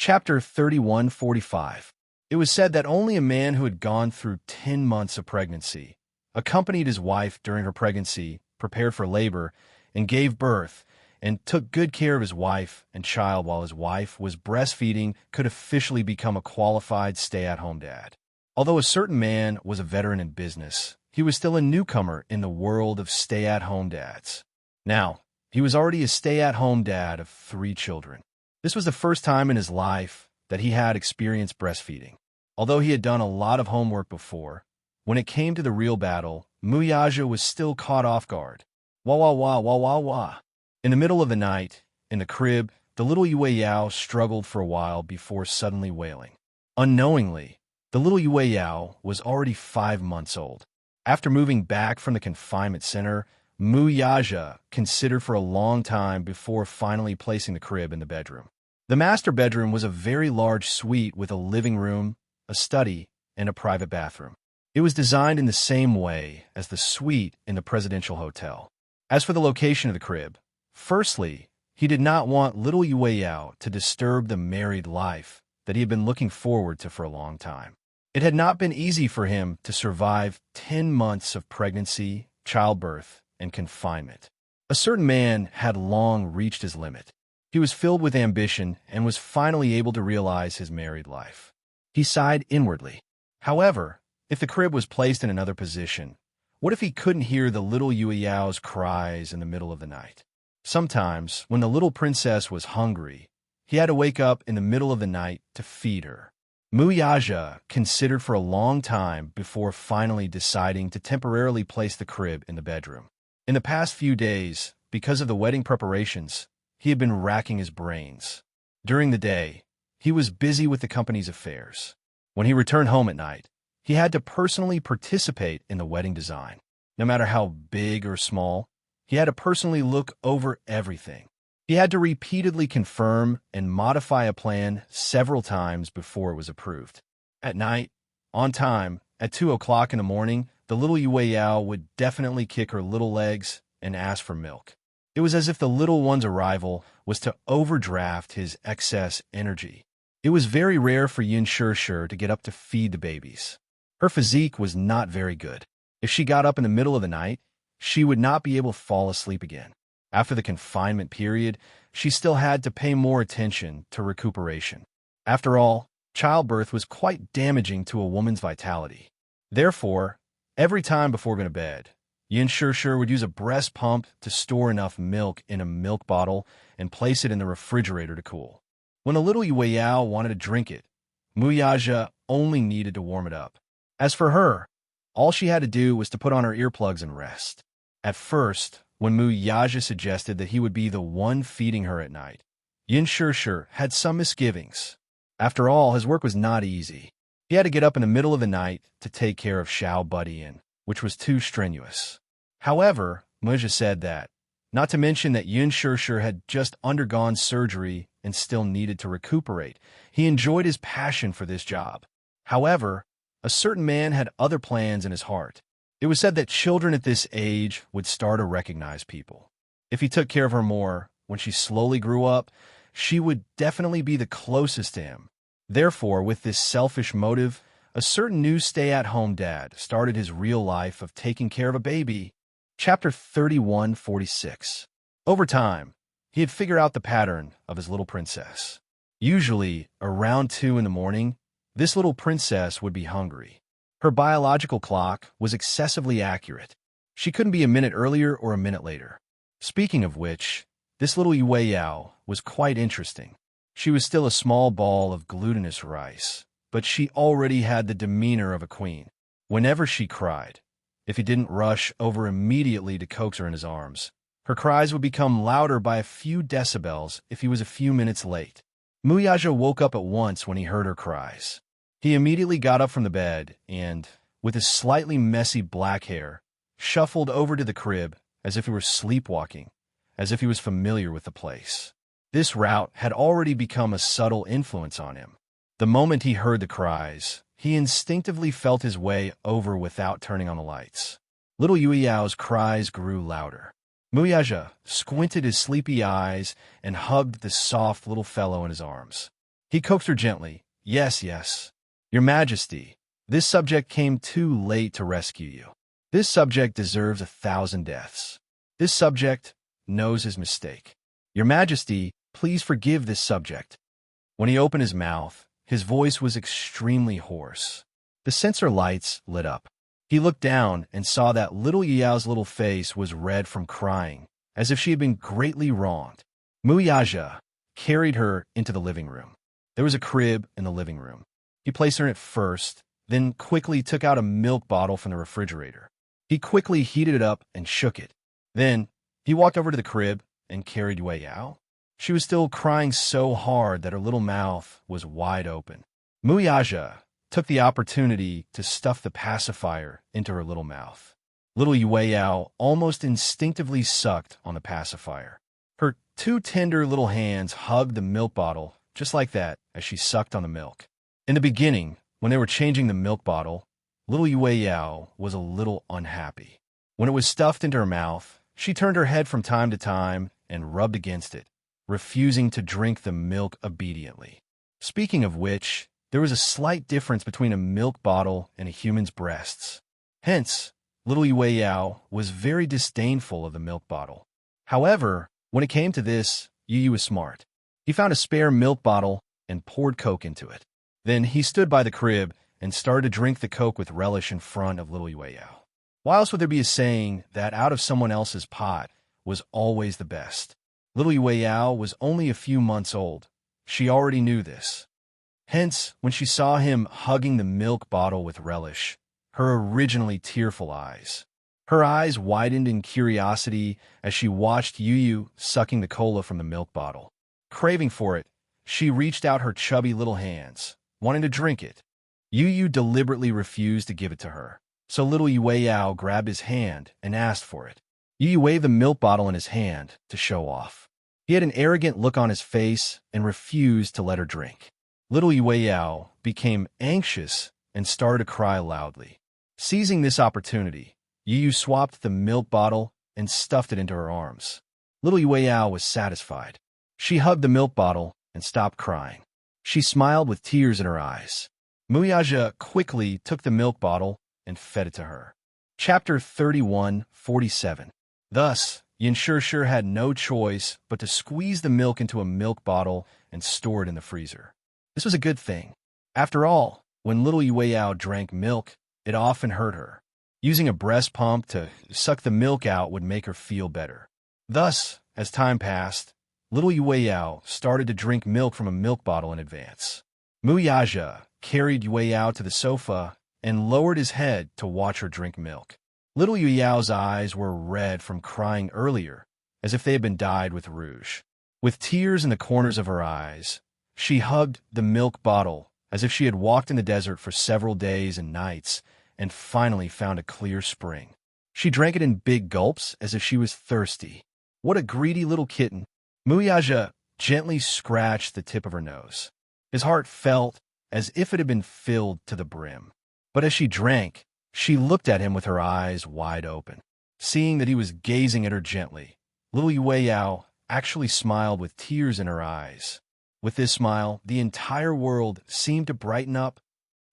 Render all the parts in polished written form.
Chapter 3145. It was said that only a man who had gone through 10 months of pregnancy, accompanied his wife during her pregnancy, prepared for labor, and gave birth, and took good care of his wife and child while his wife was breastfeeding could officially become a qualified stay-at-home dad. Although a certain man was a veteran in business, he was still a newcomer in the world of stay-at-home dads. Now, he was already a stay-at-home dad of 3 children. This was the first time in his life that he had experienced breastfeeding. Although he had done a lot of homework before, when it came to the real battle, Muyaja was still caught off guard. Wah wah wah wah wah wah. In the middle of the night, in the crib, the little Yue Yao struggled for a while before suddenly wailing. Unknowingly, the little Yue Yao was already 5 months old. After moving back from the confinement center, Muyaja considered for a long time before finally placing the crib in the bedroom. The master bedroom was a very large suite with a living room, a study, and a private bathroom. It was designed in the same way as the suite in the presidential hotel. As for the location of the crib, firstly, he did not want little Yue Yao to disturb the married life that he had been looking forward to for a long time. It had not been easy for him to survive 10 months of pregnancy, childbirth, and confinement. A certain man had long reached his limit. He was filled with ambition and was finally able to realize his married life. He sighed inwardly. However, if the crib was placed in another position, what if he couldn't hear the little Yue Yao's cries in the middle of the night? Sometimes, when the little princess was hungry, he had to wake up in the middle of the night to feed her. Muyaja considered for a long time before finally deciding to temporarily place the crib in the bedroom. In the past few days, because of the wedding preparations, he had been racking his brains. During the day, he was busy with the company's affairs. When he returned home at night, he had to personally participate in the wedding design. No matter how big or small, he had to personally look over everything. He had to repeatedly confirm and modify a plan several times before it was approved. At night, on time, at 2 o'clock in the morning, the little Yue Yao would definitely kick her little legs and ask for milk. It was as if the little one's arrival was to overdraft his excess energy. It was very rare for Yin Shishir to get up to feed the babies. Her physique was not very good. If she got up in the middle of the night, she would not be able to fall asleep again. After the confinement period, she still had to pay more attention to recuperation. After all, childbirth was quite damaging to a woman's vitality. Therefore, every time before going to bed, Yin Shishir would use a breast pump to store enough milk in a milk bottle and place it in the refrigerator to cool. When the little Yue Yao wanted to drink it, Muyaja only needed to warm it up. As for her, all she had to do was to put on her earplugs and rest. At first, when Muyaja suggested that he would be the one feeding her at night, Yin Shishir had some misgivings. After all, his work was not easy. He had to get up in the middle of the night to take care of Xiao Budian, which was too strenuous. However, Muja said that, not to mention that Yin Shishir had just undergone surgery and still needed to recuperate, he enjoyed his passion for this job. However, a certain man had other plans in his heart. It was said that children at this age would start to recognize people. If he took care of her more, when she slowly grew up, she would definitely be the closest to him. Therefore, with this selfish motive, a certain new stay-at-home dad started his real life of taking care of a baby. Chapter 3146. Over time, he had figured out the pattern of his little princess. Usually, around 2 in the morning, this little princess would be hungry. Her biological clock was excessively accurate. She couldn't be a minute earlier or a minute later. Speaking of which, this little Yue Yao was quite interesting. She was still a small ball of glutinous rice, but she already had the demeanor of a queen. Whenever she cried, if he didn't rush over immediately to coax her in his arms, her cries would become louder by a few decibels if he was a few minutes late. Muyaja woke up at once when he heard her cries. He immediately got up from the bed and, with his slightly messy black hair, shuffled over to the crib as if he were sleepwalking, as if he was familiar with the place. This route had already become a subtle influence on him. The moment he heard the cries, he instinctively felt his way over without turning on the lights. Little Yue Yao's cries grew louder. Muyaja squinted his sleepy eyes and hugged the soft little fellow in his arms. He coaxed her gently. Yes, yes. Your Majesty, this subject came too late to rescue you. This subject deserves 1,000 deaths. This subject knows his mistake. Your Majesty, please forgive this subject. When he opened his mouth, his voice was extremely hoarse. The sensor lights lit up. He looked down and saw that little Yao's little face was red from crying, as if she had been greatly wronged. Muyaja carried her into the living room. There was a crib in the living room. He placed her in it first, then quickly took out a milk bottle from the refrigerator. He quickly heated it up and shook it. Then, he walked over to the crib and carried Yao. She was still crying so hard that her little mouth was wide open. Muyaja took the opportunity to stuff the pacifier into her little mouth. Little Yao almost instinctively sucked on the pacifier. Her two tender little hands hugged the milk bottle just like that as she sucked on the milk. In the beginning, when they were changing the milk bottle, little Yao was a little unhappy. When it was stuffed into her mouth, she turned her head from time to time and rubbed against it, refusing to drink the milk obediently. Speaking of which, there was a slight difference between a milk bottle and a human's breasts. Hence, little Yao was very disdainful of the milk bottle. However, when it came to this, Yu was smart. He found a spare milk bottle and poured Coke into it. Then he stood by the crib and started to drink the Coke with relish in front of little Yao. Why else would there be a saying that out of someone else's pot was always the best? Little Yao was only a few months old. She already knew this. Hence, when she saw him hugging the milk bottle with relish, her originally tearful eyes. Her eyes widened in curiosity as she watched Yu sucking the cola from the milk bottle. Craving for it, she reached out her chubby little hands, wanting to drink it. Yu deliberately refused to give it to her, so little Yao grabbed his hand and asked for it. Yu waved the milk bottle in his hand to show off. He had an arrogant look on his face and refused to let her drink. Little Yao became anxious and started to cry loudly. Seizing this opportunity, Yu swapped the milk bottle and stuffed it into her arms. Little Yao was satisfied. She hugged the milk bottle and stopped crying. She smiled with tears in her eyes. Muyaja quickly took the milk bottle and fed it to her. Chapter 31:47. Thus, Yin Shishir had no choice but to squeeze the milk into a milk bottle and store it in the freezer. This was a good thing. After all, when little Yao drank milk, it often hurt her. Using a breast pump to suck the milk out would make her feel better. Thus, as time passed, little Yao started to drink milk from a milk bottle in advance. Muyaja carried Yao to the sofa and lowered his head to watch her drink milk. Little Yao's eyes were red from crying earlier, as if they had been dyed with rouge. With tears in the corners of her eyes, she hugged the milk bottle as if she had walked in the desert for several days and nights and finally found a clear spring. She drank it in big gulps as if she was thirsty. What a greedy little kitten. Muyaja gently scratched the tip of her nose. His heart felt as if it had been filled to the brim. But as she drank, she looked at him with her eyes wide open. Seeing that he was gazing at her gently, little Yao actually smiled with tears in her eyes. With this smile, the entire world seemed to brighten up,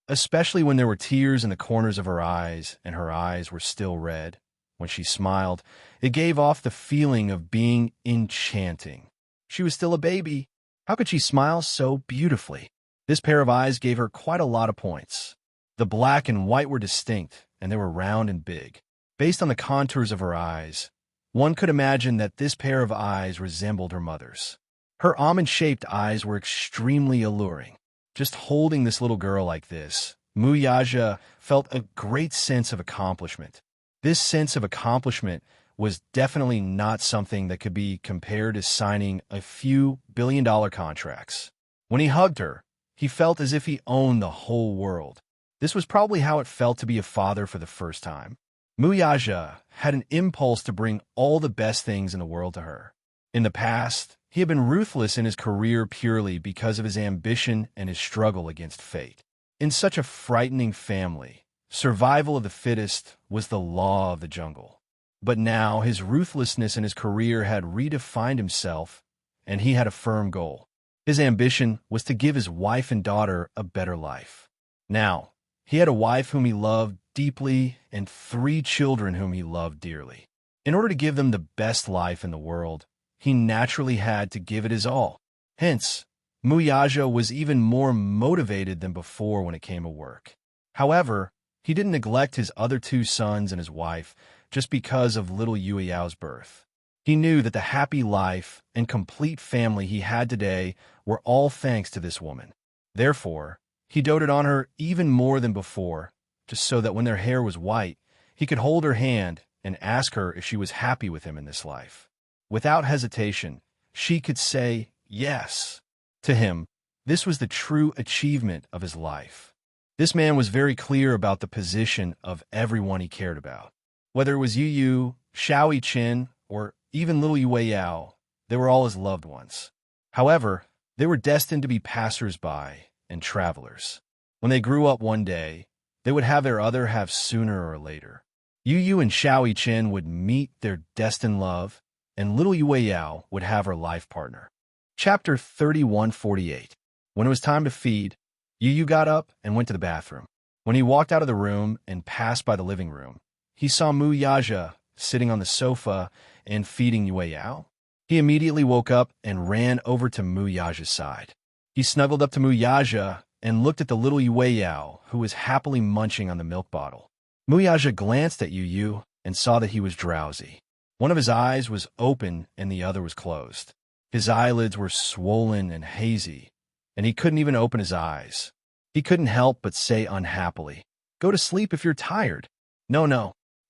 especially when there were tears in the corners of her eyes and her eyes were still red. When she smiled, it gave off the feeling of being enchanting. She was still a baby. How could she smile so beautifully? This pair of eyes gave her quite a lot of points. The black and white were distinct, and they were round and big. Based on the contours of her eyes, one could imagine that this pair of eyes resembled her mother's. Her almond-shaped eyes were extremely alluring. Just holding this little girl like this, Muyaja felt a great sense of accomplishment. This sense of accomplishment was definitely not something that could be compared to signing a few billion-dollar contracts. When he hugged her, he felt as if he owned the whole world. This was probably how it felt to be a father for the first time. Muyaja had an impulse to bring all the best things in the world to her. In the past, he had been ruthless in his career purely because of his ambition and his struggle against fate. In such a frightening family, survival of the fittest was the law of the jungle. But now his ruthlessness in his career had redefined himself, and he had a firm goal. His ambition was to give his wife and daughter a better life. Now, he had a wife whom he loved deeply and 3 children whom he loved dearly. In order to give them the best life in the world, he naturally had to give it his all. Hence, Muyaja was even more motivated than before when it came to work. However, he didn't neglect his other 2 sons and his wife just because of little Yueyao's birth. He knew that the happy life and complete family he had today were all thanks to this woman. Therefore, he doted on her even more than before, just so that when their hair was white, he could hold her hand and ask her if she was happy with him in this life. Without hesitation, she could say yes. To him, this was the true achievement of his life. This man was very clear about the position of everyone he cared about. Whether it was Yu, Xiao Yiqin, or even little Yueyao, they were all his loved ones. However, they were destined to be passers-by and travelers. When they grew up one day, they would have their other half sooner or later. Yu and Xiao Yiqin would meet their destined love, and little Yueyao would have her life partner. Chapter 3148. When it was time to feed, Yu got up and went to the bathroom. When he walked out of the room and passed by the living room, he saw Muyaja sitting on the sofa and feeding Yueyao. He immediately woke up and ran over to Muyaja's side. He snuggled up to Muyaja and looked at the little Yueyao, who was happily munching on the milk bottle. Muyaja glanced at Yu and saw that he was drowsy. One of his eyes was open and the other was closed. His eyelids were swollen and hazy, and he couldn't even open his eyes. He couldn't help but say unhappily, "Go to sleep if you're tired." No,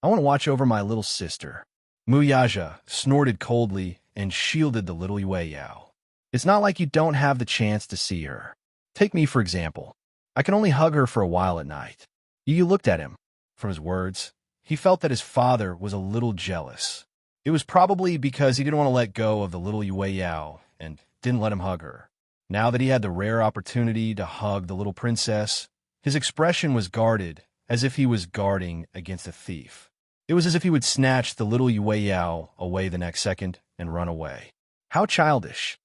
I want to watch over my little sister." Muyaja snorted coldly and shielded the little Yueyao. "It's not like you don't have the chance to see her. Take me, for example. I can only hug her for a while at night." Yu looked at him. From his words, he felt that his father was a little jealous. It was probably because he didn't want to let go of the little Yueyao and didn't let him hug her. Now that he had the rare opportunity to hug the little princess, his expression was guarded, as if he was guarding against a thief. It was as if he would snatch the little Yueyao away the next second and run away. How childish.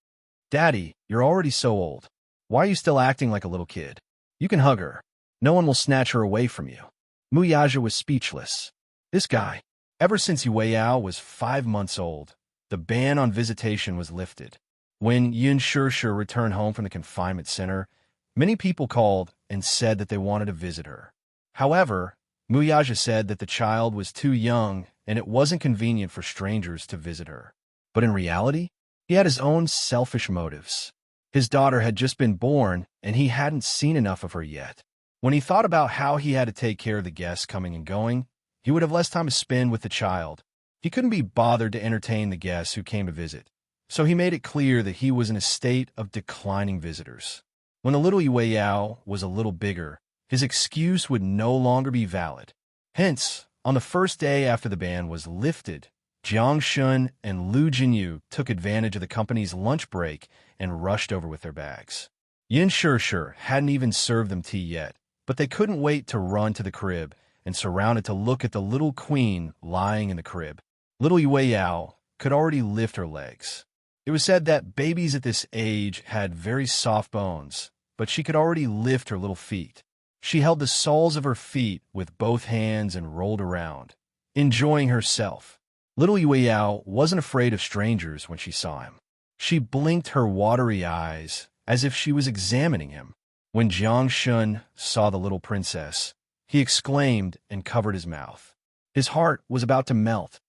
"Daddy, you're already so old. Why are you still acting like a little kid? You can hug her. No one will snatch her away from you." Muyaja was speechless. This guy. Ever since Yueyao was 5 months old, the ban on visitation was lifted. When Yin Shishir returned home from the confinement center, many people called and said that they wanted to visit her. However, Muyaja said that the child was too young and it wasn't convenient for strangers to visit her. But in reality, he had his own selfish motives. His daughter had just been born and he hadn't seen enough of her yet. When he thought about how he had to take care of the guests coming and going, he would have less time to spend with the child. He couldn't be bothered to entertain the guests who came to visit, so he made it clear that he was in a state of declining visitors. When the little Yueyao was a little bigger, his excuse would no longer be valid. Hence, on the first day after the ban was lifted, Jiang Shun and Lu Jinyu took advantage of the company's lunch break and rushed over with their bags. Yin Shishir hadn't even served them tea yet, but they couldn't wait to run to the crib and surrounded to look at the little queen lying in the crib. Little Yueyao could already lift her legs. It was said that babies at this age had very soft bones, but she could already lift her little feet. She held the soles of her feet with both hands and rolled around, enjoying herself. Little Yueyao wasn't afraid of strangers when she saw him. She blinked her watery eyes as if she was examining him. When Jiang Shun saw the little princess, he exclaimed and covered his mouth. His heart was about to melt.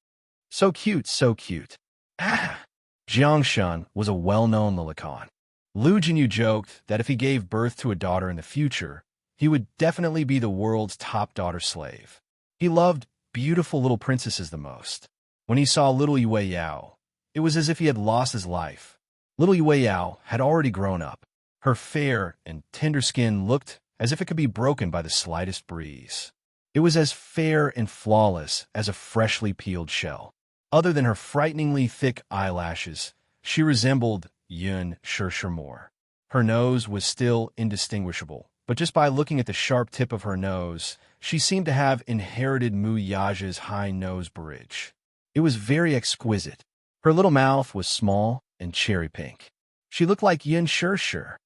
"So cute, so cute." Ah! Jiang Shun was a well-known lilicon. Lu Jinyu joked that if he gave birth to a daughter in the future, he would definitely be the world's top daughter slave. He loved beautiful little princesses the most. When he saw little Yueyao, it was as if he had lost his life. Little Yueyao had already grown up. Her fair and tender skin looked as if it could be broken by the slightest breeze. It was as fair and flawless as a freshly peeled shell. Other than her frighteningly thick eyelashes, she resembled Yin Shishir more. Her nose was still indistinguishable, but just by looking at the sharp tip of her nose, she seemed to have inherited Muyaja's high nose bridge. It was very exquisite. Her little mouth was small and cherry pink. She looked like Yin Shirshir.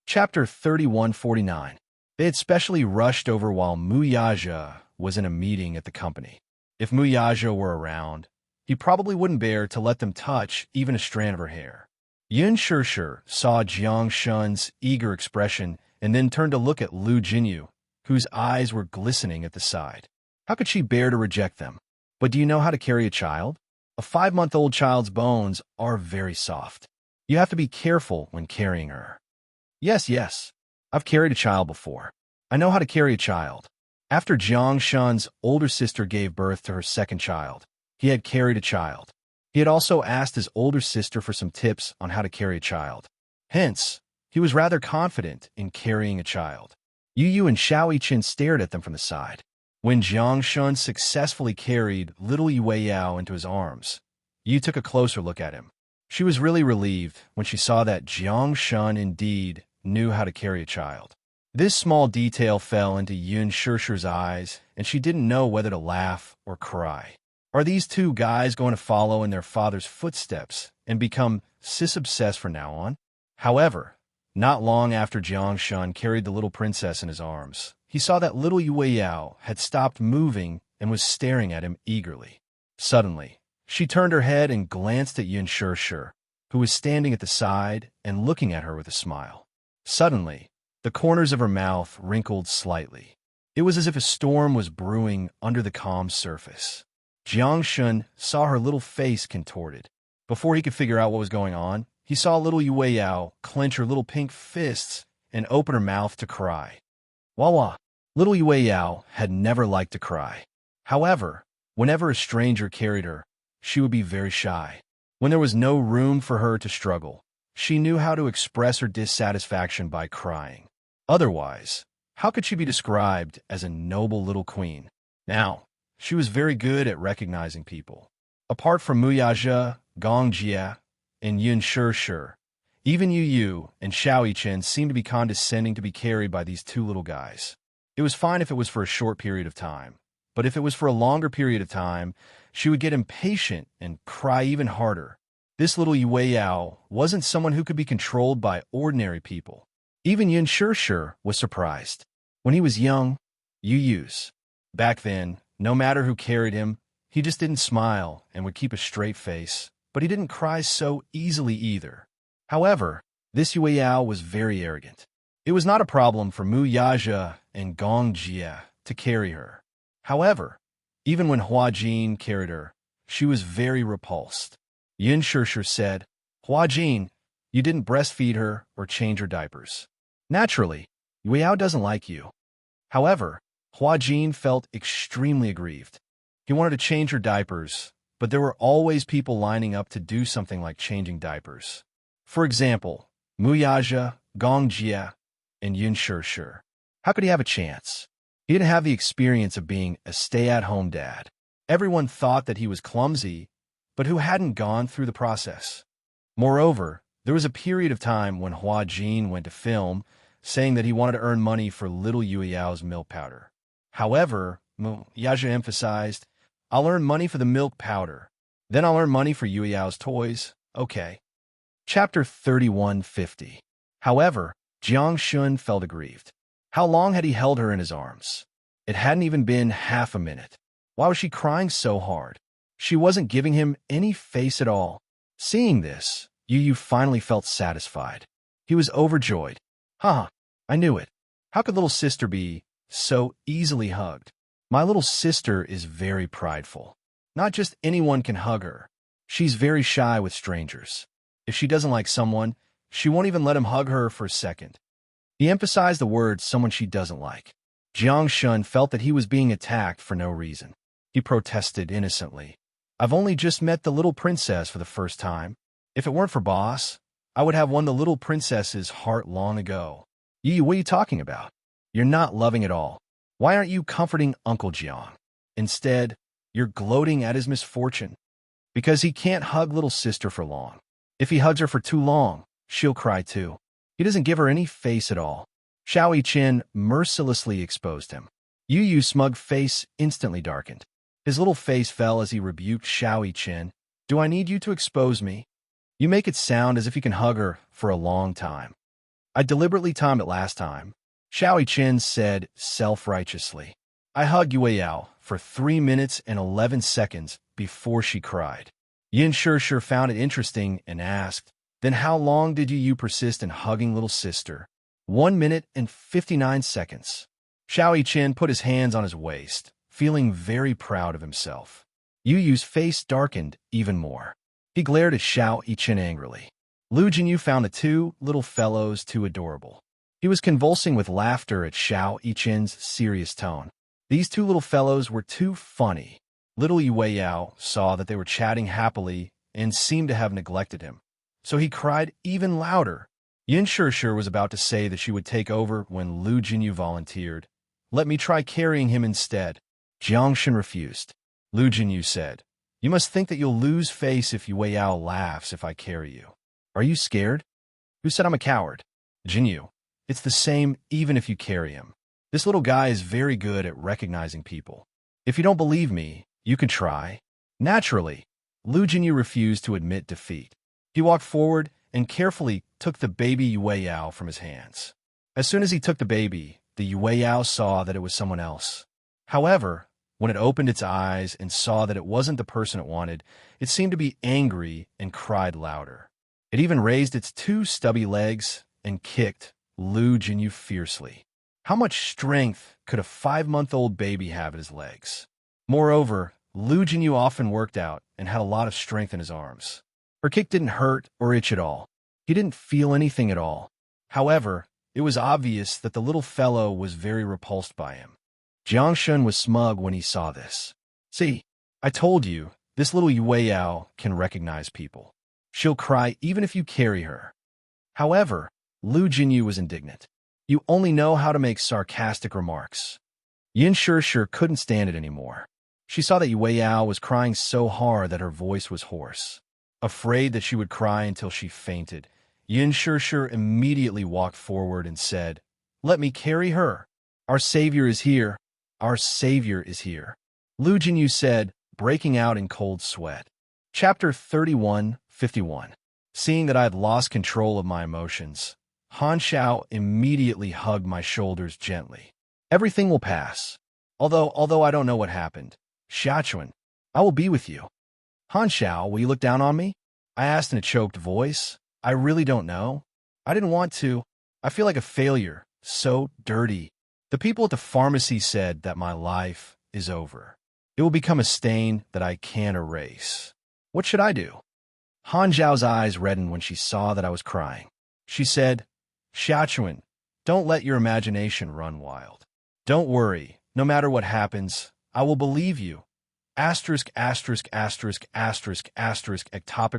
Chapter 3149. They had specially rushed over while Muyaja was in a meeting at the company. If Muyaja were around, he probably wouldn't bear to let them touch even a strand of her hair. Yin Shirshir saw Jiang Shun's eager expression and then turned to look at Lu Jinyu, whose eyes were glistening at the side. How could she bear to reject them? But do you know how to carry a child? A 5-month-old child's bones are very soft. You have to be careful when carrying her. Yes. I've carried a child before. I know how to carry a child. After Jiang Shun's older sister gave birth to her second child, he had carried a child. He had also asked his older sister for some tips on how to carry a child. Hence, he was rather confident in carrying a child. Yu Yu and Xiao Yiqin stared at them from the side. When Jiang Shun successfully carried little Yue Yao into his arms, Yu took a closer look at him. She was really relieved when she saw that Jiang Shun indeed knew how to carry a child. This small detail fell into Yun Shirshir's eyes, and she didn't know whether to laugh or cry. Are these two guys going to follow in their father's footsteps and become cis-obsessed from now on? However, not long after Jiang Shun carried the little princess in his arms, he saw that little Yue Yao had stopped moving and was staring at him eagerly. Suddenly, she turned her head and glanced at Yin Shirshir, who was standing at the side and looking at her with a smile. Suddenly, the corners of her mouth wrinkled slightly. It was as if a storm was brewing under the calm surface. Jiang Shun saw her little face contorted. Before he could figure out what was going on, he saw little Yue Yao clench her little pink fists and open her mouth to cry. Wah! Little Yue Yao had never liked to cry. However, whenever a stranger carried her, she would be very shy. When there was no room for her to struggle, she knew how to express her dissatisfaction by crying. Otherwise, how could she be described as a noble little queen? Now, she was very good at recognizing people. Apart from Muyaja, Gong Jia, and Yun Shirshir, even Yu Yu and Xiao Yiqin seemed to be condescending to be carried by these two little guys. It was fine if it was for a short period of time, but if it was for a longer period of time, she would get impatient and cry even harder. This little Yue Yao wasn't someone who could be controlled by ordinary people. Even Yin Shirshir was surprised. When he was young, Yu Yu's. Back then, no matter who carried him, he just didn't smile and would keep a straight face, but he didn't cry so easily either. However, this Yue Yao was very arrogant. It was not a problem for Muyaja and Gong Jia to carry her. However, even when Hua Jin carried her, she was very repulsed. Yin Shirshir said, Hua Jin, you didn't breastfeed her or change her diapers. Naturally, Yue Yao doesn't like you. However, Hua Jin felt extremely aggrieved. He wanted to change her diapers, but there were always people lining up to do something like changing diapers. For example, Muyaja, Gong Jia, and Yin Shirshir. How could he have a chance? He didn't have the experience of being a stay-at-home dad. Everyone thought that he was clumsy, but who hadn't gone through the process? Moreover, there was a period of time when Hua Jin went to film, saying that he wanted to earn money for little Yue Yao's milk powder. However, Muyaja emphasized, I'll earn money for the milk powder. Then I'll earn money for Yue Yao's toys. Okay. Chapter 3150. However, Jiang Shun felt aggrieved. How long had he held her in his arms? It hadn't even been half a minute. Why was she crying so hard? She wasn't giving him any face at all. Seeing this, Yu Yu finally felt satisfied. He was overjoyed. I knew it. How could little sister be so easily hugged? My little sister is very prideful. Not just anyone can hug her. She's very shy with strangers. If she doesn't like someone, she won't even let him hug her for a second. He emphasized the word someone she doesn't like. Jiang Shun felt that he was being attacked for no reason. He protested innocently. I've only just met the little princess for the first time. If it weren't for Boss, I would have won the little princess's heart long ago. Yi, what are you talking about? You're not loving at all. Why aren't you comforting Uncle Jiang? Instead, you're gloating at his misfortune. Because he can't hug little sister for long. If he hugs her for too long, she'll cry too. He doesn't give her any face at all. Xiao Yiqin mercilessly exposed him. Yu Yu's smug face instantly darkened. His little face fell as he rebuked Xiao Yiqin. Do I need you to expose me? You make it sound as if you can hug her for a long time. I deliberately timed it last time, Xiao Chen said self-righteously. I hugged Yue Yao for 3 minutes and 11 seconds before she cried. Yin Shishir found it interesting and asked, then how long did you persist in hugging little sister? 1 minute and 59 seconds. Xiao Yichen put his hands on his waist, feeling very proud of himself. Yu Yu's face darkened even more. He glared at Xiao Yichen angrily. Lu Jinyu found the two little fellows too adorable. He was convulsing with laughter at Xiao Yichen's serious tone. These two little fellows were too funny. Little Yue Yao saw that they were chatting happily and seemed to have neglected him. So he cried even louder. Yin Shishir was about to say that she would take over when Lu Jinyu volunteered. Let me try carrying him instead. Jiangshan refused. Lu Jinyu said, you must think that you'll lose face if Yue Yao laughs if I carry you. Are you scared? Who said I'm a coward? Jinyu, it's the same even if you carry him. This little guy is very good at recognizing people. If you don't believe me, you can try. Naturally, Lu Jinyu refused to admit defeat. He walked forward and carefully took the baby Yue Yao from his hands. As soon as he took the baby, the Yue Yao saw that it was someone else. However, when it opened its eyes and saw that it wasn't the person it wanted, it seemed to be angry and cried louder. It even raised its two stubby legs and kicked Lu Jinyu fiercely. How much strength could a 5-month-old baby have at his legs? Moreover, Lu Jinyu often worked out and had a lot of strength in his arms. Her kick didn't hurt or itch at all. He didn't feel anything at all. However, it was obvious that the little fellow was very repulsed by him. Jiangshan was smug when he saw this. See, I told you, this little Yue Yao can recognize people. She'll cry even if you carry her. However, Lu Jinyu was indignant. You only know how to make sarcastic remarks. Yin Shishir couldn't stand it anymore. She saw that Yue Yao was crying so hard that her voice was hoarse. Afraid that she would cry until she fainted, Yin Shishir immediately walked forward and said, let me carry her. Our savior is here. Our savior is here. Lu Jinyu said, breaking out in cold sweat. Chapter 31:51. Seeing that I had lost control of my emotions, Han Xiao immediately hugged my shoulders gently. Everything will pass. Although I don't know what happened. Xiaochuan, I will be with you. Han Xiao, will you look down on me? I asked in a choked voice. I really don't know. I didn't want to. I feel like a failure. So dirty. The people at the pharmacy said that my life is over. It will become a stain that I can't erase. What should I do? Han Xiao's eyes reddened when she saw that I was crying. She said, Xiaochuan, don't let your imagination run wild. Don't worry. No matter what happens, I will believe you. Ectopic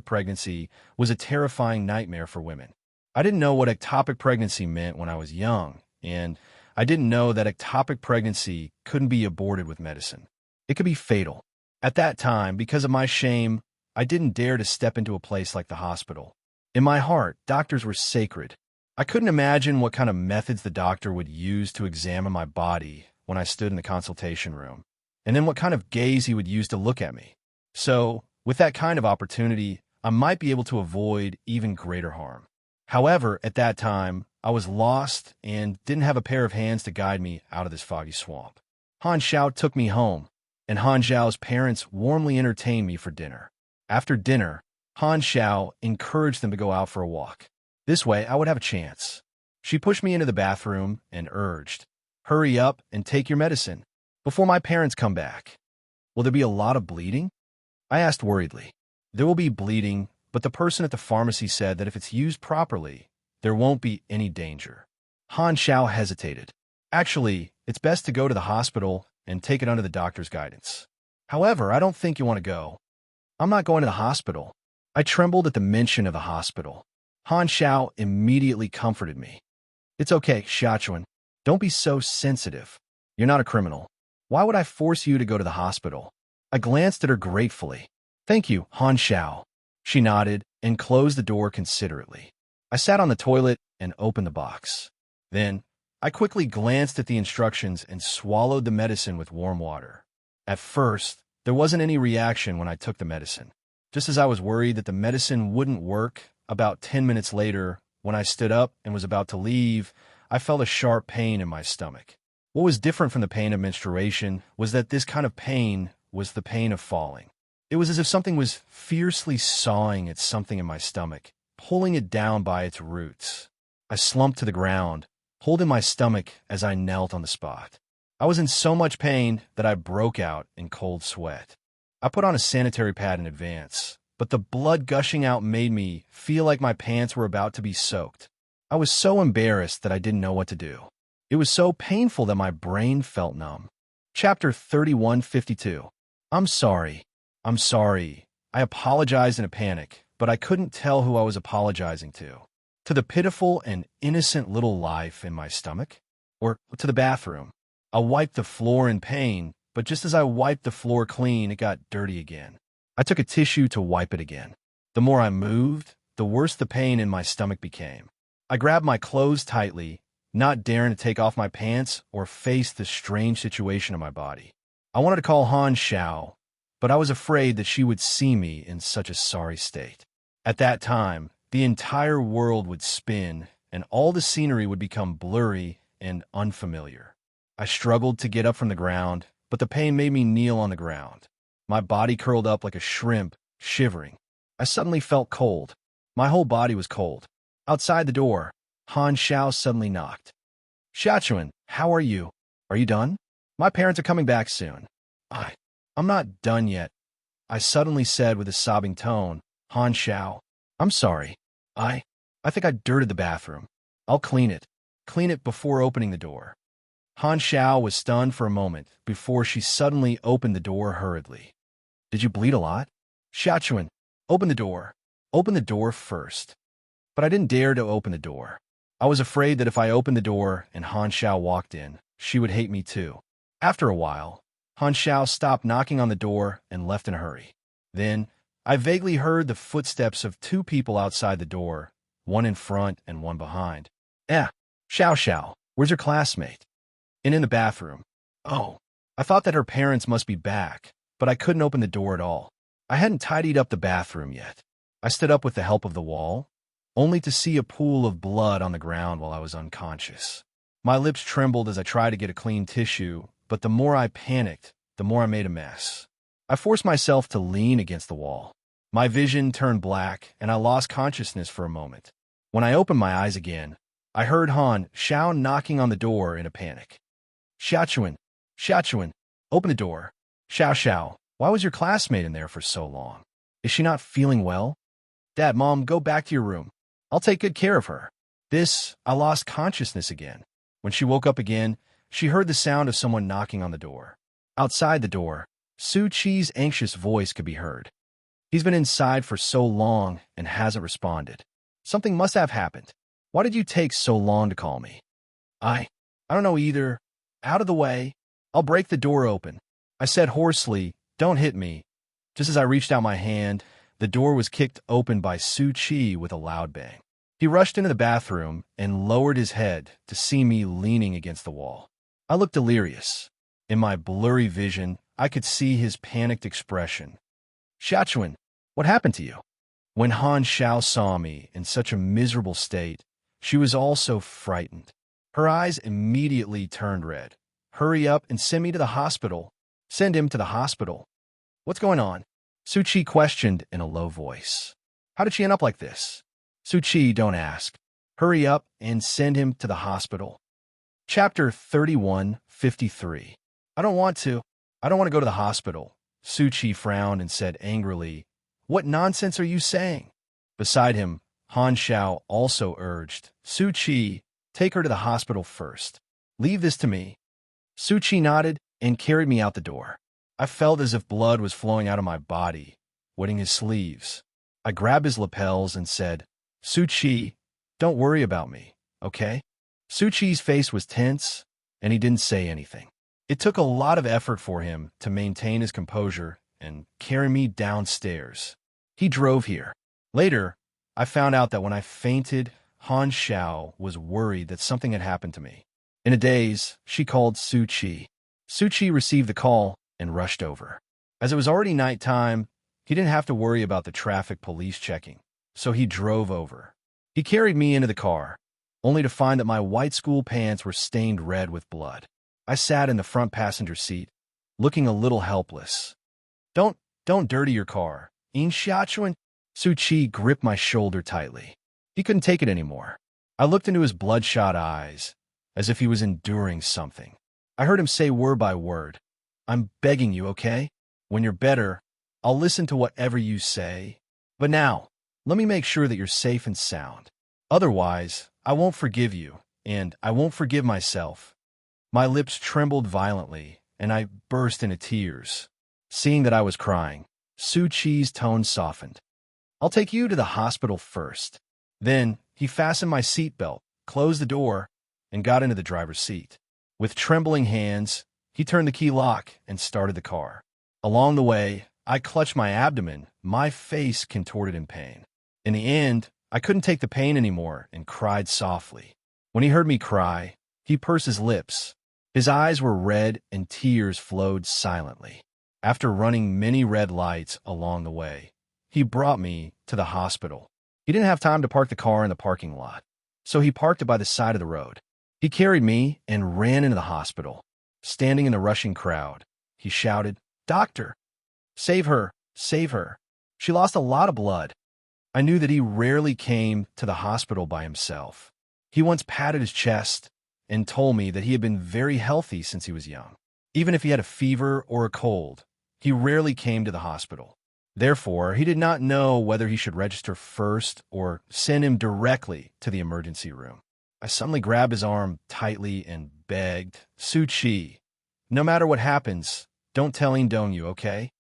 pregnancy was a terrifying nightmare for women. I didn't know what ectopic pregnancy meant when I was young, and I didn't know that ectopic pregnancy couldn't be aborted with medicine. It could be fatal. At that time, because of my shame, I didn't dare to step into a place like the hospital. In my heart, doctors were sacred. I couldn't imagine what kind of methods the doctor would use to examine my body when I stood in the consultation room, and then what kind of gaze he would use to look at me. So, with that kind of opportunity, I might be able to avoid even greater harm. However, at that time, I was lost and didn't have a pair of hands to guide me out of this foggy swamp. Han Xiao took me home, and Han Xiao's parents warmly entertained me for dinner. After dinner, Han Xiao encouraged them to go out for a walk. This way, I would have a chance. She pushed me into the bathroom and urged, hurry up and take your medicine before my parents come back. Will there be a lot of bleeding? I asked worriedly. There will be bleeding, but the person at the pharmacy said that if it's used properly, there won't be any danger. Han Xiao hesitated. Actually, it's best to go to the hospital and take it under the doctor's guidance. However, I don't think you want to go. I'm not going to the hospital. I trembled at the mention of the hospital. Han Xiao immediately comforted me. It's okay, Xiaochuan. Don't be so sensitive. You're not a criminal. Why would I force you to go to the hospital? I glanced at her gratefully. Thank you, Han Xiao. She nodded and closed the door considerately. I sat on the toilet and opened the box. Then, I quickly glanced at the instructions and swallowed the medicine with warm water. At first, there wasn't any reaction when I took the medicine. Just as I was worried that the medicine wouldn't work, about 10 minutes later, when I stood up and was about to leave, I felt a sharp pain in my stomach. What was different from the pain of menstruation was that this kind of pain was the pain of falling. It was as if something was fiercely sawing at something in my stomach, pulling it down by its roots. I slumped to the ground, holding my stomach as I knelt on the spot. I was in so much pain that I broke out in cold sweat. I put on a sanitary pad in advance, but the blood gushing out made me feel like my pants were about to be soaked. I was so embarrassed that I didn't know what to do. It was so painful that my brain felt numb. Chapter 31:52. I'm sorry. I'm sorry. I apologized in a panic, but I couldn't tell who I was apologizing to. To the pitiful and innocent little life in my stomach? Or to the bathroom? I wiped the floor in pain, but just as I wiped the floor clean, it got dirty again. I took a tissue to wipe it again. The more I moved, the worse the pain in my stomach became. I grabbed my clothes tightly, not daring to take off my pants or face the strange situation in my body. I wanted to call Han Xiao, but I was afraid that she would see me in such a sorry state. At that time, the entire world would spin, and all the scenery would become blurry and unfamiliar. I struggled to get up from the ground, but the pain made me kneel on the ground. My body curled up like a shrimp, shivering. I suddenly felt cold. My whole body was cold. Outside the door, Han Xiao suddenly knocked. Xiaochuan, how are you? Are you done? My parents are coming back soon. I'm not done yet, I suddenly said with a sobbing tone. Han Xiao, I'm sorry. I think I dirted the bathroom. I'll clean it. Clean it before opening the door. Han Xiao was stunned for a moment before she suddenly opened the door hurriedly. Did you bleed a lot? Xiaochuan, open the door. Open the door first. But I didn't dare to open the door. I was afraid that if I opened the door and Han Xiao walked in, she would hate me too. After a while, Han Xiao stopped knocking on the door and left in a hurry. Then, I vaguely heard the footsteps of two people outside the door, one in front and one behind. Xiao Xiao, where's your classmate? In the bathroom. Oh, I thought that her parents must be back, but I couldn't open the door at all. I hadn't tidied up the bathroom yet. I stood up with the help of the wall, only to see a pool of blood on the ground while I was unconscious. My lips trembled as I tried to get a clean tissue, but the more I panicked, the more I made a mess. I forced myself to lean against the wall. My vision turned black, and I lost consciousness for a moment. When I opened my eyes again, I heard Han Xiao knocking on the door in a panic. Xiaochuan, open the door. Xiao, why was your classmate in there for so long? Is she not feeling well? Dad, Mom, go back to your room. I'll take good care of her. I lost consciousness again. When she woke up again, she heard the sound of someone knocking on the door. Outside the door, Su Chi's anxious voice could be heard. He's been inside for so long and hasn't responded. Something must have happened. Why did you take so long to call me? I don't know either. Out of the way. I'll break the door open. I said hoarsely, don't hit me. Just as I reached out my hand, the door was kicked open by Su Chi with a loud bang. He rushed into the bathroom and lowered his head to see me leaning against the wall. I looked delirious. In my blurry vision, I could see his panicked expression. Xiaochuan, what happened to you? When Han Xiao saw me in such a miserable state, she was also frightened. Her eyes immediately turned red. Hurry up and send me to the hospital. Send him to the hospital. What's going on? Su Chi questioned in a low voice. How did she end up like this? Su Chi, don't ask. Hurry up and send him to the hospital. Chapter 31:53. I don't want to go to the hospital. Su Chi frowned and said angrily, What nonsense are you saying? Beside him, Han Xiao also urged, Su Chi, take her to the hospital first. Leave this to me. Su Chi nodded and carried me out the door. I felt as if blood was flowing out of my body, wetting his sleeves. I grabbed his lapels and said, Su Chi, don't worry about me, okay? Su Chi's face was tense, and he didn't say anything. It took a lot of effort for him to maintain his composure and carry me downstairs. He drove here. Later, I found out that when I fainted, Han Xiao was worried that something had happened to me. In a daze, she called Su Chi. Su Chi received the call and rushed over. As it was already nighttime, He didn't have to worry about the traffic police checking, so he drove over. He carried me into the car, only to find that my white school pants were stained red with blood. I sat in the front passenger seat, looking a little helpless. Don't dirty your car. Enchanting. Suchi gripped my shoulder tightly. He couldn't take it anymore. I looked into his bloodshot eyes, as if he was enduring something. I heard him say word by word, "I'm begging you, okay? When you're better, I'll listen to whatever you say. But now, let me make sure that you're safe and sound. Otherwise, I won't forgive you, and I won't forgive myself." My lips trembled violently, and I burst into tears. Seeing that I was crying, Suchi's tone softened. "I'll take you to the hospital first." Then, he fastened my seatbelt, closed the door, and got into the driver's seat. With trembling hands, he turned the key lock and started the car. Along the way, I clutched my abdomen, my face contorted in pain. In the end, I couldn't take the pain anymore and cried softly. When he heard me cry, he pursed his lips. His eyes were red and tears flowed silently. After running many red lights along the way, he brought me to the hospital. He didn't have time to park the car in the parking lot, so he parked it by the side of the road. He carried me and ran into the hospital. Standing in the rushing crowd, he shouted, "Doctor, save her, save her. She lost a lot of blood." I knew that he rarely came to the hospital by himself. He once patted his chest and told me that he had been very healthy since he was young. Even if he had a fever or a cold, he rarely came to the hospital. Therefore, he did not know whether he should register first or send him directly to the emergency room. I suddenly grabbed his arm tightly and begged, "Suchi, no matter what happens, don't tell Indong-yu, okay?"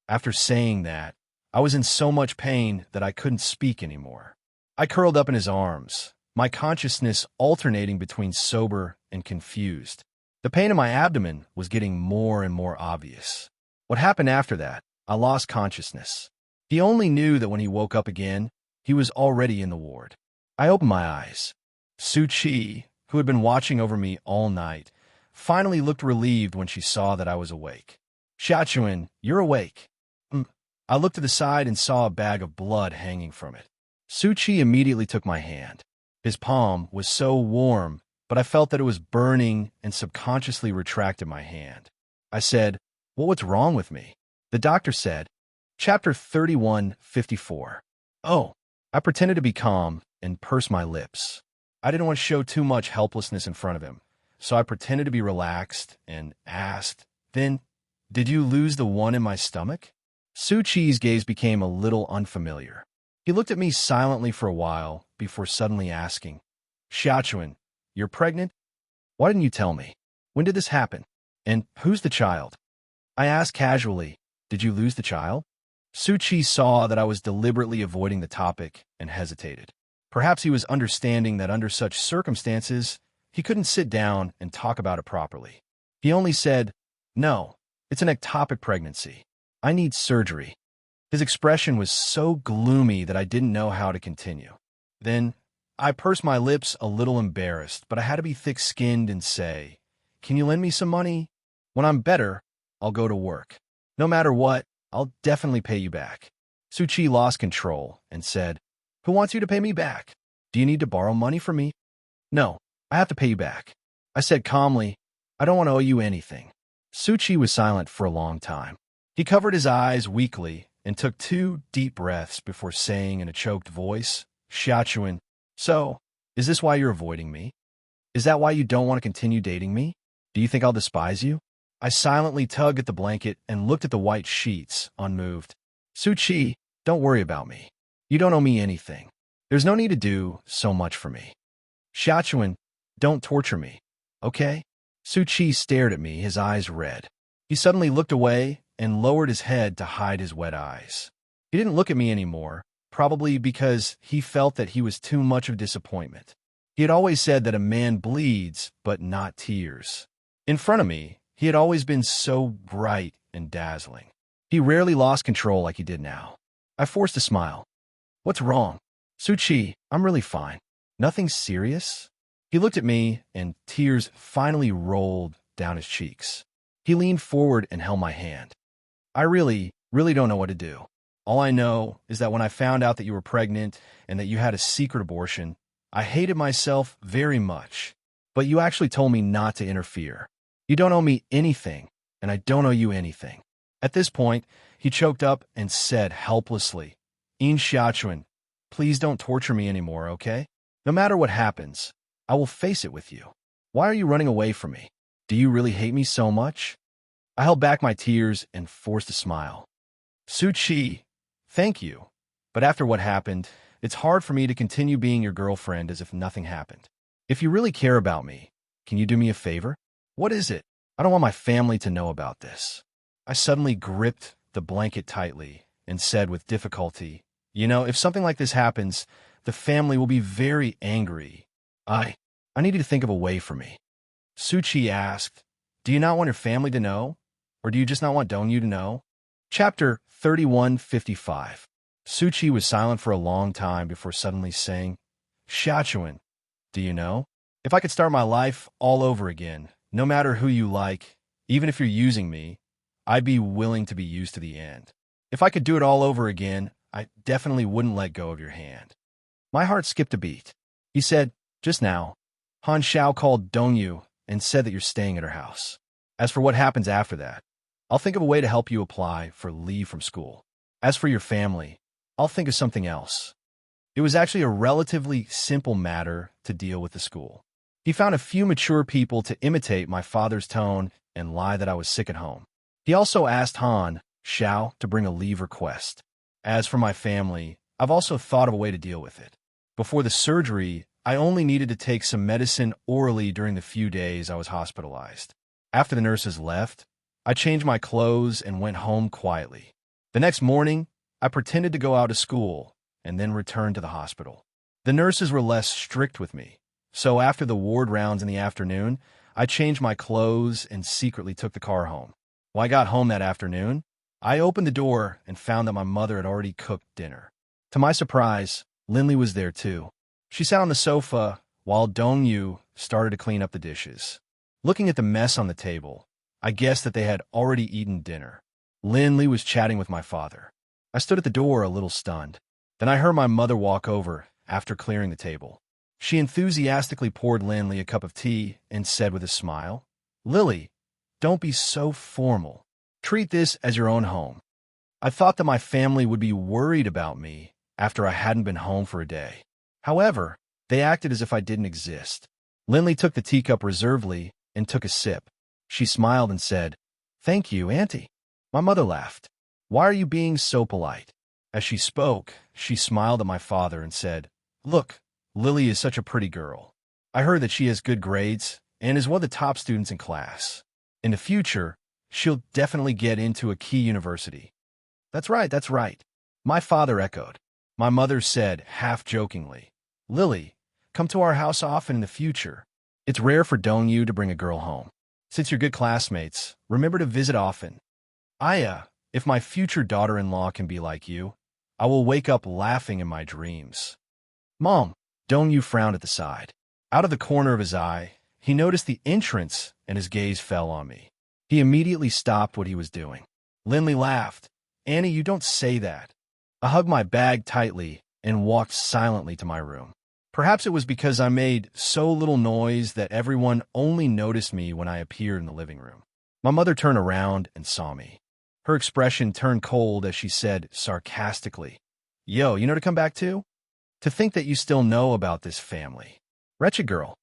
After saying that, I was in so much pain that I couldn't speak anymore. I curled up in his arms, my consciousness alternating between sober and confused. The pain in my abdomen was getting more and more obvious. What happened after that? I lost consciousness. He only knew that when he woke up again, he was already in the ward. I opened my eyes. Suchi, who had been watching over me all night, finally looked relieved when she saw that I was awake. "Shachuan, you're awake." I looked to the side and saw a bag of blood hanging from it. Suchi immediately took my hand. His palm was so warm, but I felt that it was burning and subconsciously retracted my hand. I said, "Well, what's wrong with me?" The doctor said, Chapter 31:54. Oh, I pretended to be calm and pursed my lips. I didn't want to show too much helplessness in front of him, so I pretended to be relaxed and asked, "Then, did you lose the one in my stomach?" Suchi's gaze became a little unfamiliar. He looked at me silently for a while before suddenly asking, "Shachuan, you're pregnant? Why didn't you tell me? When did this happen? And who's the child?" I asked casually, "Did you lose the child?" Suchi saw that I was deliberately avoiding the topic and hesitated. Perhaps he was understanding that under such circumstances, he couldn't sit down and talk about it properly. He only said, "No, it's an ectopic pregnancy. I need surgery." His expression was so gloomy that I didn't know how to continue. Then, I pursed my lips a little embarrassed, but I had to be thick-skinned and say, "Can you lend me some money? When I'm better, I'll go to work. No matter what, I'll definitely pay you back." Suchi lost control and said, "Who wants you to pay me back? Do you need to borrow money from me?" "No, I have to pay you back." I said calmly, "I don't want to owe you anything." Suchi was silent for a long time. He covered his eyes weakly and took 2 deep breaths before saying in a choked voice, "Shachuan, so, is this why you're avoiding me? Is that why you don't want to continue dating me? Do you think I'll despise you?" I silently tugged at the blanket and looked at the white sheets, unmoved. "Suchi, don't worry about me. You don't owe me anything. There's no need to do so much for me. Shachuan, don't torture me, okay?" Suchi stared at me, his eyes red. He suddenly looked away and lowered his head to hide his wet eyes. He didn't look at me anymore, probably because he felt that he was too much of disappointment. He had always said that a man bleeds, but not tears. In front of me, he had always been so bright and dazzling. He rarely lost control like he did now. I forced a smile. "What's wrong?" "Suchi, I'm really fine. Nothing serious?" He looked at me, and tears finally rolled down his cheeks. He leaned forward and held my hand. "I really don't know what to do. All I know is that when I found out that you were pregnant and that you had a secret abortion, I hated myself very much. But you actually told me not to interfere. You don't owe me anything, and I don't owe you anything." At this point, he choked up and said helplessly, "Enchanting, please don't torture me anymore, okay? No matter what happens, I will face it with you. Why are you running away from me? Do you really hate me so much?" I held back my tears and forced a smile. "Suchi, thank you. But after what happened, it's hard for me to continue being your girlfriend as if nothing happened. If you really care about me, can you do me a favor?" "What is it?" "I don't want my family to know about this." I suddenly gripped the blanket tightly and said with difficulty, "You know, if something like this happens, the family will be very angry. I need you to think of a way for me." Suchi asked, "Do you not want your family to know? Or do you just not want Dongyu to know?" Chapter 3155. Suchi was silent for a long time before suddenly saying, "Shachuan, do you know? If I could start my life all over again, no matter who you like, even if you're using me, I'd be willing to be used to the end. If I could do it all over again, I definitely wouldn't let go of your hand." My heart skipped a beat. He said, "Just now, Han Xiao called Dongyu and said that you're staying at her house. As for what happens after that, I'll think of a way to help you apply for leave from school. As for your family, I'll think of something else." It was actually a relatively simple matter to deal with the school. He found a few mature people to imitate my father's tone and lie that I was sick at home. He also asked Han Xiao to bring a leave request. As for my family, I've also thought of a way to deal with it. Before the surgery, I only needed to take some medicine orally during the few days I was hospitalized. After the nurses left, I changed my clothes and went home quietly. The next morning, I pretended to go out to school and then returned to the hospital. The nurses were less strict with me, so after the ward rounds in the afternoon, I changed my clothes and secretly took the car home. When I got home that afternoon, I opened the door and found that my mother had already cooked dinner. To my surprise, Linley was there too. She sat on the sofa while Dongyu started to clean up the dishes. Looking at the mess on the table, I guessed that they had already eaten dinner. Linley was chatting with my father. I stood at the door a little stunned. Then I heard my mother walk over after clearing the table. She enthusiastically poured Linley a cup of tea and said with a smile, "Lily, don't be so formal. Treat this as your own home." I thought that my family would be worried about me after I hadn't been home for a day. However, they acted as if I didn't exist. Linley took the teacup reservedly and took a sip. She smiled and said, "Thank you, Auntie." My mother laughed. "Why are you being so polite?" As she spoke, she smiled at my father and said, "Look, Lily is such a pretty girl. I heard that she has good grades and is one of the top students in class. In the future, she'll definitely get into a key university." That's right, my father echoed. My mother said, half jokingly, "Lily, come to our house often in the future. It's rare for Dongyu to bring a girl home. Since you're good classmates, remember to visit often. If my future daughter-in-law can be like you, I will wake up laughing in my dreams." "Mom," Dongyu frowned at the side. Out of the corner of his eye, he noticed the entrance and his gaze fell on me. He immediately stopped what he was doing. Linley laughed. "Annie, you don't say that." I hugged my bag tightly and walked silently to my room. Perhaps it was because I made so little noise that everyone only noticed me when I appeared in the living room. My mother turned around and saw me. Her expression turned cold as she said sarcastically, "Yo, you know to come back too? To think that you still know about this family. Wretched girl."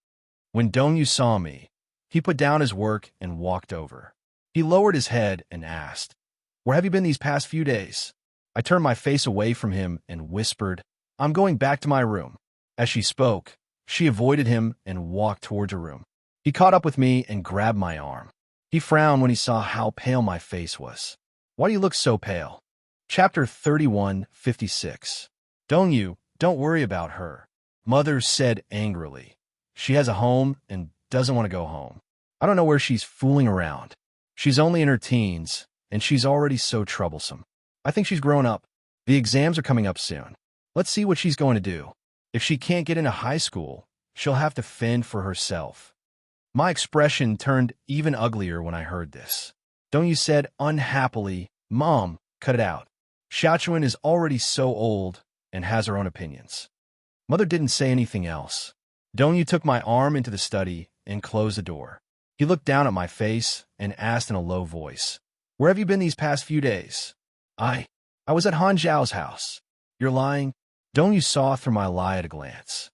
When Dongyu saw me, he put down his work and walked over. He lowered his head and asked, "Where have you been these past few days?" I turned my face away from him and whispered, "I'm going back to my room." As she spoke, she avoided him and walked towards her room. He caught up with me and grabbed my arm. He frowned when he saw how pale my face was. "Why do you look so pale?" Chapter 3156. "Dongyu, don't worry about her," Mother said angrily. "She has a home and doesn't want to go home. I don't know where she's fooling around. She's only in her teens, and she's already so troublesome. I think she's grown up. The exams are coming up soon. Let's see what she's going to do. If she can't get into high school, she'll have to fend for herself." My expression turned even uglier when I heard this. Dongyu said unhappily, "Mom, cut it out. Xiaochuan is already so old and has her own opinions. Mother didn't say anything else. Dongyu took my arm into the study and closed the door. He looked down at my face and asked in a low voice, "Where have you been these past few days?" I was at Han Zhao's house. You're lying? Dongyu saw through my lie at a glance.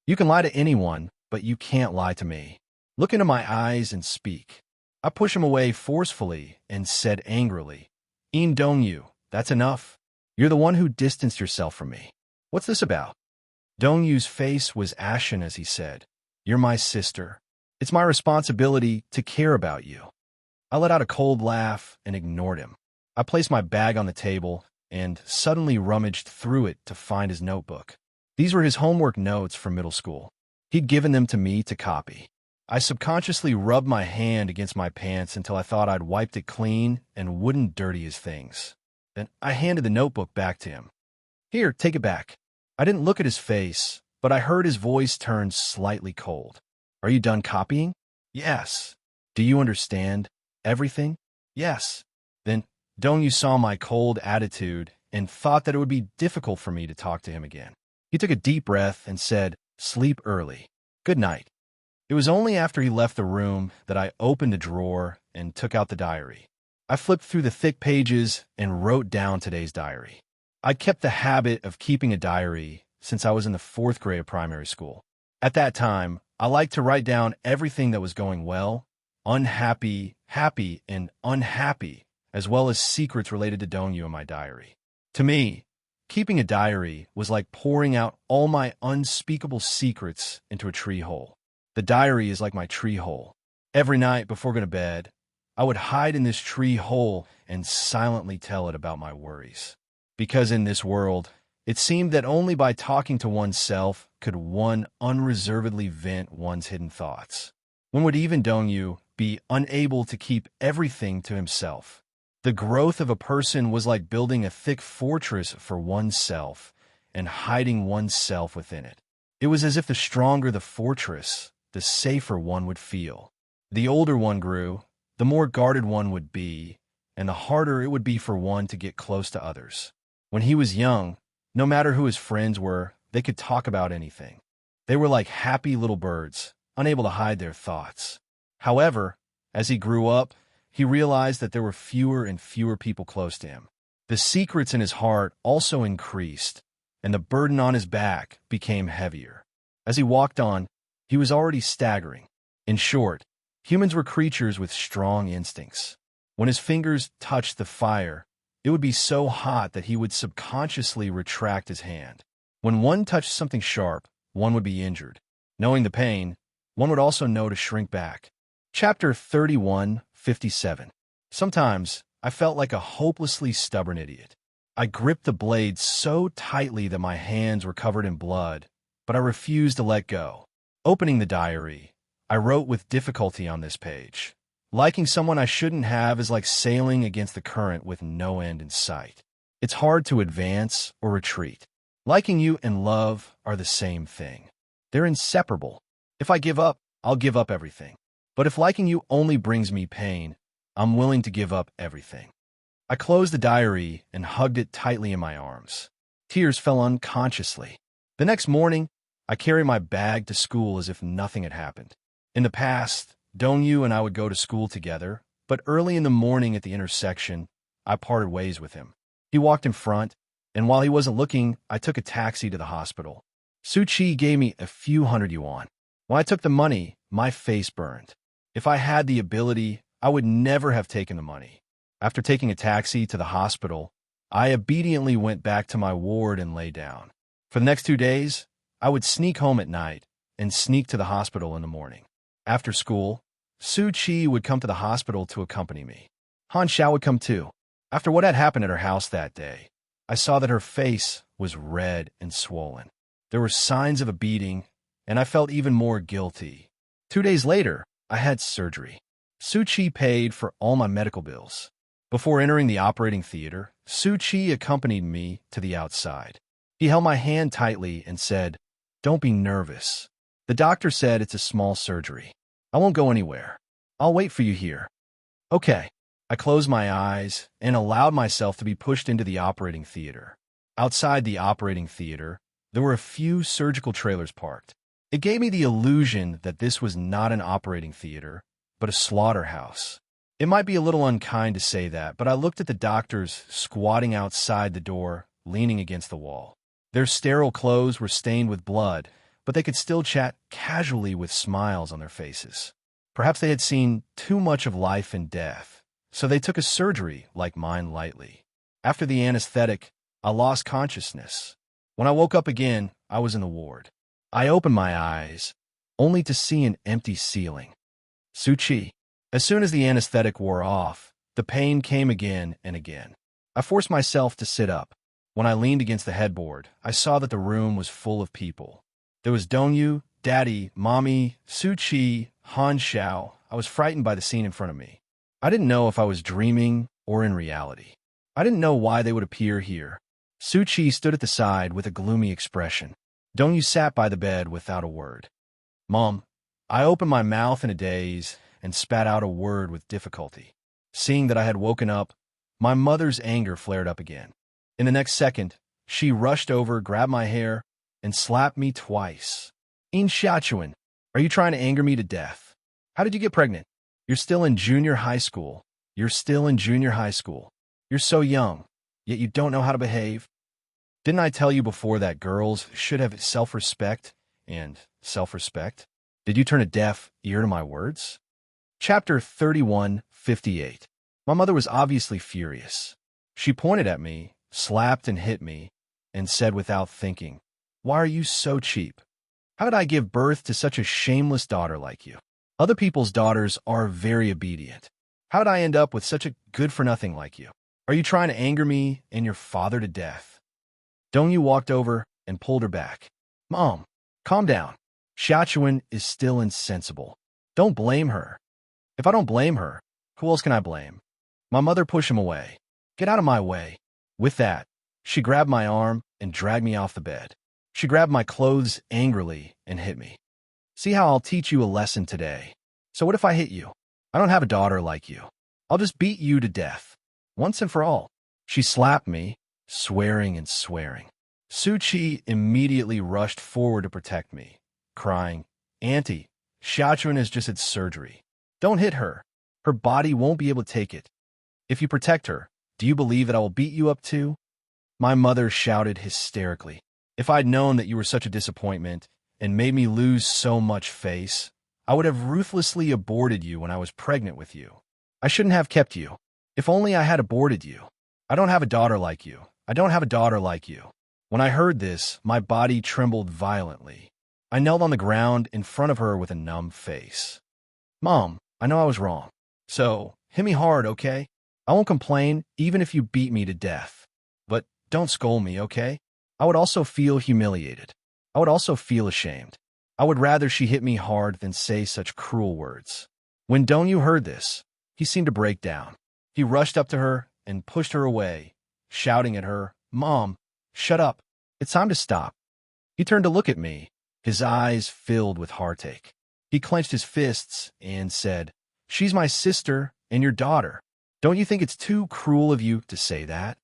You can lie to anyone, but you can't lie to me. Look into my eyes and speak. I pushed him away forcefully and said angrily, Dongyu, that's enough. You're the one who distanced yourself from me. What's this about? Dongyu's face was ashen as he said, You're my sister. It's my responsibility to care about you. I let out a cold laugh and ignored him. I placed my bag on the table and suddenly rummaged through it to find his notebook. These were his homework notes from middle school. He'd given them to me to copy. I subconsciously rubbed my hand against my pants until I thought I'd wiped it clean and wouldn't dirty his things. Then I handed the notebook back to him. Here, take it back. I didn't look at his face, but I heard his voice turn slightly cold. Are you done copying? Yes. Do you understand everything? Yes. Then Dongyu saw my cold attitude and thought that it would be difficult for me to talk to him again. He took a deep breath and said, Sleep early. Good night. It was only after he left the room that I opened a drawer and took out the diary. I flipped through the thick pages and wrote down today's diary. I'd kept the habit of keeping a diary since I was in the 4th grade of primary school. At that time, I liked to write down everything that was going well, unhappy, happy, and unhappy, as well as secrets related to Dongyu in my diary. To me, keeping a diary was like pouring out all my unspeakable secrets into a tree hole. The diary is like my tree hole. Every night before going to bed, I would hide in this tree hole and silently tell it about my worries. Because in this world, it seemed that only by talking to oneself could one unreservedly vent one's hidden thoughts. When would even Dongyu be unable to keep everything to himself? The growth of a person was like building a thick fortress for oneself and hiding oneself within it. It was as if the stronger the fortress, the safer one would feel. The older one grew, the more guarded one would be, and the harder it would be for one to get close to others. When he was young, no matter who his friends were, they could talk about anything. They were like happy little birds, unable to hide their thoughts. However, as he grew up, he realized that there were fewer and fewer people close to him. The secrets in his heart also increased, and the burden on his back became heavier. As he walked on, he was already staggering. In short, humans were creatures with strong instincts. When his fingers touched the fire, it would be so hot that he would subconsciously retract his hand. When one touched something sharp, one would be injured. Knowing the pain, one would also know to shrink back. Chapter 31:57. Sometimes I felt like a hopelessly stubborn idiot. I gripped the blade so tightly that my hands were covered in blood, but I refused to let go. Opening the diary, I wrote with difficulty on this page. Liking someone I shouldn't have is like sailing against the current with no end in sight. It's hard to advance or retreat. Liking you and love are the same thing. They're inseparable. If I give up, I'll give up everything. But if liking you only brings me pain, I'm willing to give up everything. I closed the diary and hugged it tightly in my arms. Tears fell unconsciously. The next morning, I carried my bag to school as if nothing had happened. In the past, Dongyu and I would go to school together, but early in the morning at the intersection, I parted ways with him. He walked in front, and while he wasn't looking, I took a taxi to the hospital. Suchi gave me a few hundred yuan. When I took the money, my face burned. If I had the ability, I would never have taken the money. After taking a taxi to the hospital, I obediently went back to my ward and lay down. For the next 2 days, I would sneak home at night and sneak to the hospital in the morning. After school, Suchi would come to the hospital to accompany me. Han Xiao would come too. After what had happened at her house that day, I saw that her face was red and swollen. There were signs of a beating, and I felt even more guilty. 2 days later, I had surgery. Suchi paid for all my medical bills. Before entering the operating theater, Suchi accompanied me to the outside. He held my hand tightly and said, Don't be nervous. The doctor said it's a small surgery. I won't go anywhere. I'll wait for you here. Okay. I closed my eyes and allowed myself to be pushed into the operating theater. Outside the operating theater, there were a few surgical trailers parked. It gave me the illusion that this was not an operating theater, but a slaughterhouse. It might be a little unkind to say that, but I looked at the doctors squatting outside the door, leaning against the wall. Their sterile clothes were stained with blood, but they could still chat casually with smiles on their faces. Perhaps they had seen too much of life and death, so they took a surgery like mine lightly. After the anesthetic, I lost consciousness. When I woke up again, I was in the ward. I opened my eyes, only to see an empty ceiling. Suchi. As soon as the anesthetic wore off, the pain came again and again. I forced myself to sit up. When I leaned against the headboard, I saw that the room was full of people. There was Dongyu, Daddy, Mommy, Suchi, Han Xiao. I was frightened by the scene in front of me. I didn't know if I was dreaming or in reality. I didn't know why they would appear here. Suchi stood at the side with a gloomy expression. Dongyu sat by the bed without a word. Mom. I opened my mouth in a daze and spat out a word with difficulty. Seeing that I had woken up, my mother's anger flared up again. In the next second, she rushed over, grabbed my hair, and slapped me twice. In Shachuan, are you trying to anger me to death? How did you get pregnant? You're still in junior high school. You're still in junior high school. You're so young, yet you don't know how to behave. Didn't I tell you before that girls should have self-respect and self-respect? Did you turn a deaf ear to my words? Chapter 31:58. My mother was obviously furious. She pointed at me, slapped and hit me, and said without thinking, "Why are you so cheap? How did I give birth to such a shameless daughter like you? Other people's daughters are very obedient. How did I end up with such a good-for-nothing like you? Are you trying to anger me and your father to death?" Dongyu walked over and pulled her back. "Mom, calm down. Xiaochuan is still insensible. Don't blame her." "If I don't blame her, who else can I blame?" My mother pushed him away. "Get out of my way." With that, she grabbed my arm and dragged me off the bed. She grabbed my clothes angrily and hit me. "See how I'll teach you a lesson today. So what if I hit you? I don't have a daughter like you. I'll just beat you to death, once and for all." She slapped me, swearing and swearing. Suchi immediately rushed forward to protect me, crying, "Auntie, Xiaochuan has just had surgery. Don't hit her. Her body won't be able to take it. If you protect her, do you believe that I will beat you up too?" My mother shouted hysterically, "If I'd known that you were such a disappointment and made me lose so much face, I would have ruthlessly aborted you when I was pregnant with you. I shouldn't have kept you. If only I had aborted you. I don't have a daughter like you. I don't have a daughter like you." When I heard this, my body trembled violently. I knelt on the ground in front of her with a numb face. "Mom, I know I was wrong. So, hit me hard, okay? I won't complain even if you beat me to death. But don't scold me, okay? I would also feel humiliated. I would also feel ashamed. I would rather she hit me hard than say such cruel words." When Dongyu heard this, he seemed to break down. He rushed up to her and pushed her away, shouting at her, "Mom, shut up. It's time to stop." He turned to look at me, his eyes filled with heartache. He clenched his fists and said, "She's my sister and your daughter. Don't you think it's too cruel of you to say that?"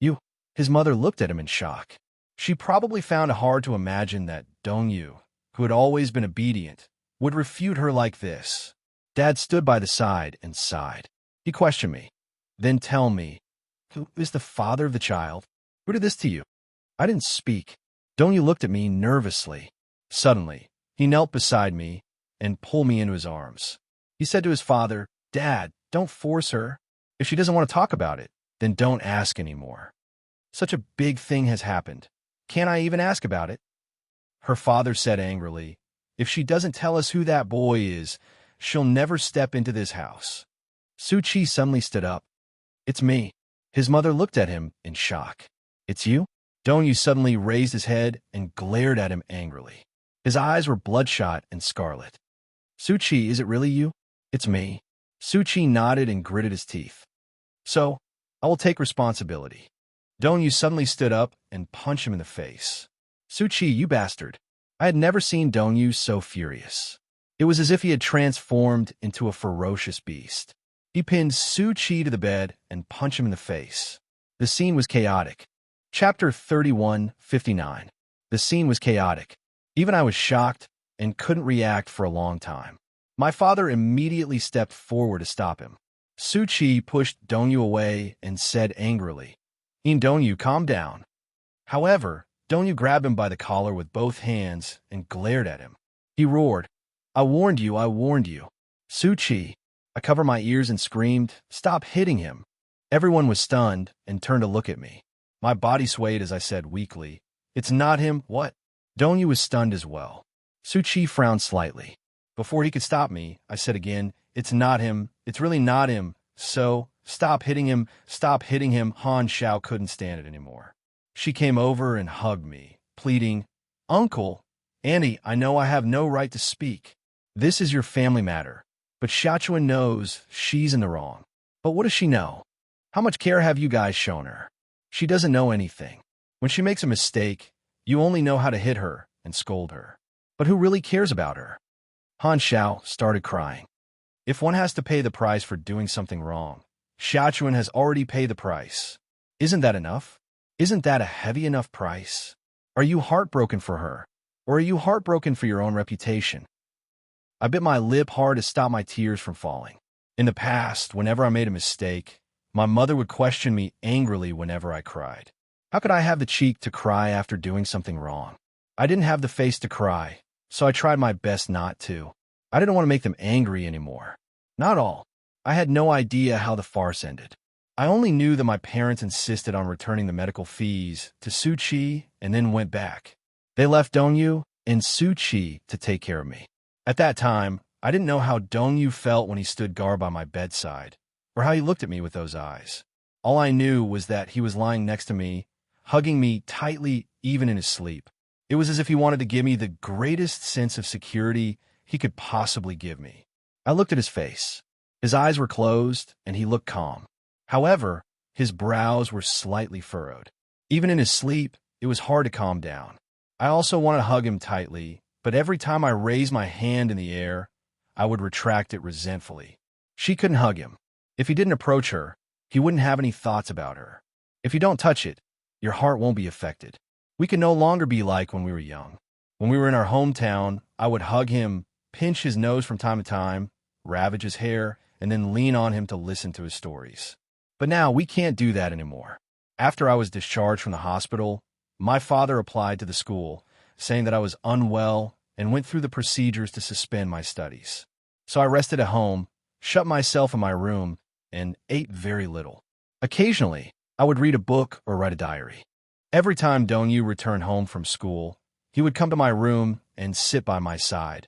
"You." His mother looked at him in shock. She probably found it hard to imagine that Dongyu, who had always been obedient, would refute her like this. Dad stood by the side and sighed. He questioned me. "Then tell me, who is the father of the child? Who did this to you?" I didn't speak. Dongyu looked at me nervously. Suddenly, he knelt beside me and pulled me into his arms. He said to his father, "Dad, don't force her. If she doesn't want to talk about it, then don't ask anymore. Such a big thing has happened. Can't I even ask about it?" Her father said angrily, "If she doesn't tell us who that boy is, she'll never step into this house." Suchi suddenly stood up. "It's me." His mother looked at him in shock. "It's you?" Dongyu suddenly raised his head and glared at him angrily. His eyes were bloodshot and scarlet. "Suchi, is it really you?" "It's me." Suchi nodded and gritted his teeth. "So, I will take responsibility." Dongyu suddenly stood up and punched him in the face. "Suchi, you bastard." I had never seen Dongyu so furious. It was as if he had transformed into a ferocious beast. He pinned Su Chi to the bed and punched him in the face. The scene was chaotic. Chapter 31:59. The scene was chaotic. Even I was shocked and couldn't react for a long time. My father immediately stepped forward to stop him. Su Chi pushed Dongyu away and said angrily, Dongyu, calm down. However, Dongyu grabbed him by the collar with both hands and glared at him. He roared, I warned you, I warned you. Su Chi. I covered my ears and screamed, stop hitting him. Everyone was stunned and turned to look at me. My body swayed as I said weakly, it's not him, what? Dongyu was stunned as well. Su Chi frowned slightly. Before he could stop me, I said again, it's not him, it's really not him, so, stop hitting him, stop hitting him. Han Xiao couldn't stand it anymore. She came over and hugged me, pleading, Uncle, Annie, I know I have no right to speak. This is your family matter, but Xiaochuan knows she's in the wrong. But what does she know? How much care have you guys shown her? She doesn't know anything. When she makes a mistake, you only know how to hit her and scold her. But who really cares about her? Han Xiao started crying. If one has to pay the price for doing something wrong, Xiaochuan has already paid the price. Isn't that enough? Isn't that a heavy enough price? Are you heartbroken for her? Or are you heartbroken for your own reputation? I bit my lip hard to stop my tears from falling. In the past, whenever I made a mistake, my mother would question me angrily whenever I cried. How could I have the cheek to cry after doing something wrong? I didn't have the face to cry, so I tried my best not to. I didn't want to make them angry anymore. Not all. I had no idea how the farce ended. I only knew that my parents insisted on returning the medical fees to Su Chi and then went back. They left Dongyu and Su Chi to take care of me. At that time, I didn't know how Dongyu felt when he stood guard by my bedside, or how he looked at me with those eyes. All I knew was that he was lying next to me, hugging me tightly even in his sleep. It was as if he wanted to give me the greatest sense of security he could possibly give me. I looked at his face. His eyes were closed, and he looked calm. However, his brows were slightly furrowed. Even in his sleep, it was hard to calm down. I also wanted to hug him tightly, but every time I raised my hand in the air, I would retract it resentfully. She couldn't hug him. If he didn't approach her, he wouldn't have any thoughts about her. If you don't touch it, your heart won't be affected. We can no longer be like when we were young. When we were in our hometown, I would hug him, pinch his nose from time to time, ravage his hair, and then lean on him to listen to his stories. But now we can't do that anymore. After I was discharged from the hospital, my father applied to the school, saying that I was unwell and went through the procedures to suspend my studies. So I rested at home, shut myself in my room, and ate very little. Occasionally, I would read a book or write a diary. Every time Dongyu returned home from school, he would come to my room and sit by my side,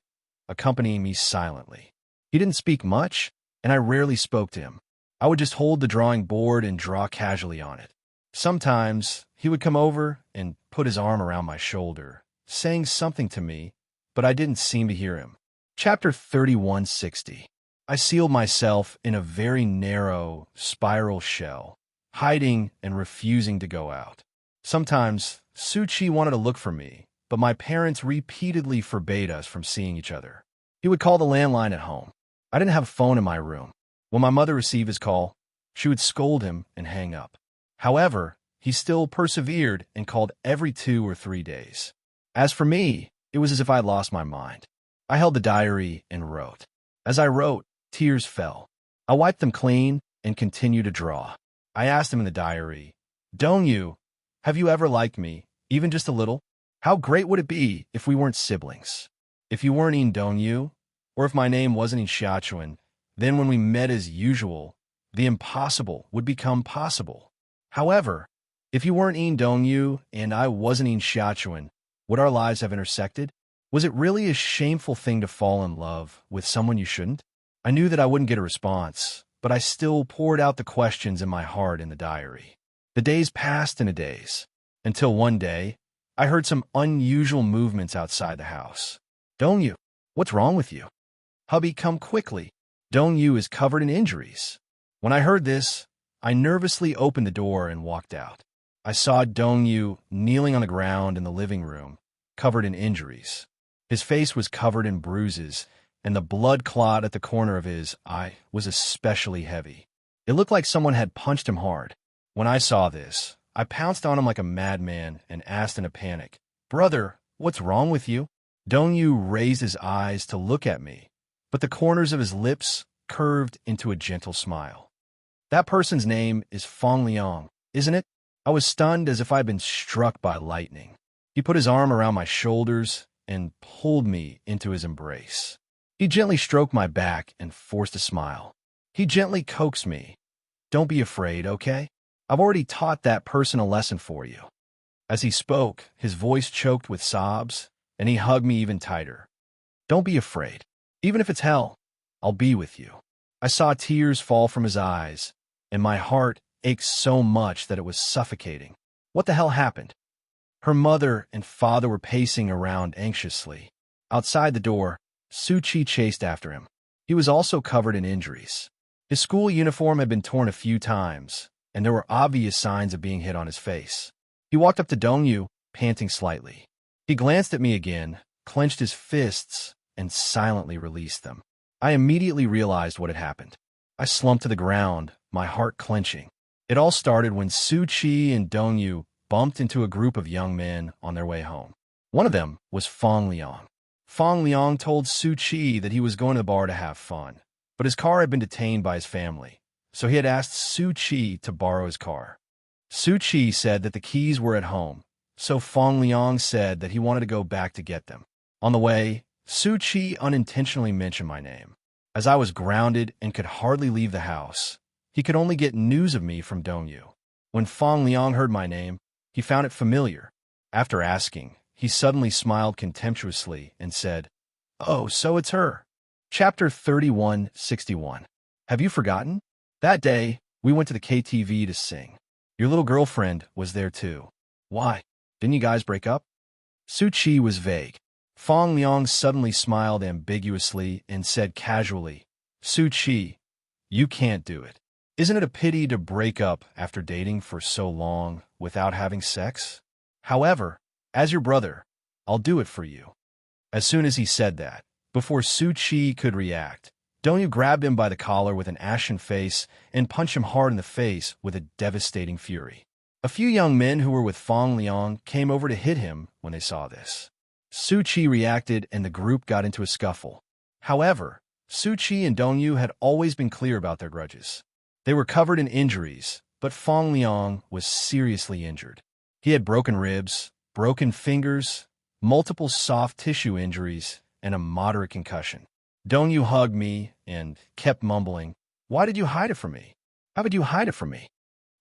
accompanying me silently. He didn't speak much, and I rarely spoke to him. I would just hold the drawing board and draw casually on it. Sometimes, he would come over and put his arm around my shoulder, saying something to me, but I didn't seem to hear him. Chapter 31:60. I sealed myself in a very narrow, spiral shell, hiding and refusing to go out. Sometimes, Su Chi wanted to look for me, but my parents repeatedly forbade us from seeing each other. He would call the landline at home. I didn't have a phone in my room. When my mother received his call, she would scold him and hang up. However, he still persevered and called every 2 or 3 days. As for me, it was as if I had lost my mind. I held the diary and wrote. As I wrote, tears fell. I wiped them clean and continued to draw. I asked him in the diary, Dongyu, have you ever liked me, even just a little? How great would it be if we weren't siblings? If you weren't Dongyu, or if my name wasn't Xiaochuan, then when we met as usual, the impossible would become possible. However, if you weren't Dongyu and I wasn't Xiaochuan, would our lives have intersected? Was it really a shameful thing to fall in love with someone you shouldn't? I knew that I wouldn't get a response, but I still poured out the questions in my heart in the diary. The days passed in a daze, until one day, I heard some unusual movements outside the house. Dongyu, what's wrong with you? Hubby, come quickly. Dongyu is covered in injuries. When I heard this, I nervously opened the door and walked out. I saw Dongyu kneeling on the ground in the living room, covered in injuries. His face was covered in bruises, and the blood clot at the corner of his eye was especially heavy. It looked like someone had punched him hard. When I saw this, I pounced on him like a madman and asked in a panic, "Brother, what's wrong with you?" Dongyu raised his eyes to look at me, but the corners of his lips curved into a gentle smile. "That person's name is Fong Liang, isn't it?" I was stunned as if I'd been struck by lightning. He put his arm around my shoulders and pulled me into his embrace. He gently stroked my back and forced a smile. He gently coaxed me. "Don't be afraid, okay? I've already taught that person a lesson for you." As he spoke, his voice choked with sobs, and he hugged me even tighter. "Don't be afraid. Even if it's hell, I'll be with you." I saw tears fall from his eyes, and my heart ached so much that it was suffocating. What the hell happened? Her mother and father were pacing around anxiously. Outside the door, Su-Chi chased after him. He was also covered in injuries. His school uniform had been torn a few times, and there were obvious signs of being hit on his face. He walked up to Dongyu, panting slightly. He glanced at me again, clenched his fists, and silently released them. I immediately realized what had happened. I slumped to the ground, my heart clenching. It all started when Su-Chi and Dongyu bumped into a group of young men on their way home. One of them was Fong Liang. Fong Liang told Su-Chi that he was going to the bar to have fun, but his car had been detained by his family, so he had asked Su-Chi to borrow his car. Su-Chi said that the keys were at home, so Fong Liang said that he wanted to go back to get them. On the way, Su-Chi unintentionally mentioned my name. As I was grounded and could hardly leave the house, he could only get news of me from Dongyu. When Fong Liang heard my name, he found it familiar. After asking, he suddenly smiled contemptuously and said, "Oh, so it's her." Chapter 3161. Have you forgotten? That day, we went to the KTV to sing. Your little girlfriend was there too. Why? Didn't you guys break up? Su-Chi was vague. Fong Liang suddenly smiled ambiguously and said casually, "Su-Chi, you can't do it. Isn't it a pity to break up after dating for so long without having sex? However, as your brother, I'll do it for you." As soon as he said that, before Su-Chi could react, Dongyu grabbed him by the collar with an ashen face and punched him hard in the face with a devastating fury. A few young men who were with Fong Liang came over to hit him when they saw this. Su-Chi reacted and the group got into a scuffle. However, Su-Chi and Dongyu had always been clear about their grudges. They were covered in injuries, but Fong Liang was seriously injured. He had broken ribs, broken fingers, multiple soft tissue injuries, and a moderate concussion. Dongyu hugged me and kept mumbling, "Why did you hide it from me? How would you hide it from me?"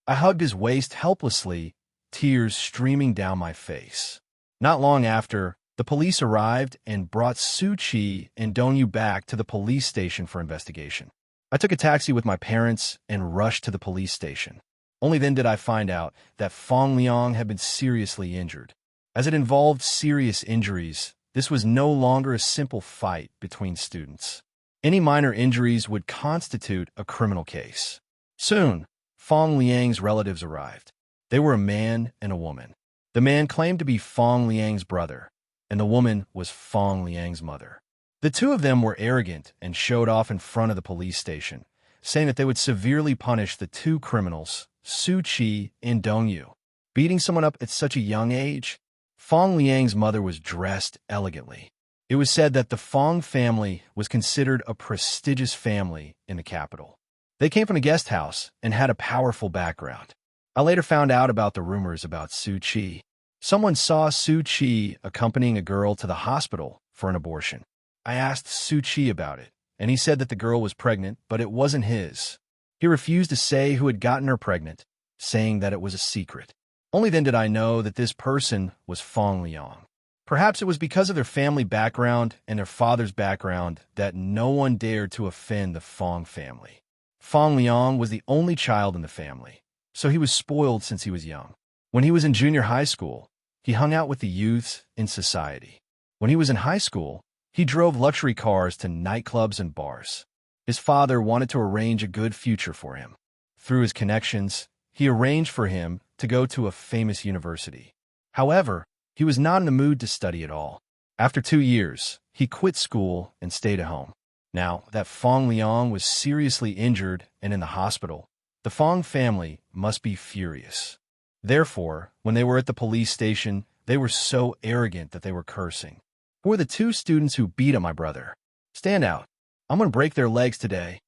I hugged his waist helplessly, tears streaming down my face. Not long after, the police arrived and brought Su-Chi and Dongyu back to the police station for investigation. I took a taxi with my parents and rushed to the police station. Only then did I find out that Fong Liang had been seriously injured. As it involved serious injuries, this was no longer a simple fight between students. Any minor injuries would constitute a criminal case. Soon, Fong Liang's relatives arrived. They were a man and a woman. The man claimed to be Fong Liang's brother, and the woman was Fong Liang's mother. The two of them were arrogant and showed off in front of the police station, saying that they would severely punish the two criminals, Su-Chi and Dongyu. Beating someone up at such a young age? Fong Liang's mother was dressed elegantly. It was said that the Fong family was considered a prestigious family in the capital. They came from a guest house and had a powerful background. I later found out about the rumors about Su-Chi. Someone saw Su-Chi accompanying a girl to the hospital for an abortion. I asked Su-Chi about it, and he said that the girl was pregnant, but it wasn't his. He refused to say who had gotten her pregnant, saying that it was a secret. Only then did I know that this person was Fong Liang. Perhaps it was because of their family background and their father's background that no one dared to offend the Fong family. Fong Liang was the only child in the family, so he was spoiled since he was young. When he was in junior high school, he hung out with the youths in society. When he was in high school, he drove luxury cars to nightclubs and bars. His father wanted to arrange a good future for him. Through his connections, he arranged for him to go to a famous university. However, he was not in the mood to study at all. After 2 years, he quit school and stayed at home. Now that Fong Liang was seriously injured and in the hospital, the Fong family must be furious. Therefore, when they were at the police station, they were so arrogant that they were cursing. "Who are the 2 students who beat up my brother? Stand out. I'm going to break their legs today."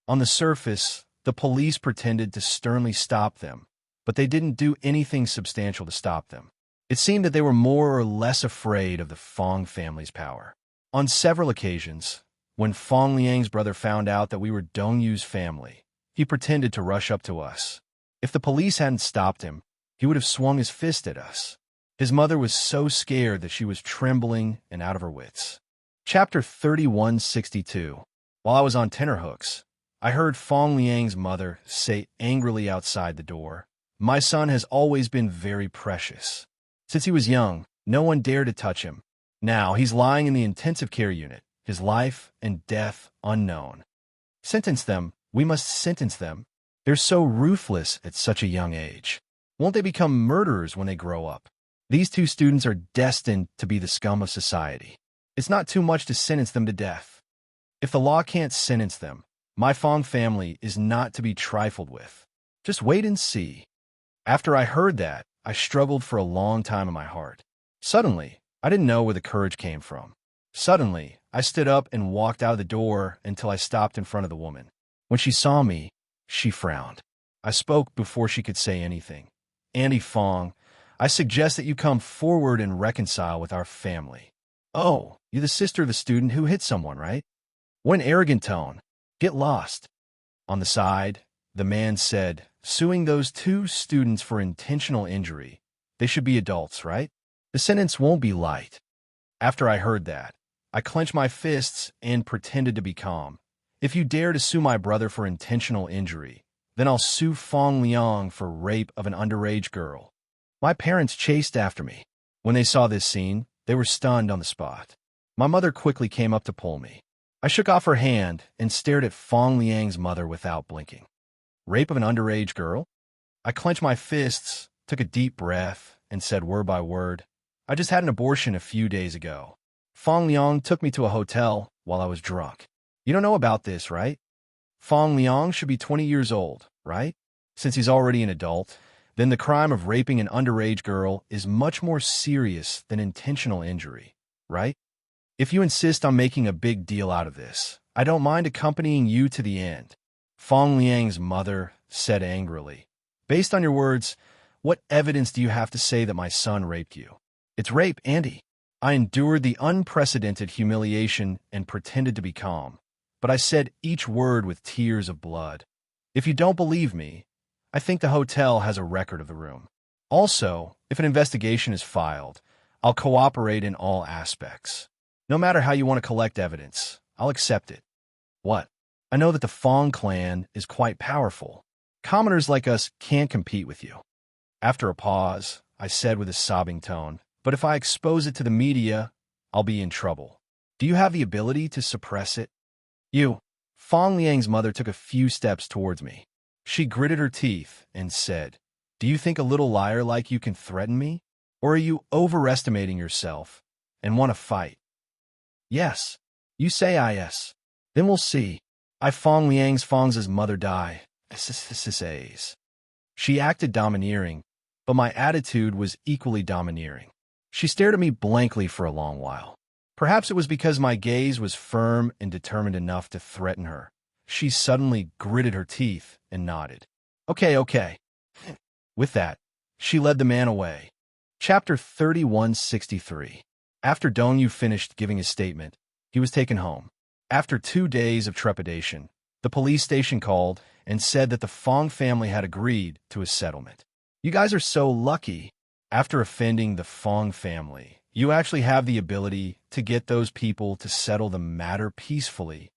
On the surface, the police pretended to sternly stop them, but they didn't do anything substantial to stop them. It seemed that they were more or less afraid of the Fong family's power. On several occasions, when Fong Liang's brother found out that we were Dongyu's family, he pretended to rush up to us. If the police hadn't stopped him, he would have swung his fist at us. His mother was so scared that she was trembling and out of her wits. Chapter 3162. While I was on tenterhooks, I heard Fong Liang's mother say angrily outside the door, "My son has always been very precious. Since he was young, no one dared to touch him. Now he's lying in the intensive care unit, his life and death unknown. Sentence them. We must sentence them. They're so ruthless at such a young age. Won't they become murderers when they grow up? These 2 students are destined to be the scum of society. It's not too much to sentence them to death. If the law can't sentence them, my Fong family is not to be trifled with. Just wait and see." After I heard that, I struggled for a long time in my heart. Suddenly, I didn't know where the courage came from. Suddenly, I stood up and walked out of the door until I stopped in front of the woman. When she saw me, she frowned. I spoke before she could say anything. "Auntie Fong, I suggest that you come forward and reconcile with our family." "Oh, you're the sister of the student who hit someone, right?" What an arrogant tone. "Get lost." On the side, the man said, "Suing those 2 students for intentional injury. They should be adults, right? The sentence won't be light." After I heard that, I clenched my fists and pretended to be calm. "If you dare to sue my brother for intentional injury, then I'll sue Fong Liang for rape of an underage girl." My parents chased after me. When they saw this scene, they were stunned on the spot. My mother quickly came up to pull me. I shook off her hand and stared at Fong Liang's mother without blinking. Rape of an underage girl? I clenched my fists, took a deep breath, and said word by word, "I just had an abortion a few days ago. Fong Liang took me to a hotel while I was drunk. You don't know about this, right? Fong Liang should be 20 years old, right? Since he's already an adult, then the crime of raping an underage girl is much more serious than intentional injury, right? If you insist on making a big deal out of this, I don't mind accompanying you to the end." Fong Liang's mother said angrily, "Based on your words, what evidence do you have to say that my son raped you?" "It's rape, Auntie." I endured the unprecedented humiliation and pretended to be calm, but I said each word with tears of blood. "If you don't believe me, I think the hotel has a record of the room. Also, if an investigation is filed, I'll cooperate in all aspects. No matter how you want to collect evidence, I'll accept it." "What?" "I know that the Fong clan is quite powerful. Commoners like us can't compete with you." After a pause, I said with a sobbing tone, "But if I expose it to the media, I'll be in trouble. Do you have the ability to suppress it?" "You." Fong Liang's mother took a few steps towards me. She gritted her teeth and said, "Do you think a little liar like you can threaten me? Or are you overestimating yourself and want to fight?" "Yes." "You say yes. Then we'll see. I Fong Fong's mother die. She acted domineering, but my attitude was equally domineering. She stared at me blankly for a long while. Perhaps it was because my gaze was firm and determined enough to threaten her. She suddenly gritted her teeth and nodded. Okay. With that, she led the man away. Chapter 3163. After Dongyu finished giving his statement, he was taken home. After 2 days of trepidation, the police station called and said that the Fong family had agreed to a settlement. "You guys are so lucky. After offending the Fong family, you actually have the ability to get those people to settle the matter peacefully."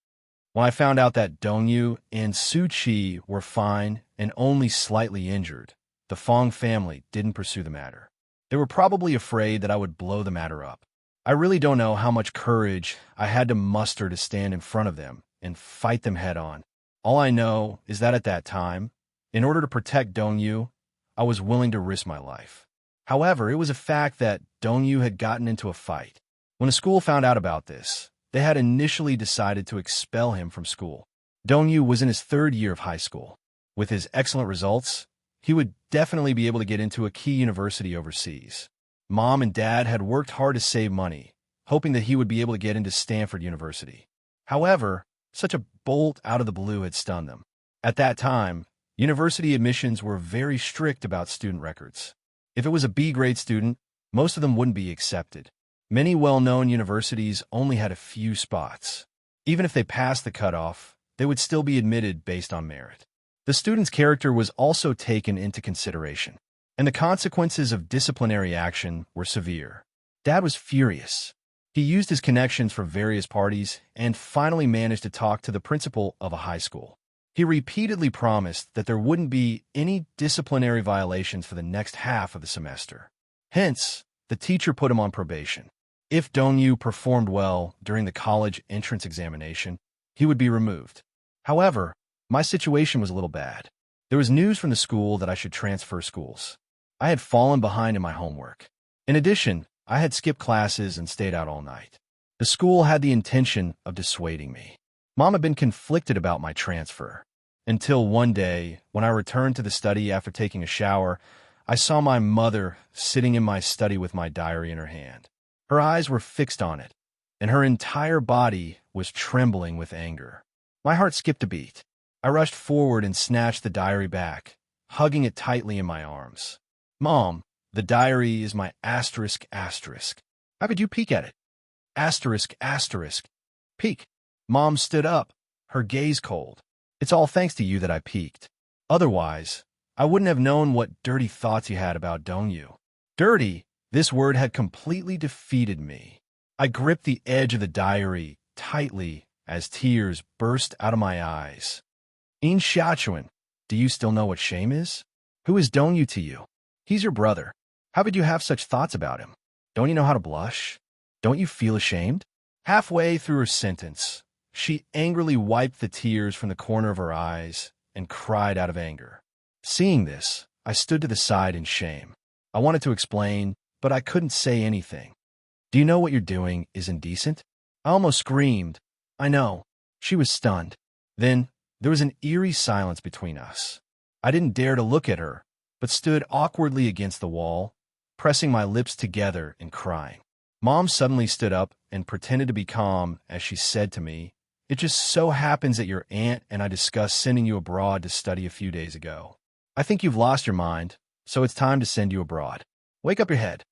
When I found out that Dongyu and Su Chi were fine and only slightly injured, the Fong family didn't pursue the matter. They were probably afraid that I would blow the matter up. I really don't know how much courage I had to muster to stand in front of them and fight them head on. All I know is that at that time, in order to protect Dongyu, I was willing to risk my life. However, it was a fact that Dongyu had gotten into a fight. When the school found out about this, they had initially decided to expel him from school. Dongyu was in his third year of high school. With his excellent results, he would definitely be able to get into a key university overseas. Mom and Dad had worked hard to save money, hoping that he would be able to get into Stanford University. However, such a bolt out of the blue had stunned them. At that time, university admissions were very strict about student records. If it was a B-grade student, most of them wouldn't be accepted. Many well-known universities only had a few spots. Even if they passed the cutoff, they would still be admitted based on merit. The student's character was also taken into consideration, and the consequences of disciplinary action were severe. Dad was furious. He used his connections for various parties and finally managed to talk to the principal of a high school. He repeatedly promised that there wouldn't be any disciplinary violations for the next half of the semester. Hence, the teacher put him on probation. If Dongyu performed well during the college entrance examination, he would be removed. However, my situation was a little bad. There was news from the school that I should transfer schools. I had fallen behind in my homework. In addition, I had skipped classes and stayed out all night. The school had the intention of dissuading me. Mom had been conflicted about my transfer. Until one day, when I returned to the study after taking a shower, I saw my mother sitting in my study with my diary in her hand. Her eyes were fixed on it, and her entire body was trembling with anger. My heart skipped a beat. I rushed forward and snatched the diary back, hugging it tightly in my arms. Mom, the diary is my asterisk. How could you peek at it? Asterisk. Peek. Mom stood up, her gaze cold. It's all thanks to you that I peeked. Otherwise, I wouldn't have known what dirty thoughts you had about Dongyu. Dirty, this word had completely defeated me. I gripped the edge of the diary tightly as tears burst out of my eyes. Enchanting, do you still know what shame is? Who is Dongyu to you? He's your brother. How could you have such thoughts about him? Don't you know how to blush? Don't you feel ashamed? Halfway through her sentence, she angrily wiped the tears from the corner of her eyes and cried out of anger. Seeing this, I stood to the side in shame. I wanted to explain, but I couldn't say anything. Do you know what you're doing is indecent? I almost screamed. I know. She was stunned. Then, there was an eerie silence between us. I didn't dare to look at her, but stood awkwardly against the wall, pressing my lips together and crying. Mom suddenly stood up and pretended to be calm as she said to me, "It just so happens that your aunt and I discussed sending you abroad to study a few days ago. I think you've lost your mind, so it's time to send you abroad. Wake up your head."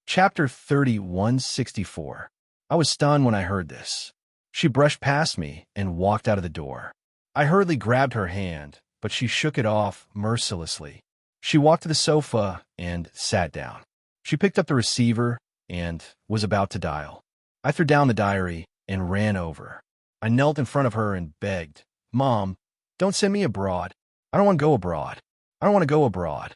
Chapter 3164. I was stunned when I heard this. She brushed past me and walked out of the door. I hurriedly grabbed her hand, but she shook it off mercilessly. She walked to the sofa and sat down. She picked up the receiver and was about to dial. I threw down the diary and ran over. I knelt in front of her and begged, "Mom, don't send me abroad. I don't want to go abroad. I don't want to go abroad."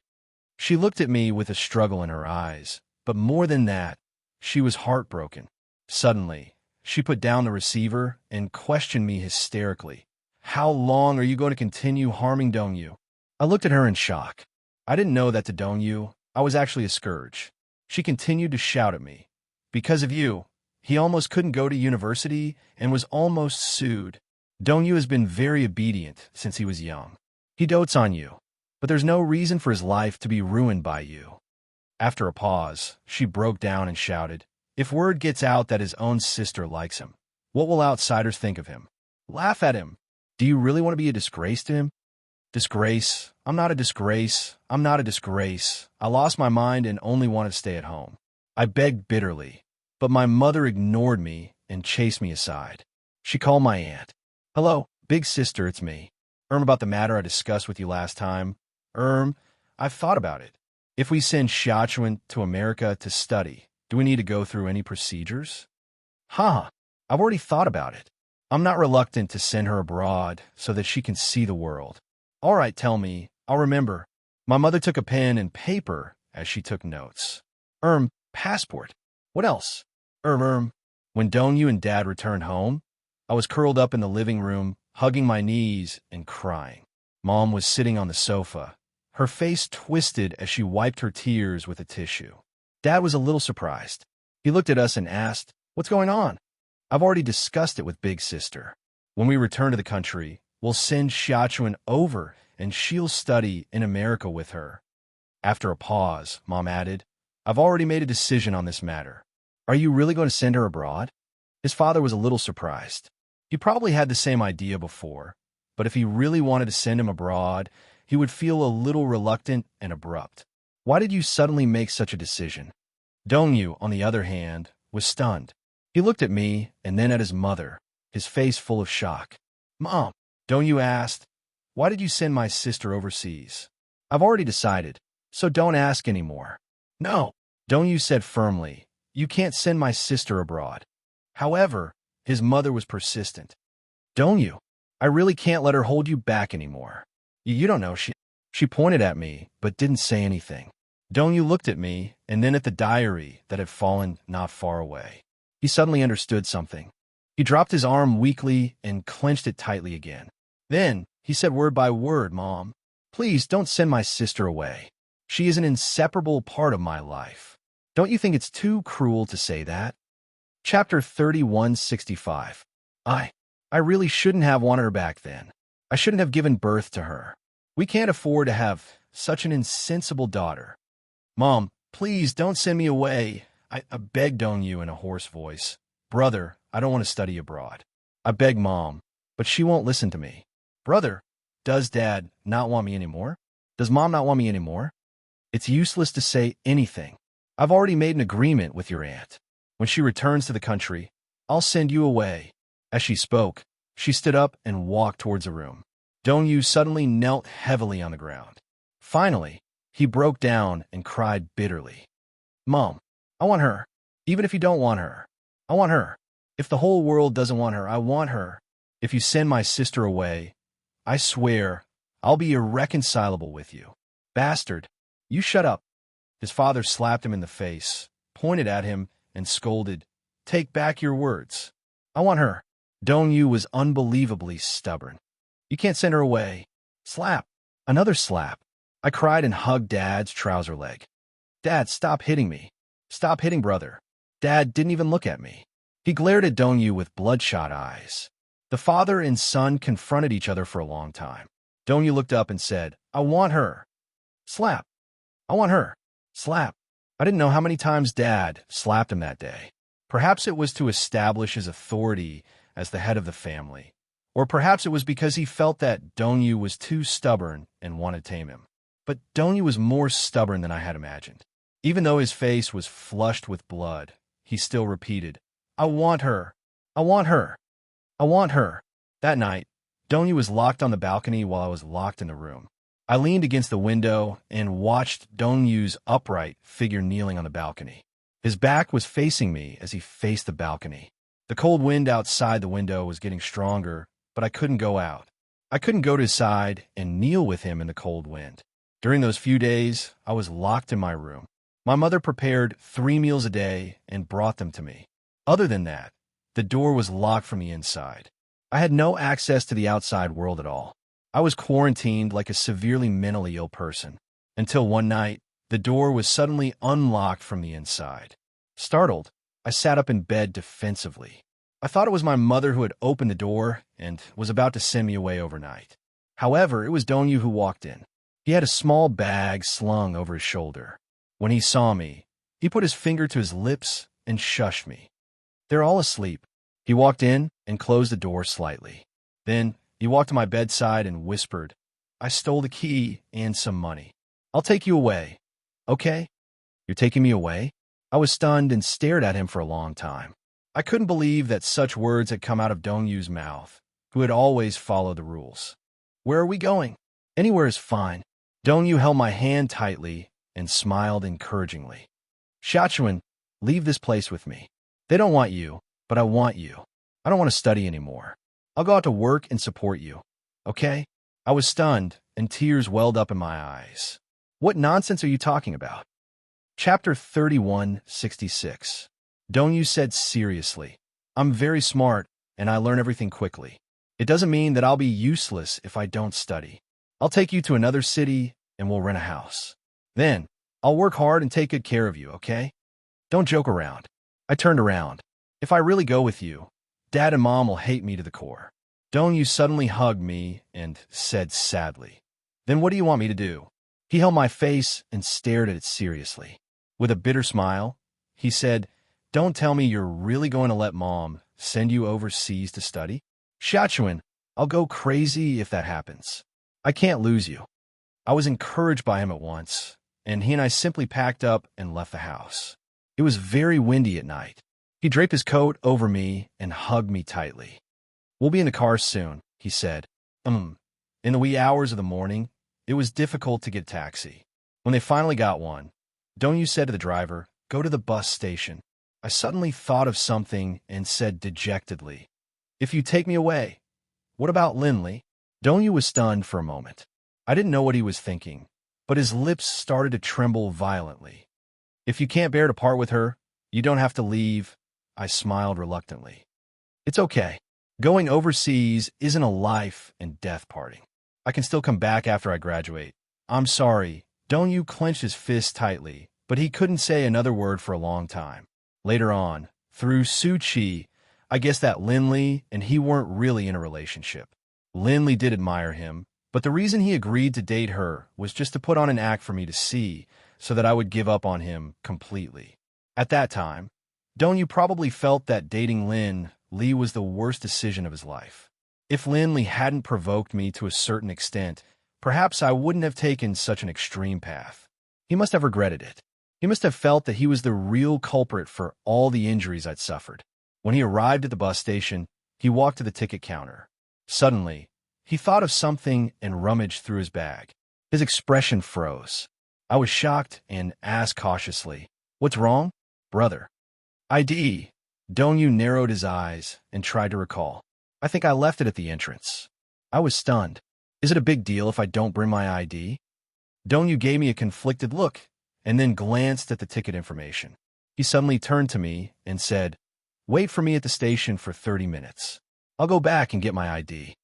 She looked at me with a struggle in her eyes, but more than that, she was heartbroken. Suddenly, she put down the receiver and questioned me hysterically. "How long are you going to continue harming Dongyu?" I looked at her in shock. I didn't know that to Dongyu, I was actually a scourge. She continued to shout at me. "Because of you, he almost couldn't go to university and was almost sued. Dongyu has been very obedient since he was young. He dotes on you, but there's no reason for his life to be ruined by you." After a pause, she broke down and shouted, "If word gets out that his own sister likes him, what will outsiders think of him? Laugh at him. Do you really want to be a disgrace to him?" "Disgrace? I'm not a disgrace. I'm not a disgrace. I lost my mind and only wanted to stay at home." I begged bitterly, but my mother ignored me and chased me aside. She called my aunt. "Hello, big sister, it's me. About the matter I discussed with you last time. I've thought about it. If we send Xiaochuan to America to study, do we need to go through any procedures?" "I've already thought about it. I'm not reluctant to send her abroad so that she can see the world." "All right, tell me. I'll remember." My mother took a pen and paper as she took notes. Passport. What else?" When Dongyu and Dad returned home, I was curled up in the living room, hugging my knees and crying. Mom was sitting on the sofa, her face twisted as she wiped her tears with a tissue. Dad was a little surprised. He looked at us and asked, What's going on? I've already discussed it with Big Sister. When we return to the country, we'll send Xiaochuan over and she'll study in America with her. After a pause, Mom added, I've already made a decision on this matter. Are you really going to send her abroad? His father was a little surprised. He probably had the same idea before, but if he really wanted to send him abroad, he would feel a little reluctant and abrupt. Why did you suddenly make such a decision? Dongyu, on the other hand, was stunned. He looked at me and then at his mother, his face full of shock. Mom, Dongyu asked, why did you send my sister overseas? I've already decided, so don't ask anymore. No, Dongyu said firmly, you can't send my sister abroad. However, his mother was persistent. Dongyu, I really can't let her hold you back anymore. You don't know, she pointed at me, but didn't say anything. Dongyu looked at me and then at the diary that had fallen not far away. He suddenly understood something. He dropped his arm weakly and clenched it tightly again. Then, he said word by word, Mom, please don't send my sister away. She is an inseparable part of my life. Don't you think it's too cruel to say that? Chapter 3165. I really shouldn't have wanted her back then. I shouldn't have given birth to her. We can't afford to have such an insensible daughter. Mom, please don't send me away. I begged Dongyu in a hoarse voice. Brother, I don't want to study abroad. I begged Mom, but she won't listen to me. Brother, does Dad not want me anymore? Does Mom not want me anymore? It's useless to say anything. I've already made an agreement with your aunt. When she returns to the country, I'll send you away. As she spoke, she stood up and walked towards a room. Dongyu suddenly knelt heavily on the ground. Finally, he broke down and cried bitterly. Mom, I want her. Even if you don't want her, I want her. If the whole world doesn't want her, I want her. If you send my sister away, I swear I'll be irreconcilable with you. Bastard, you shut up. His father slapped him in the face, pointed at him, and scolded, Take back your words. I want her. Dongyu was unbelievably stubborn. You can't send her away. Slap. Another slap. I cried and hugged Dad's trouser leg. Dad, stop hitting me. Stop hitting brother. Dad didn't even look at me. He glared at Dongyu with bloodshot eyes. The father and son confronted each other for a long time. Dongyu looked up and said, I want her. Slap. I want her. Slap. I didn't know how many times Dad slapped him that day. Perhaps it was to establish his authority as the head of the family. Or perhaps it was because he felt that Dongyu was too stubborn and wanted to tame him. But Dongyu was more stubborn than I had imagined. Even though his face was flushed with blood, he still repeated, I want her. I want her. I want her. That night, Dongyu was locked on the balcony while I was locked in the room. I leaned against the window and watched Dongyu's upright figure kneeling on the balcony. His back was facing me as he faced the balcony. The cold wind outside the window was getting stronger, but I couldn't go out. I couldn't go to his side and kneel with him in the cold wind. During those few days, I was locked in my room. My mother prepared 3 meals a day and brought them to me. Other than that, the door was locked from the inside. I had no access to the outside world at all. I was quarantined like a severely mentally ill person. Until one night, the door was suddenly unlocked from the inside. Startled, I sat up in bed defensively. I thought it was my mother who had opened the door and was about to send me away overnight. However, it was Dongyu who walked in. He had a small bag slung over his shoulder. When he saw me, he put his finger to his lips and shushed me. They're all asleep. He walked in and closed the door slightly. Then he walked to my bedside and whispered, I stole the key and some money. I'll take you away. Okay? You're taking me away? I was stunned and stared at him for a long time. I couldn't believe that such words had come out of Dongyu's mouth, who had always followed the rules. Where are we going? Anywhere is fine. Dongyu held my hand tightly and smiled encouragingly. Xiaochuan, leave this place with me. They don't want you, but I want you. I don't want to study anymore. I'll go out to work and support you. Okay? I was stunned, and tears welled up in my eyes. What nonsense are you talking about? Chapter 3166. Dongyu said seriously, I'm very smart, and I learn everything quickly. It doesn't mean that I'll be useless if I don't study. I'll take you to another city, and we'll rent a house. Then, I'll work hard and take good care of you, okay? Don't joke around. I turned around. If I really go with you, Dad and Mom will hate me to the core. Dongyu suddenly hugged me and said sadly, "Then what do you want me to do?" He held my face and stared at it seriously. With a bitter smile, he said, "Don't tell me you're really going to let Mom send you overseas to study? Xiaochuan, I'll go crazy if that happens. I can't lose you." I was encouraged by him at once, and he and I simply packed up and left the house. It was very windy at night. He draped his coat over me and hugged me tightly. "We'll be in the car soon," he said. In the wee hours of the morning, it was difficult to get a taxi. When they finally got one, Dongyu said to the driver, "Go to the bus station." I suddenly thought of something and said dejectedly, "If you take me away, what about Linley?" Dongyu was stunned for a moment. I didn't know what he was thinking, but his lips started to tremble violently. "If you can't bear to part with her, you don't have to leave." I smiled reluctantly. "It's okay. Going overseas isn't a life and death party. I can still come back after I graduate." "I'm sorry." Dongyu clenched his fist tightly, but he couldn't say another word for a long time. Later on, through Su-Chi, I guessed that Linley and he weren't really in a relationship. Linley did admire him, but the reason he agreed to date her was just to put on an act for me to see, so that I would give up on him completely. At that time, Dongyu probably felt that dating Linley was the worst decision of his life. If Linley hadn't provoked me to a certain extent, perhaps I wouldn't have taken such an extreme path. He must have regretted it. He must have felt that he was the real culprit for all the injuries I'd suffered. When he arrived at the bus station, he walked to the ticket counter. Suddenly, he thought of something and rummaged through his bag. His expression froze. I was shocked and asked cautiously, "What's wrong, brother?" "ID." Dongyu narrowed his eyes and tried to recall. "I think I left it at the entrance." I was stunned. "Is it a big deal if I don't bring my ID?" Dongyu gave me a conflicted look and then glanced at the ticket information. He suddenly turned to me and said, "Wait for me at the station for 30 minutes. I'll go back and get my ID."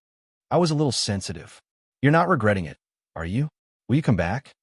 I was a little sensitive. "You're not regretting it, are you? Will you come back?"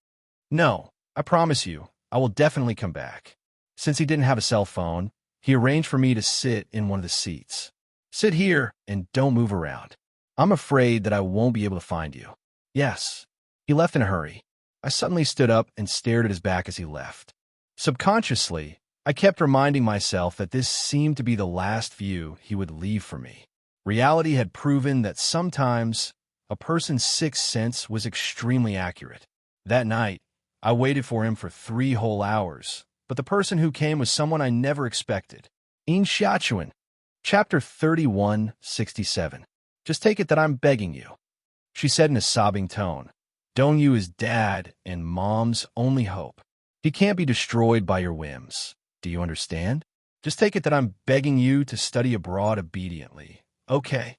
"No, I promise you, I will definitely come back." Since he didn't have a cell phone, he arranged for me to sit in one of the seats. "Sit here and don't move around. I'm afraid that I won't be able to find you." "Yes." He left in a hurry. I suddenly stood up and stared at his back as he left. Subconsciously, I kept reminding myself that this seemed to be the last view he would leave for me. Reality had proven that sometimes a person's sixth sense was extremely accurate. That night, I waited for him for 3 whole hours, but the person who came was someone I never expected. Xiaochuan. Chapter 3167. "Just take it that I'm begging you," she said in a sobbing tone. "Dongyu is Dad and Mom's only hope. He can't be destroyed by your whims. Do you understand? Just take it that I'm begging you to study abroad obediently. Okay."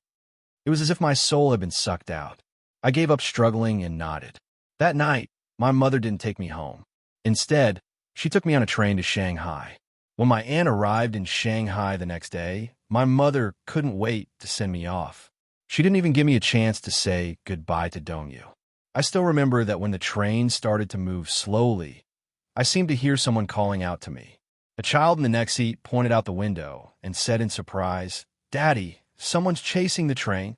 It was as if my soul had been sucked out. I gave up struggling and nodded. That night, my mother didn't take me home. Instead, she took me on a train to Shanghai. When my aunt arrived in Shanghai the next day, my mother couldn't wait to send me off. She didn't even give me a chance to say goodbye to Dongyu. I still remember that when the train started to move slowly, I seemed to hear someone calling out to me. A child in the next seat pointed out the window and said in surprise, "Daddy, someone's chasing the train."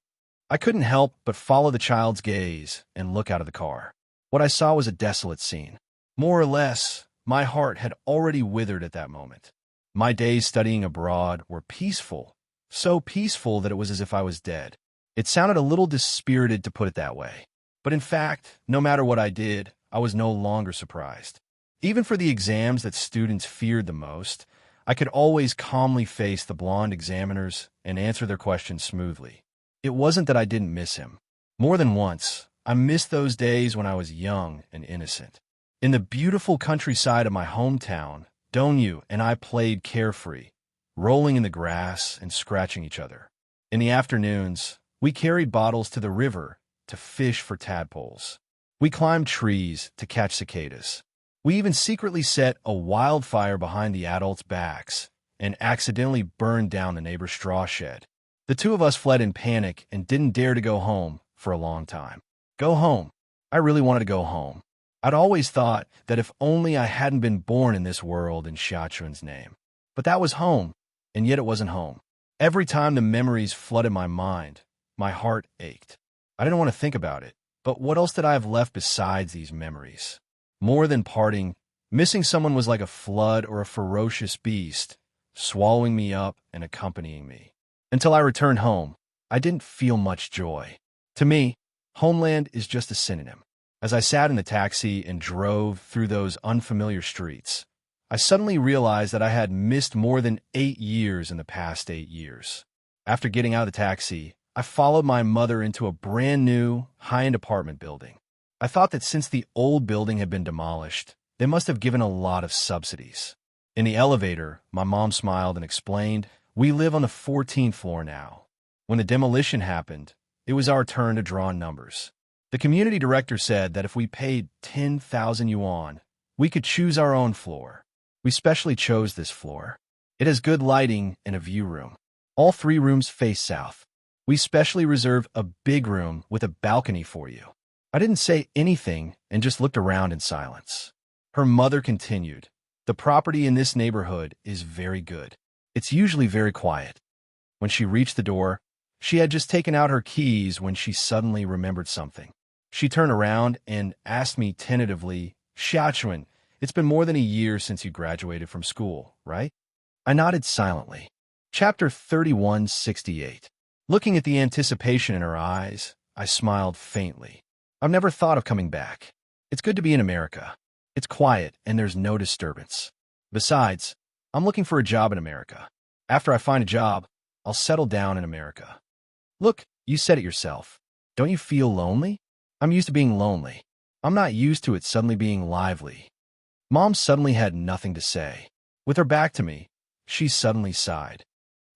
I couldn't help but follow the child's gaze and look out of the car. What I saw was a desolate scene. More or less, my heart had already withered at that moment. My days studying abroad were peaceful, so peaceful that it was as if I was dead. It sounded a little dispirited to put it that way. But in fact, no matter what I did, I was no longer surprised. Even for the exams that students feared the most, I could always calmly face the blonde examiners and answer their questions smoothly. It wasn't that I didn't miss him. More than once, I missed those days when I was young and innocent. In the beautiful countryside of my hometown, Dongyu and I played carefree, rolling in the grass and scratching each other. In the afternoons, we carried bottles to the river to fish for tadpoles. We climbed trees to catch cicadas. We even secretly set a wildfire behind the adults' backs and accidentally burned down the neighbor's straw shed. The two of us fled in panic and didn't dare to go home for a long time. Go home. I really wanted to go home. I'd always thought that if only I hadn't been born in this world in Xiaochuan's name. But that was home. and yet it wasn't home. Every time the memories flooded my mind, my heart ached. I didn't want to think about it, but what else did I have left besides these memories? More than parting, missing someone was like a flood or a ferocious beast, swallowing me up and accompanying me. Until I returned home, I didn't feel much joy. To me, homeland is just a synonym. As I sat in the taxi and drove through those unfamiliar streets, I suddenly realized that I had missed more than 8 years in the past 8 years. After getting out of the taxi, I followed my mother into a brand new, high-end apartment building. I thought that since the old building had been demolished, they must have given a lot of subsidies. In the elevator, my mom smiled and explained, "We live on the 14th floor now. When the demolition happened, it was our turn to draw numbers. The community director said that if we paid 10,000 yuan, we could choose our own floor. We specially chose this floor. It has good lighting and a view room. All 3 rooms face south. We specially reserved a big room with a balcony for you." I didn't say anything and just looked around in silence. Her mother continued, "The property in this neighborhood is very good. It's usually very quiet." When she reached the door, she had just taken out her keys when she suddenly remembered something. She turned around and asked me tentatively, "Xiaochuan, it's been more than a year since you graduated from school, right?" I nodded silently. Chapter 3168. Looking at the anticipation in her eyes, I smiled faintly. I've never thought of coming back. It's good to be in America. It's quiet and there's no disturbance. Besides, I'm looking for a job in America. After I find a job, I'll settle down in America. Look, you said it yourself. Don't you feel lonely? I'm used to being lonely. I'm not used to it suddenly being lively. Mom suddenly had nothing to say. With her back to me, she suddenly sighed.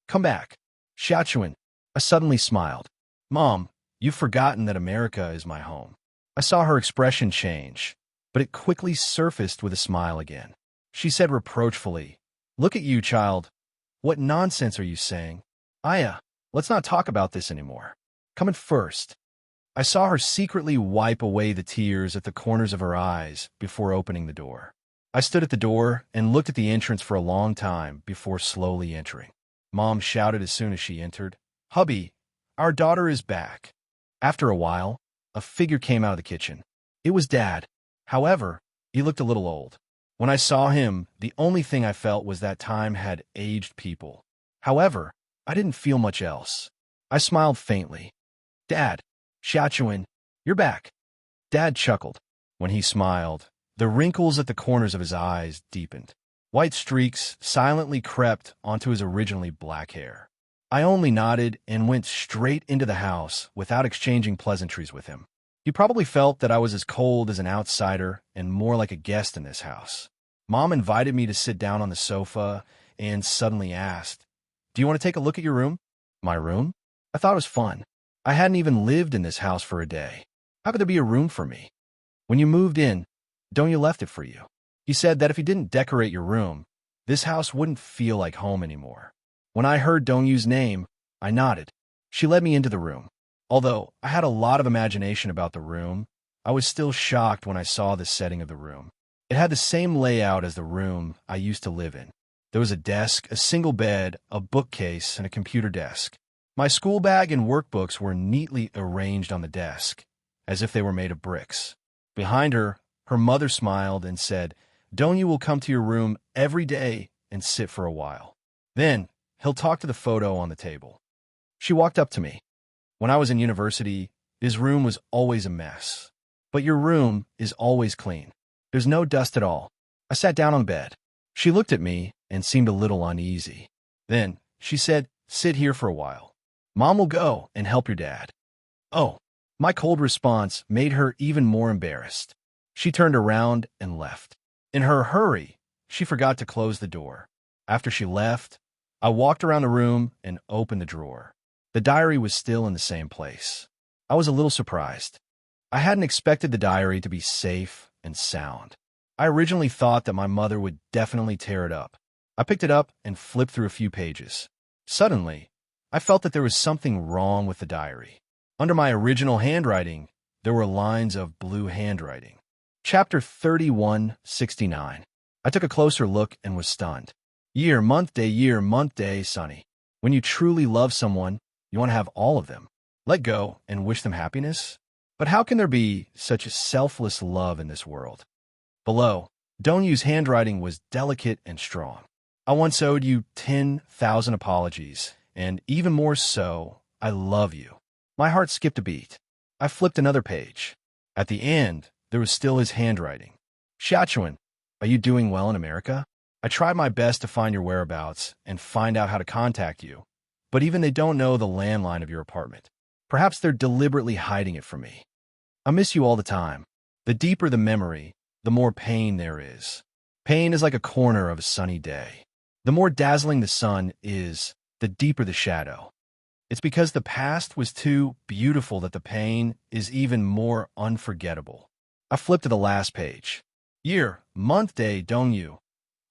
"Come back, Xiaochuan." I suddenly smiled. "Mom, you've forgotten that America is my home." I saw her expression change, but it quickly surfaced with a smile again. She said reproachfully, "Look at you, child. What nonsense are you saying? Aya, let's not talk about this anymore. Come in first." I saw her secretly wipe away the tears at the corners of her eyes before opening the door. I stood at the door and looked at the entrance for a long time before slowly entering. Mom shouted as soon as she entered, "Hubby, our daughter is back." After a while, a figure came out of the kitchen. It was Dad. However, he looked a little old. When I saw him, the only thing I felt was that time had aged people. However, I didn't feel much else. I smiled faintly. "Dad, Xiaochuan, you're back." Dad chuckled. When he smiled, the wrinkles at the corners of his eyes deepened. White streaks silently crept onto his originally black hair. I only nodded and went straight into the house without exchanging pleasantries with him. He probably felt that I was as cold as an outsider and more like a guest in this house. Mom invited me to sit down on the sofa and suddenly asked, "Do you want to take a look at your room?" My room? I thought it was fun. I hadn't even lived in this house for a day. How could there be a room for me? "When you moved in, Donya left it for you. He said that if you didn't decorate your room, this house wouldn't feel like home anymore." When I heard Dongyu's name, I nodded. She led me into the room. Although I had a lot of imagination about the room, I was still shocked when I saw the setting of the room. It had the same layout as the room I used to live in. There was a desk, a single bed, a bookcase, and a computer desk. My school bag and workbooks were neatly arranged on the desk, as if they were made of bricks. Behind her, her mother smiled and said, "Donyu will come to your room every day and sit for a while. Then, he'll talk to the photo on the table." She walked up to me. "When I was in university, his room was always a mess. But your room is always clean. There's no dust at all." I sat down on the bed. She looked at me and seemed a little uneasy. Then she said, "Sit here for a while. Mom will go and help your dad." Oh, my cold response made her even more embarrassed. She turned around and left. In her hurry, she forgot to close the door. After she left, I walked around the room and opened the drawer. The diary was still in the same place. I was a little surprised. I hadn't expected the diary to be safe and sound. I originally thought that my mother would definitely tear it up. I picked it up and flipped through a few pages. Suddenly, I felt that there was something wrong with the diary. Under my original handwriting, there were lines of blue handwriting. Chapter 3169. I took a closer look and was stunned. year, month, day, sunny. When you truly love someone, you want to have all of them. Let go and wish them happiness. But how can there be such selfless love in this world? Below, Donyu's handwriting was delicate and strong. I once owed you 10,000 apologies, and even more so, I love you. My heart skipped a beat. I flipped another page. At the end, there was still his handwriting. Shachuan, are you doing well in America? I tried my best to find your whereabouts and find out how to contact you, but even they don't know the landline of your apartment. Perhaps they're deliberately hiding it from me. I miss you all the time. The deeper the memory, the more pain there is. Pain is like a corner of a sunny day. The more dazzling the sun is, the deeper the shadow. It's because the past was too beautiful that the pain is even more unforgettable. I flipped to the last page. Year, month, day, Dongyu.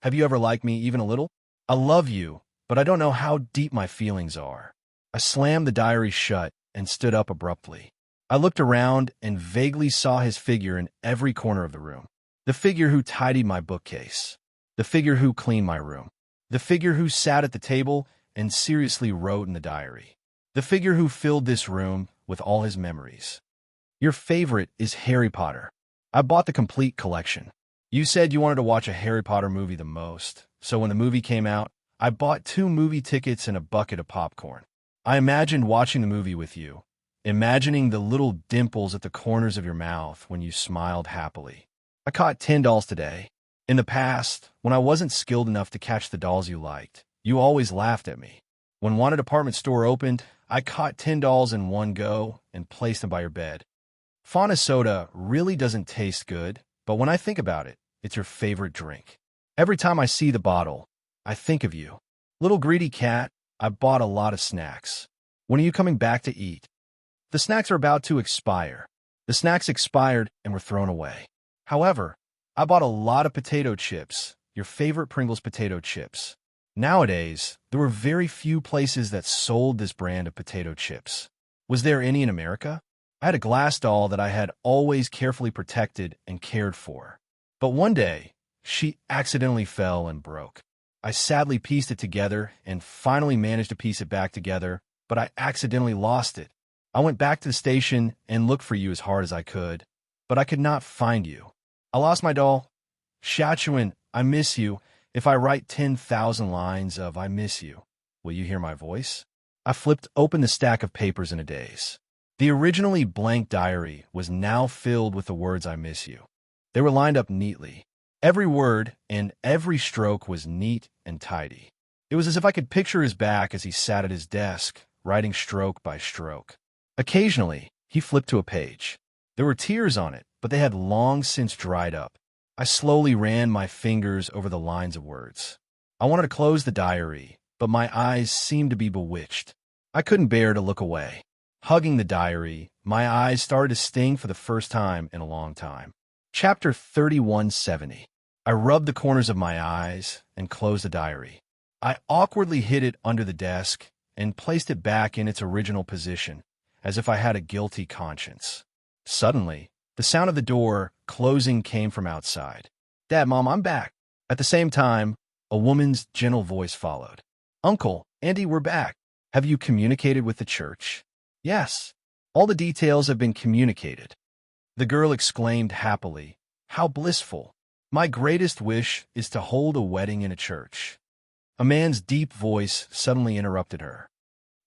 Have you ever liked me even a little? I love you, but I don't know how deep my feelings are. I slammed the diary shut and stood up abruptly. I looked around and vaguely saw his figure in every corner of the room. The figure who tidied my bookcase. The figure who cleaned my room. The figure who sat at the table and seriously wrote in the diary. The figure who filled this room with all his memories. Your favorite is Harry Potter. I bought the complete collection. You said you wanted to watch a Harry Potter movie the most, so when the movie came out, I bought 2 movie tickets and a bucket of popcorn. I imagined watching the movie with you, imagining the little dimples at the corners of your mouth when you smiled happily. I caught 10 dolls today. In the past, when I wasn't skilled enough to catch the dolls you liked, you always laughed at me. When Wanted Department Store opened, I caught 10 dolls in one go and placed them by your bed. Fauna soda really doesn't taste good, but when I think about it, it's your favorite drink. Every time I see the bottle, I think of you. Little greedy cat, I bought a lot of snacks. When are you coming back to eat? The snacks are about to expire. The snacks expired and were thrown away. However, I bought a lot of potato chips, your favorite Pringles potato chips. Nowadays, there were very few places that sold this brand of potato chips. Was there any in America? I had a glass doll that I had always carefully protected and cared for. But one day, she accidentally fell and broke. I sadly pieced it together and finally managed to piece it back together, but I accidentally lost it. I went back to the station and looked for you as hard as I could, but I could not find you. I lost my doll. Shachuan, I miss you. If I write 10,000 lines of I miss you, will you hear my voice? I flipped open the stack of papers in a daze. The originally blank diary was now filled with the words I miss you. They were lined up neatly. Every word and every stroke was neat and tidy. It was as if I could picture his back as he sat at his desk, writing stroke by stroke. Occasionally, he flipped to a page. There were tears on it, but they had long since dried up. I slowly ran my fingers over the lines of words. I wanted to close the diary, but my eyes seemed to be bewitched. I couldn't bear to look away. Hugging the diary, my eyes started to sting for the first time in a long time. Chapter 3170. I rubbed the corners of my eyes and closed the diary. I awkwardly hid it under the desk and placed it back in its original position, as if I had a guilty conscience. Suddenly, the sound of the door closing came from outside. Dad, Mom, I'm back. At the same time, a woman's gentle voice followed. Uncle, Andy, we're back. Have you communicated with the church? Yes. All the details have been communicated. The girl exclaimed happily, How blissful. My greatest wish is to hold a wedding in a church. A man's deep voice suddenly interrupted her.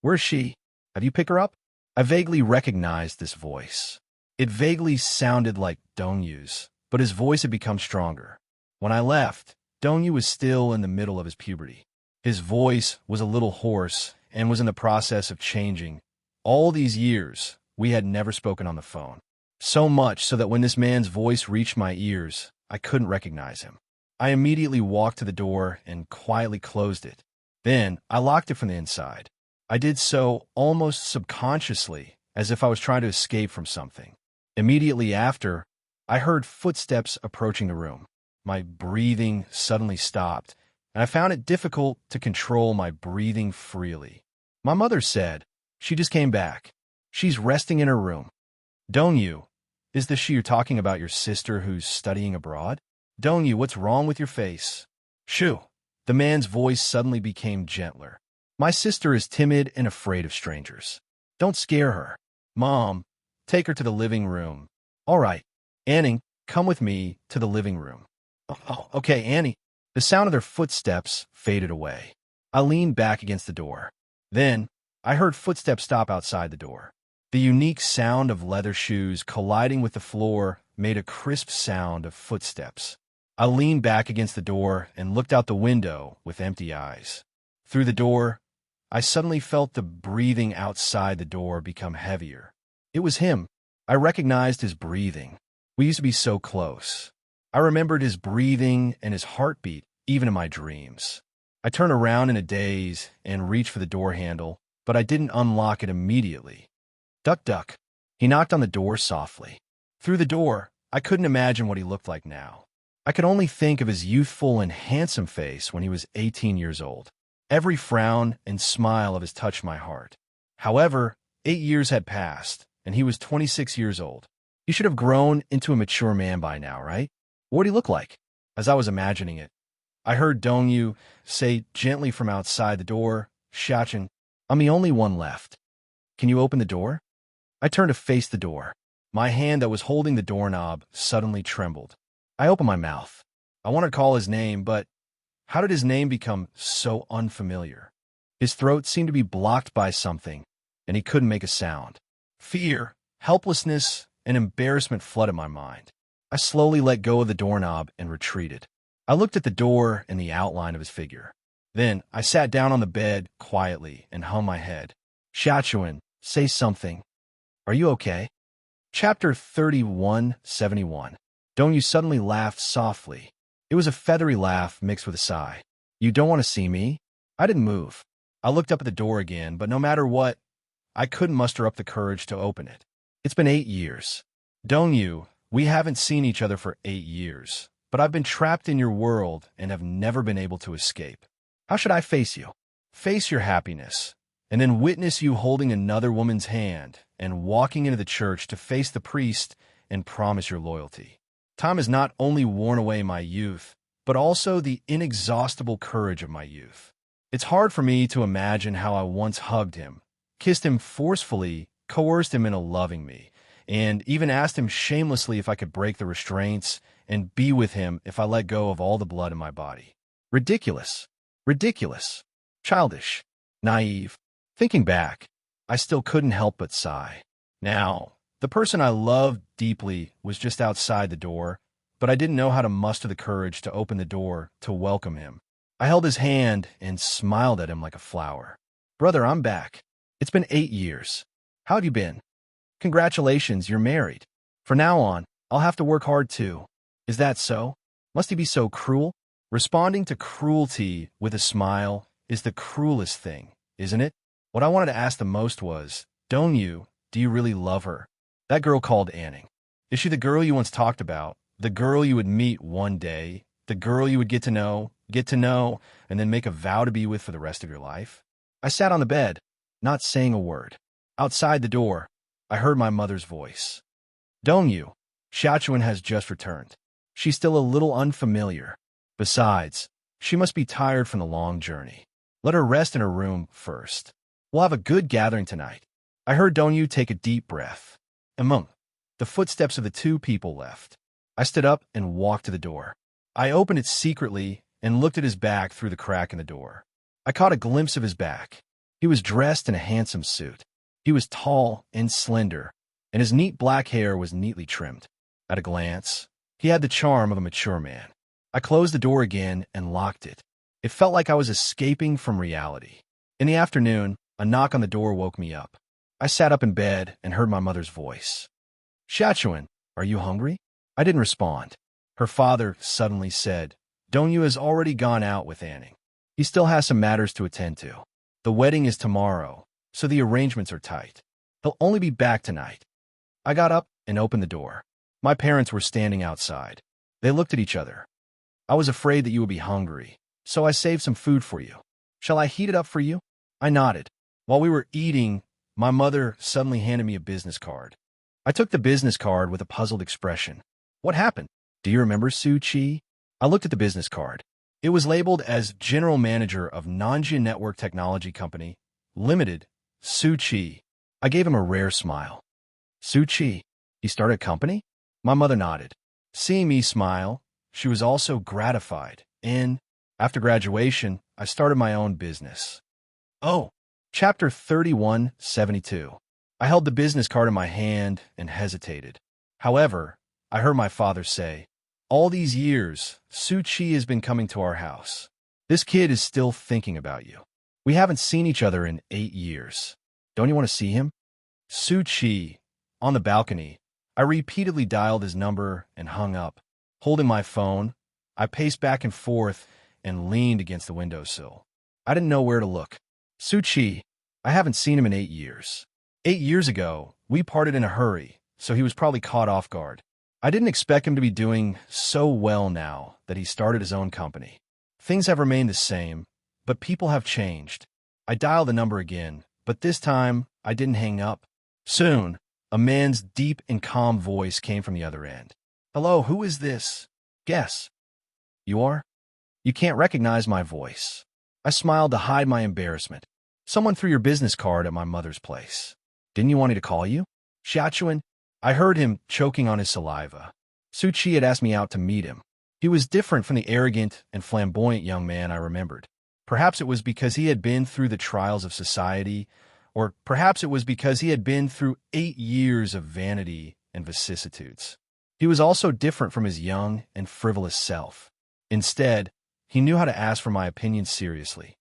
Where's she? Have you picked her up? I vaguely recognized this voice. It vaguely sounded like Donyu's, but his voice had become stronger. When I left, Donyu was still in the middle of his puberty. His voice was a little hoarse and was in the process of changing. All these years, we had never spoken on the phone. So much so that when this man's voice reached my ears, I couldn't recognize him. I immediately walked to the door and quietly closed it. Then, I locked it from the inside. I did so almost subconsciously, as if I was trying to escape from something. Immediately after, I heard footsteps approaching the room. My breathing suddenly stopped, and I found it difficult to control my breathing freely. My mother said, She just came back. She's resting in her room. Donyu, is this she you're talking about, your sister who's studying abroad? Donyu, what's wrong with your face? Shoo, The man's voice suddenly became gentler. My sister is timid and afraid of strangers. Don't scare her. Mom, take her to the living room. All right, Annie, come with me to the living room. Oh, okay, Annie. The sound of their footsteps faded away. I leaned back against the door. Then, I heard footsteps stop outside the door. The unique sound of leather shoes colliding with the floor made a crisp sound of footsteps. I leaned back against the door and looked out the window with empty eyes. Through the door, I suddenly felt the breathing outside the door become heavier. It was him. I recognized his breathing. We used to be so close. I remembered his breathing and his heartbeat, even in my dreams. I turned around in a daze and reached for the door handle, but I didn't unlock it immediately. Duck, duck. He knocked on the door softly. Through the door, I couldn't imagine what he looked like now. I could only think of his youthful and handsome face when he was 18 years old. Every frown and smile of his touched my heart. However, 8 years had passed, and he was 26 years old. He should have grown into a mature man by now, right? What did he look like? As I was imagining it, I heard Dongyu say gently from outside the door, "Xiaochen, I'm the only one left. Can you open the door?" I turned to face the door. My hand that was holding the doorknob suddenly trembled. I opened my mouth. I wanted to call his name, but how did his name become so unfamiliar? His throat seemed to be blocked by something, and he couldn't make a sound. Fear, helplessness, and embarrassment flooded my mind. I slowly let go of the doorknob and retreated. I looked at the door and the outline of his figure. Then I sat down on the bed quietly and hung my head. "Xiaochuan, say something. Are you okay?" Chapter 3171. Dongyu suddenly laughed softly. It was a feathery laugh mixed with a sigh. "You don't want to see me?" I didn't move. I looked up at the door again, but no matter what, I couldn't muster up the courage to open it. It's been 8 years. Dongyu, we haven't seen each other for 8 years, but I've been trapped in your world and have never been able to escape. How should I face you? Face your happiness, and then witness you holding another woman's hand and walking into the church to face the priest and promise your loyalty. Time has not only worn away my youth, but also the inexhaustible courage of my youth. It's hard for me to imagine how I once hugged him, kissed him forcefully, coerced him into loving me, and even asked him shamelessly if I could break the restraints and be with him if I let go of all the blood in my body. Ridiculous. Ridiculous. Childish. Naive. Thinking back, I still couldn't help but sigh. Now, the person I loved deeply was just outside the door, but I didn't know how to muster the courage to open the door to welcome him. I held his hand and smiled at him like a flower. "Brother, I'm back. It's been 8 years. How'd you been? Congratulations, you're married. From now on, I'll have to work hard too. Is that so? Must he be so cruel?" Responding to cruelty with a smile is the cruelest thing, isn't it? What I wanted to ask the most was, "Dongyu, do you really love her?" That girl called Anning. Is she the girl you once talked about? The girl you would meet one day? The girl you would get to know, and then make a vow to be with for the rest of your life? I sat on the bed, not saying a word. Outside the door, I heard my mother's voice. "Dongyu, Xiaochuan has just returned. She's still a little unfamiliar. Besides, she must be tired from the long journey. Let her rest in her room first. We'll have a good gathering tonight." I heard Dongyu take a deep breath. Among the footsteps of the two people left. I stood up and walked to the door. I opened it secretly and looked at his back through the crack in the door. I caught a glimpse of his back. He was dressed in a handsome suit. He was tall and slender, and his neat black hair was neatly trimmed. At a glance, he had the charm of a mature man. I closed the door again and locked it. It felt like I was escaping from reality. In the afternoon, a knock on the door woke me up. I sat up in bed and heard my mother's voice. "Xiaochuan, are you hungry?" I didn't respond. Her father suddenly said, "Dongyu has already gone out with Anning. He still has some matters to attend to. The wedding is tomorrow, so the arrangements are tight. He'll only be back tonight." I got up and opened the door. My parents were standing outside. They looked at each other. "I was afraid that you would be hungry, so I saved some food for you. Shall I heat it up for you?" I nodded. While we were eating, my mother suddenly handed me a business card. I took the business card with a puzzled expression. "What happened? Do you remember Su Chi?" I looked at the business card. It was labeled as General Manager of Nanjia Network Technology Company, Limited, Su Chi. I gave him a rare smile. Su Chi, he started a company? My mother nodded. Seeing me smile, she was also gratified, and after graduation, I started my own business. Oh, Chapter 3172. I held the business card in my hand and hesitated. However, I heard my father say, all these years, Su Chi has been coming to our house. This kid is still thinking about you. We haven't seen each other in 8 years. Don't you want to see him? Su Chi. On the balcony, I repeatedly dialed his number and hung up. Holding my phone, I paced back and forth and leaned against the windowsill. I didn't know where to look. Su Chi, I haven't seen him in 8 years. 8 years ago, we parted in a hurry, so he was probably caught off guard. I didn't expect him to be doing so well now that he started his own company. Things have remained the same, but people have changed. I dialed the number again, but this time I didn't hang up. Soon, a man's deep and calm voice came from the other end. Hello, who is this? Guess. You are? You can't recognize my voice. I smiled to hide my embarrassment. Someone threw your business card at my mother's place. Didn't you want me to call you? Xiaochuan. I heard him choking on his saliva. Su Chi had asked me out to meet him. He was different from the arrogant and flamboyant young man I remembered. Perhaps it was because he had been through the trials of society, or perhaps it was because he had been through 8 years of vanity and vicissitudes. He was also different from his young and frivolous self. Instead, he knew how to ask for my opinion seriously.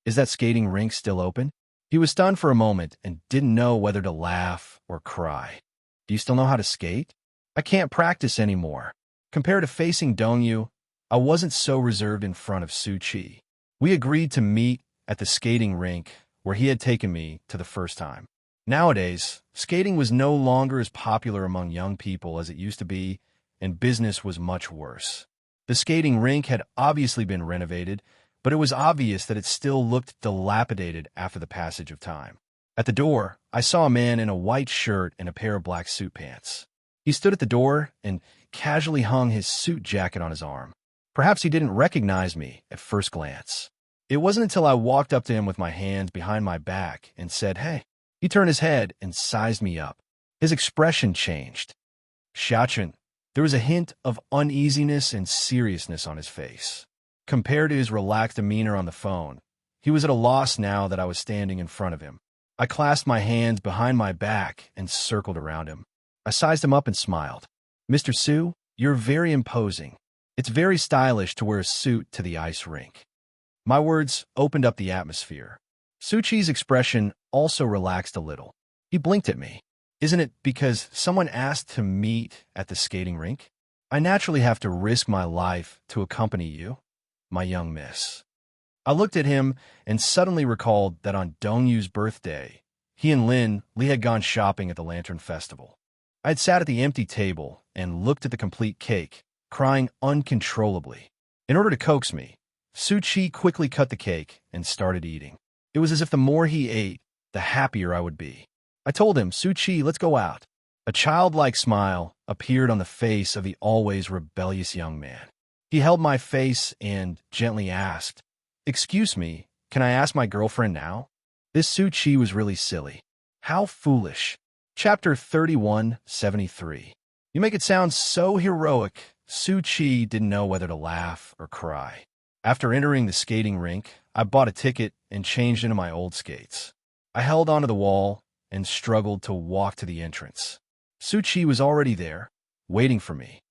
Is that skating rink still open? He was stunned for a moment and didn't know whether to laugh or cry. Do you still know how to skate? I can't practice anymore. Compared to facing Dongyu, I wasn't so reserved in front of Su Chi. We agreed to meet at the skating rink where he had taken me to the first time. Nowadays, skating was no longer as popular among young people as it used to be, and business was much worse. The skating rink had obviously been renovated, but it was obvious that it still looked dilapidated after the passage of time. At the door, I saw a man in a white shirt and a pair of black suit pants. He stood at the door and casually hung his suit jacket on his arm. Perhaps he didn't recognize me at first glance. It wasn't until I walked up to him with my hands behind my back and said, "Hey." He turned his head and sized me up. His expression changed. Xiaochuan. There was a hint of uneasiness and seriousness on his face. Compared to his relaxed demeanor on the phone, he was at a loss now that I was standing in front of him. I clasped my hands behind my back and circled around him. I sized him up and smiled. Mr. Su, you're very imposing. It's very stylish to wear a suit to the ice rink. My words opened up the atmosphere. Su Chi's expression also relaxed a little. He blinked at me. Isn't it because someone asked to meet at the skating rink? I naturally have to risk my life to accompany you, my young miss. I looked at him and suddenly recalled that on Dongyu's birthday, he and Li had gone shopping at the Lantern Festival. I had sat at the empty table and looked at the complete cake, crying uncontrollably. In order to coax me, Su Chi quickly cut the cake and started eating. It was as if the more he ate, the happier I would be. I told him, Su Chi, let's go out. A childlike smile appeared on the face of the always rebellious young man. He held my face and gently asked, Excuse me, can I ask my girlfriend now? This Su Chi was really silly. How foolish. Chapter 3173. You make it sound so heroic. Su Chi didn't know whether to laugh or cry. After entering the skating rink, I bought a ticket and changed into my old skates. I held onto the wall and struggled to walk to the entrance. Su Chi was already there, waiting for me.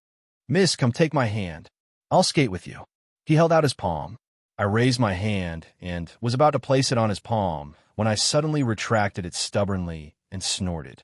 Miss, come take my hand. I'll skate with you. He held out his palm. I raised my hand and was about to place it on his palm when I suddenly retracted it stubbornly and snorted.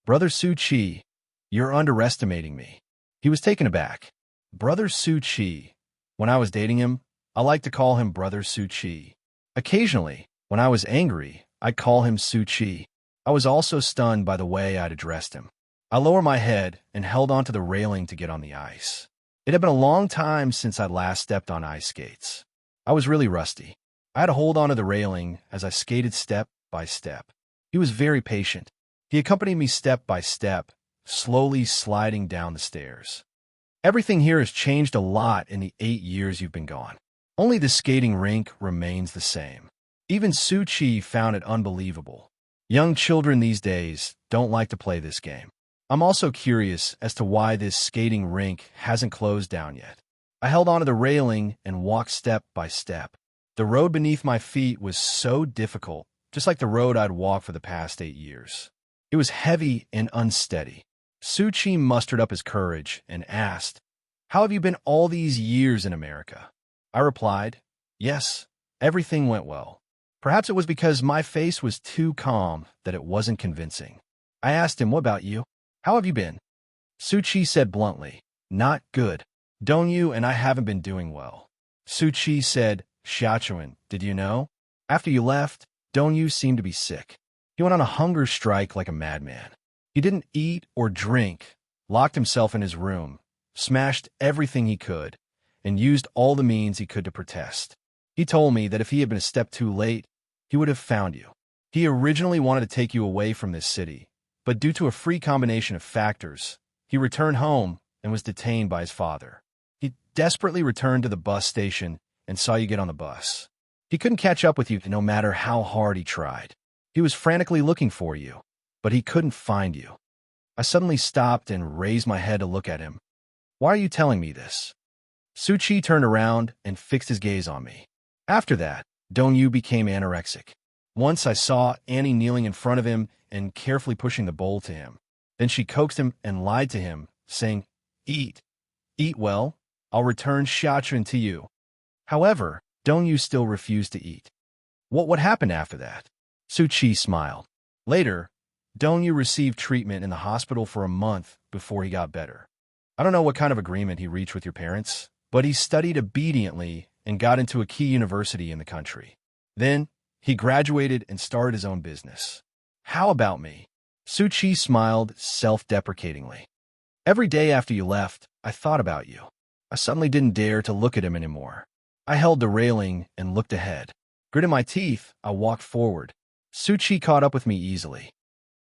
Brother Su Chi, you're underestimating me. He was taken aback. Brother Su Chi. When I was dating him, I liked to call him Brother Su Chi. Occasionally, when I was angry, I'd call him Su Chi. I was also stunned by the way I'd addressed him. I lowered my head and held onto the railing to get on the ice. It had been a long time since I'd last stepped on ice skates. I was really rusty. I had to hold onto the railing as I skated step by step. He was very patient. He accompanied me step by step, slowly sliding down the stairs. Everything here has changed a lot in the 8 years you've been gone. Only the skating rink remains the same. Even Suchi found it unbelievable. Young children these days don't like to play this game. I'm also curious as to why this skating rink hasn't closed down yet. I held onto the railing and walked step by step. The road beneath my feet was so difficult, just like the road I'd walked for the past 8 years. It was heavy and unsteady. Suchi mustered up his courage and asked, "How have you been all these years in America?" I replied, "Yes, everything went well." Perhaps it was because my face was too calm that it wasn't convincing. I asked him, "What about you? How have you been?" Suchi said bluntly, "Not good. Dongyu and I haven't been doing well." Suchi said, "Xiaochuan, did you know? After you left, Dongyu seemed to be sick. He went on a hunger strike like a madman. He didn't eat or drink, locked himself in his room, smashed everything he could, and used all the means he could to protest. He told me that if he had been a step too late, he would have found you. He originally wanted to take you away from this city, but due to a free combination of factors, he returned home and was detained by his father. He desperately returned to the bus station and saw you get on the bus. He couldn't catch up with you no matter how hard he tried. He was frantically looking for you, but he couldn't find you." I suddenly stopped and raised my head to look at him. "Why are you telling me this?" Suchi turned around and fixed his gaze on me. After that, Dongyu became anorexic. Once I saw Annie kneeling in front of him and carefully pushing the bowl to him. Then she coaxed him and lied to him, saying, "Eat. Eat well. I'll return Xiaochuan to you." However, Dongyu still refused to eat. What would happen after that? Suchi smiled. Later, Dongyu received treatment in the hospital for a month before he got better. I don't know what kind of agreement he reached with your parents, but he studied obediently and got into a key university in the country. Then, he graduated and started his own business. How about me? Suchi smiled self-deprecatingly. Every day after you left, I thought about you. I suddenly didn't dare to look at him anymore. I held the railing and looked ahead. Gritting my teeth, I walked forward. Suchi caught up with me easily.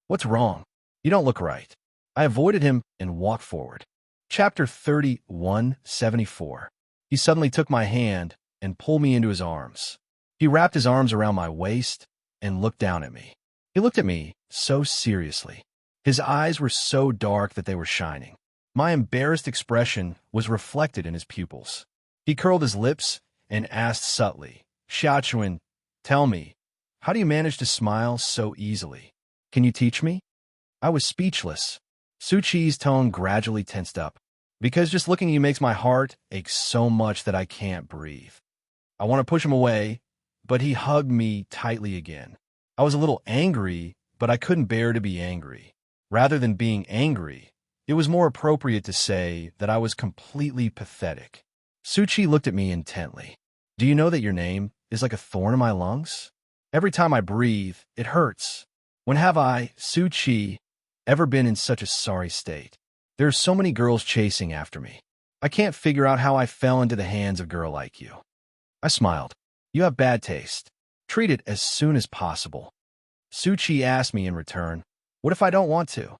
"What's wrong? You don't look right." I avoided him and walked forward. Chapter 31:74. He suddenly took my hand and pulled me into his arms. He wrapped his arms around my waist and looked down at me. He looked at me so seriously. His eyes were so dark that they were shining. My embarrassed expression was reflected in his pupils. He curled his lips and asked subtly, "Xiaochuan, tell me, how do you manage to smile so easily? Can you teach me?" I was speechless. Suchi's tone gradually tensed up. "Because just looking at you makes my heart ache so much that I can't breathe." I want to push him away, but he hugged me tightly again. I was a little angry, but I couldn't bear to be angry. Rather than being angry, it was more appropriate to say that I was completely pathetic. Suchi looked at me intently. "Do you know that your name is like a thorn in my lungs? Every time I breathe, it hurts. When have I, Suchi, ever been in such a sorry state? There are so many girls chasing after me. I can't figure out how I fell into the hands of a girl like you." I smiled. "You have bad taste. Treat it as soon as possible." Suchi asked me in return, "What if I don't want to?"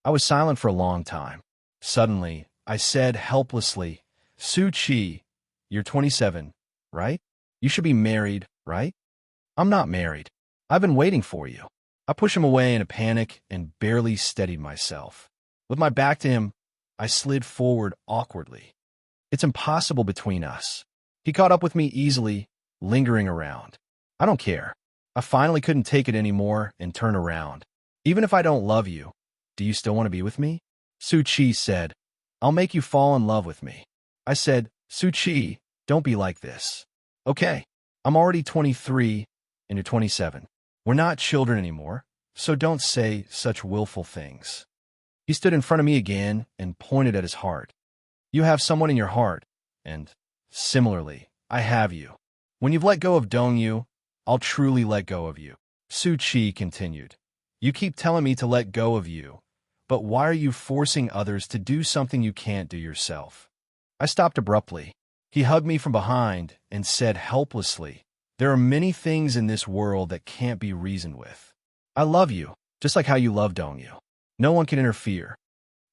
I was silent for a long time. Suddenly, I said helplessly, "Suchi, you're 27, right? You should be married, right?" "I'm not married. I've been waiting for you." I pushed him away in a panic and barely steadied myself. With my back to him, I slid forward awkwardly. "It's impossible between us." He caught up with me easily, lingering around. "I don't care." I finally couldn't take it anymore and turned around. "Even if I don't love you, do you still want to be with me?" Suchi said, "I'll make you fall in love with me." I said, "Suchi, don't be like this." "Okay, I'm already 23 and you're 27. We're not children anymore, so don't say such willful things." He stood in front of me again and pointed at his heart. "You have someone in your heart, and, similarly, I have you. When you've let go of Dongyu, I'll truly let go of you." Suchi continued, "You keep telling me to let go of you, but why are you forcing others to do something you can't do yourself?" I stopped abruptly. He hugged me from behind and said helplessly, "There are many things in this world that can't be reasoned with. I love you, just like how you love Dongyu. No one can interfere.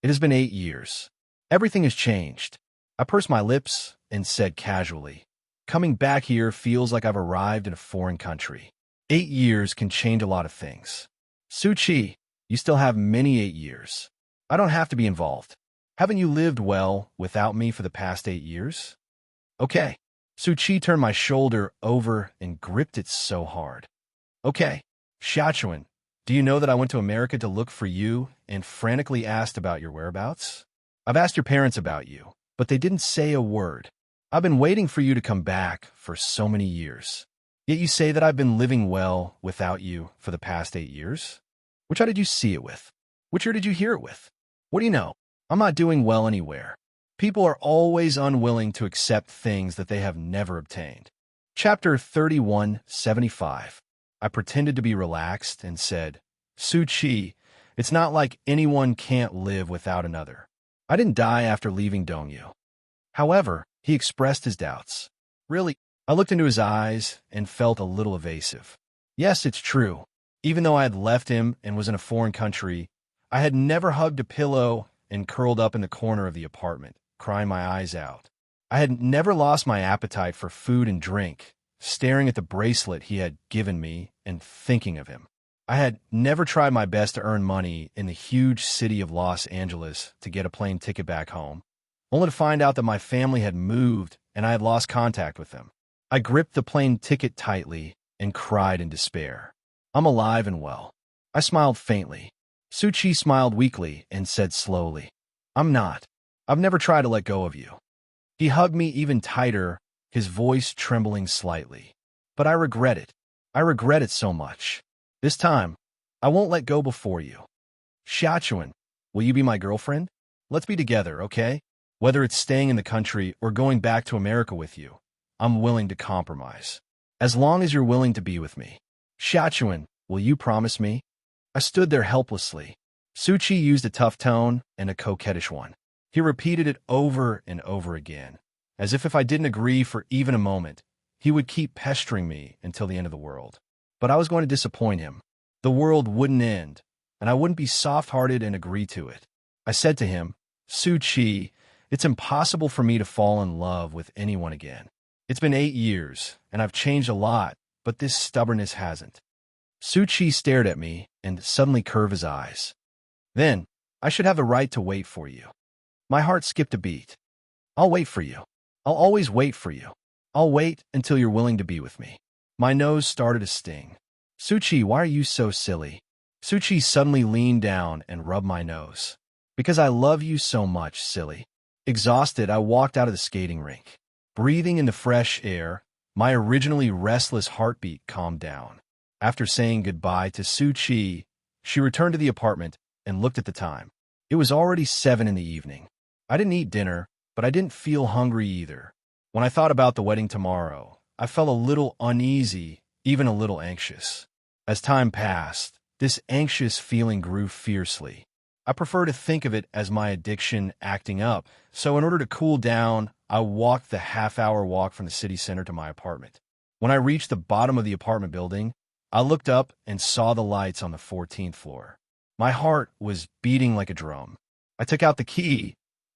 It has been 8 years. Everything has changed." I pursed my lips and said casually, Coming back here feels like I've arrived in a foreign country. 8 years can change a lot of things. Suchi, you still have many 8 years. I don't have to be involved. Haven't you lived well without me for the past 8 years? Okay. Suchi turned my shoulder over and gripped it so hard. Okay. Xiaochuan, do you know that I went to America to look for you and frantically asked about your whereabouts? I've asked your parents about you, but they didn't say a word. I've been waiting for you to come back for so many years. Yet you say that I've been living well without you for the past 8 years? Which eye did you see it with? Which ear did you hear it with? What do you know? I'm not doing well anywhere. People are always unwilling to accept things that they have never obtained. Chapter 3175. I pretended to be relaxed and said, Suchi, it's not like anyone can't live without another. I didn't die after leaving Dongyu. However, he expressed his doubts. Really? I looked into his eyes and felt a little evasive. Yes, it's true. Even though I had left him and was in a foreign country, I had never hugged a pillow and curled up in the corner of the apartment, crying my eyes out. I had never lost my appetite for food and drink, staring at the bracelet he had given me and thinking of him. I had never tried my best to earn money in the huge city of Los Angeles to get a plane ticket back home, only to find out that my family had moved and I had lost contact with them. I gripped the plane ticket tightly and cried in despair. I'm alive and well. I smiled faintly. Suchi smiled weakly and said slowly, I'm not. I've never tried to let go of you. He hugged me even tighter, his voice trembling slightly. But I regret it. I regret it so much. This time, I won't let go before you. Xiaochuan, will you be my girlfriend? Let's be together, okay? Whether it's staying in the country or going back to America with you, I'm willing to compromise. As long as you're willing to be with me. Xiaochuan, will you promise me? I stood there helplessly. Suchi used a tough tone and a coquettish one. He repeated it over and over again, as if I didn't agree for even a moment, he would keep pestering me until the end of the world. But I was going to disappoint him. The world wouldn't end, and I wouldn't be soft-hearted and agree to it. I said to him, Suchi, it's impossible for me to fall in love with anyone again. It's been 8 years, and I've changed a lot, but this stubbornness hasn't. Suchi stared at me and suddenly curved his eyes. Then, I should have the right to wait for you. My heart skipped a beat. I'll wait for you. I'll always wait for you. I'll wait until you're willing to be with me. My nose started to sting. Suchi, why are you so silly? Suchi suddenly leaned down and rubbed my nose. Because I love you so much, silly. Exhausted, I walked out of the skating rink. Breathing in the fresh air, my originally restless heartbeat calmed down. After saying goodbye to Suchi, she returned to the apartment and looked at the time. It was already 7 in the evening. I didn't eat dinner, but I didn't feel hungry either. When I thought about the wedding tomorrow, I felt a little uneasy, even a little anxious. As time passed, this anxious feeling grew fiercely. I prefer to think of it as my addiction acting up, so in order to cool down, I walked the half-hour walk from the city center to my apartment. When I reached the bottom of the apartment building, I looked up and saw the lights on the 14th floor. My heart was beating like a drum. I took out the key,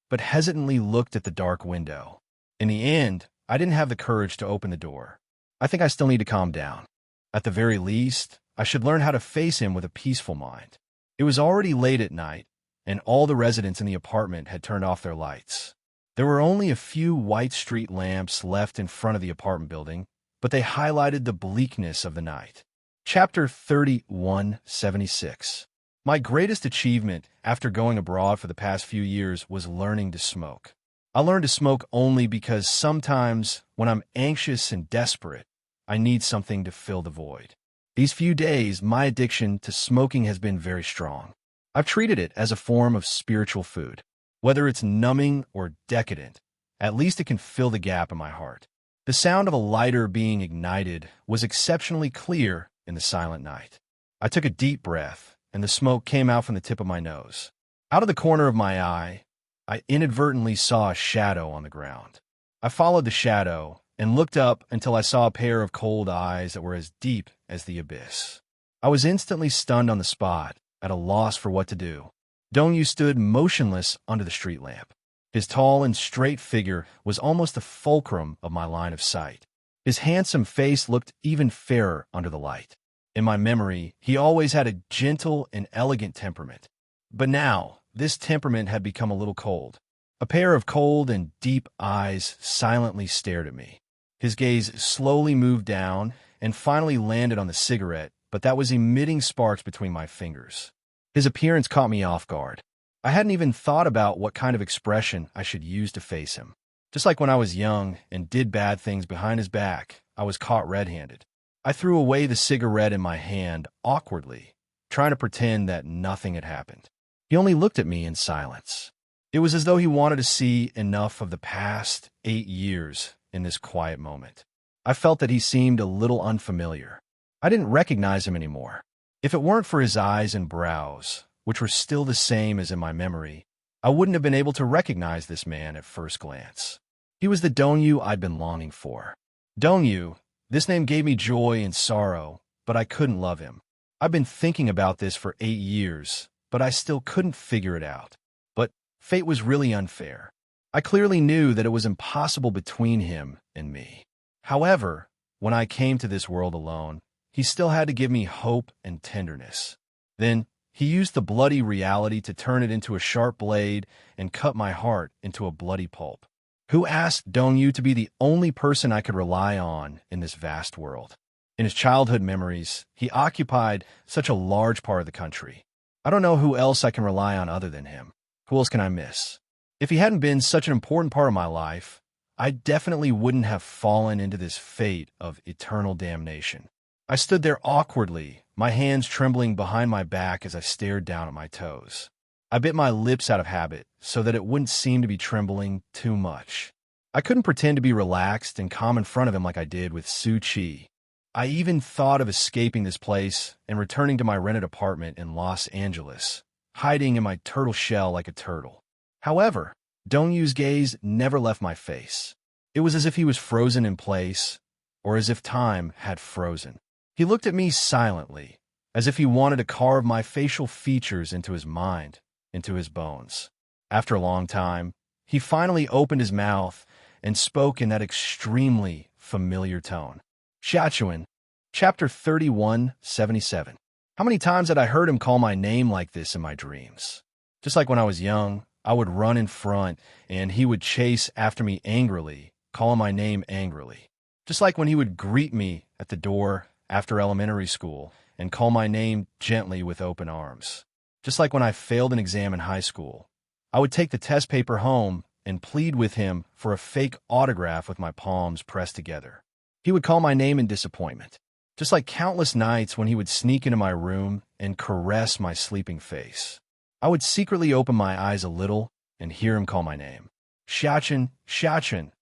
but hesitantly looked at the dark window. In the end, I didn't have the courage to open the door. I think I still need to calm down. At the very least, I should learn how to face him with a peaceful mind. It was already late at night, and all the residents in the apartment had turned off their lights. There were only a few white street lamps left in front of the apartment building, but they highlighted the bleakness of the night. Chapter 3176. My greatest achievement after going abroad for the past few years was learning to smoke. I learned to smoke only because sometimes, when I'm anxious and desperate, I need something to fill the void. These few days, my addiction to smoking has been very strong. I've treated it as a form of spiritual food. Whether it's numbing or decadent, at least it can fill the gap in my heart. The sound of a lighter being ignited was exceptionally clear in the silent night. I took a deep breath, and the smoke came out from the tip of my nose. Out of the corner of my eye, I inadvertently saw a shadow on the ground. I followed the shadow and looked up until I saw a pair of cold eyes that were as deep as the abyss. I was instantly stunned on the spot, at a loss for what to do. Dongyu stood motionless under the street lamp. His tall and straight figure was almost the fulcrum of my line of sight. His handsome face looked even fairer under the light. In my memory, he always had a gentle and elegant temperament. But now, this temperament had become a little cold. A pair of cold and deep eyes silently stared at me. His gaze slowly moved down and finally landed on the cigarette, but that was emitting sparks between my fingers. His appearance caught me off guard. I hadn't even thought about what kind of expression I should use to face him. Just like when I was young and did bad things behind his back, I was caught red-handed. I threw away the cigarette in my hand awkwardly, trying to pretend that nothing had happened. He only looked at me in silence. It was as though he wanted to see enough of the past 8 years in this quiet moment. I felt that he seemed a little unfamiliar. I didn't recognize him anymore. If it weren't for his eyes and brows, which were still the same as in my memory, I wouldn't have been able to recognize this man at first glance. He was the Dongyu I'd been longing for. Dongyu, this name gave me joy and sorrow, but I couldn't love him. I've been thinking about this for 8 years, but I still couldn't figure it out. But fate was really unfair. I clearly knew that it was impossible between him and me. However, when I came to this world alone, he still had to give me hope and tenderness. Then, he used the bloody reality to turn it into a sharp blade and cut my heart into a bloody pulp. Who asked Dongyu to be the only person I could rely on in this vast world? In his childhood memories, he occupied such a large part of the country. I don't know who else I can rely on other than him. Who else can I miss? If he hadn't been such an important part of my life, I definitely wouldn't have fallen into this fate of eternal damnation. I stood there awkwardly, my hands trembling behind my back as I stared down at my toes. I bit my lips out of habit so that it wouldn't seem to be trembling too much. I couldn't pretend to be relaxed and calm in front of him like I did with Su Chi. I even thought of escaping this place and returning to my rented apartment in Los Angeles, hiding in my turtle shell like a turtle. However, Dongyu's gaze never left my face. It was as if he was frozen in place, or as if time had frozen. He looked at me silently, as if he wanted to carve my facial features into his mind, into his bones. After a long time, he finally opened his mouth and spoke in that extremely familiar tone. Xiaochuan, Chapter 3177. How many times had I heard him call my name like this in my dreams? Just like when I was young, I would run in front, and he would chase after me angrily, calling my name angrily. Just like when he would greet me at the door after elementary school and call my name gently with open arms. Just like when I failed an exam in high school, I would take the test paper home and plead with him for a fake autograph with my palms pressed together. He would call my name in disappointment. Just like countless nights when he would sneak into my room and caress my sleeping face. I would secretly open my eyes a little and hear him call my name. Xiaochuan, Xiaochuan.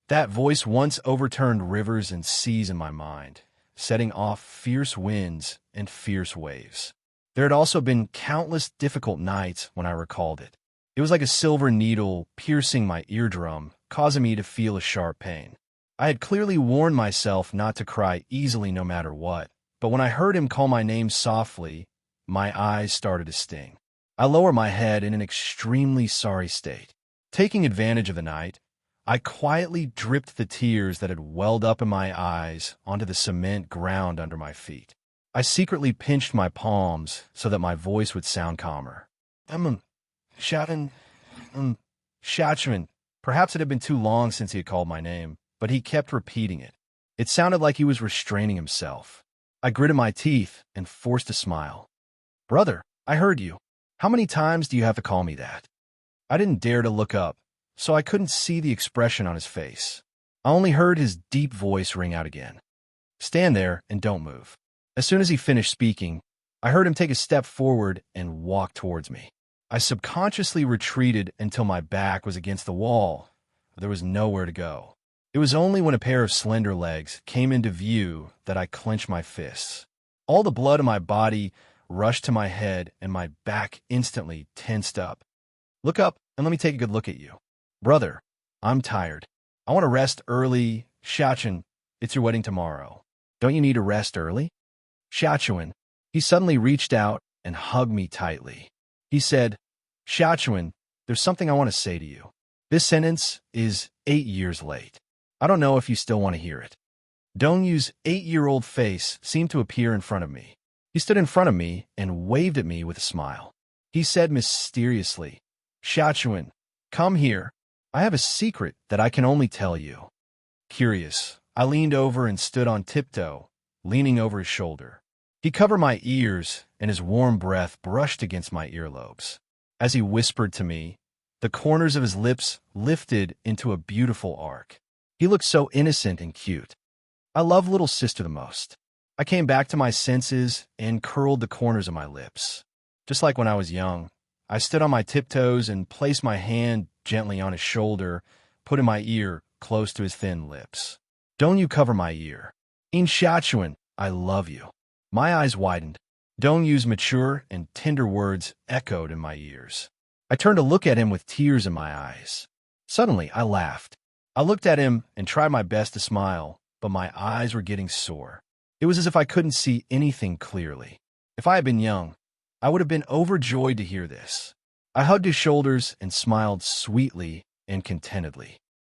That voice once overturned rivers and seas in my mind, setting off fierce winds and fierce waves. There had also been countless difficult nights when I recalled it. It was like a silver needle piercing my eardrum, causing me to feel a sharp pain. I had clearly warned myself not to cry easily no matter what, but when I heard him call my name softly, my eyes started to sting. I lowered my head in an extremely sorry state. Taking advantage of the night, I quietly dripped the tears that had welled up in my eyes onto the cement ground under my feet. I secretly pinched my palms so that my voice would sound calmer. Xiaochuan. Perhaps it had been too long since he had called my name, but he kept repeating it. It sounded like he was restraining himself. I gritted my teeth and forced a smile. Brother, I heard you. How many times do you have to call me that? I didn't dare to look up, so I couldn't see the expression on his face. I only heard his deep voice ring out again. Stand there and don't move. As soon as he finished speaking, I heard him take a step forward and walk towards me. I subconsciously retreated until my back was against the wall. There was nowhere to go. It was only when a pair of slender legs came into view that I clenched my fists. All the blood in my body rushed to my head and my back instantly tensed up. Look up and let me take a good look at you. Brother, I'm tired. I want to rest early. Xiaochuan, it's your wedding tomorrow. Don't you need to rest early? Xiaochuan. He suddenly reached out and hugged me tightly. He said, Xiaochuan, there's something I want to say to you. This sentence is 8 years late. I don't know if you still want to hear it. Dongyu's 8-year-old face seemed to appear in front of me. He stood in front of me and waved at me with a smile. He said mysteriously, "Xiaochuan, come here. I have a secret that I can only tell you." Curious, I leaned over and stood on tiptoe, leaning over his shoulder. He covered my ears, and his warm breath brushed against my earlobes. As he whispered to me, the corners of his lips lifted into a beautiful arc. He looked so innocent and cute. I love little sister the most. I came back to my senses and curled the corners of my lips. Just like when I was young, I stood on my tiptoes and placed my hand gently on his shoulder, putting my ear close to his thin lips. "Don't you cover my ear. In Xiaochuan, I love you." My eyes widened. Dongyu's mature and tender words echoed in my ears. I turned to look at him with tears in my eyes. Suddenly, I laughed. I looked at him and tried my best to smile, but my eyes were getting sore. It was as if I couldn't see anything clearly. If I had been young, I would have been overjoyed to hear this. I hugged his shoulders and smiled sweetly and contentedly.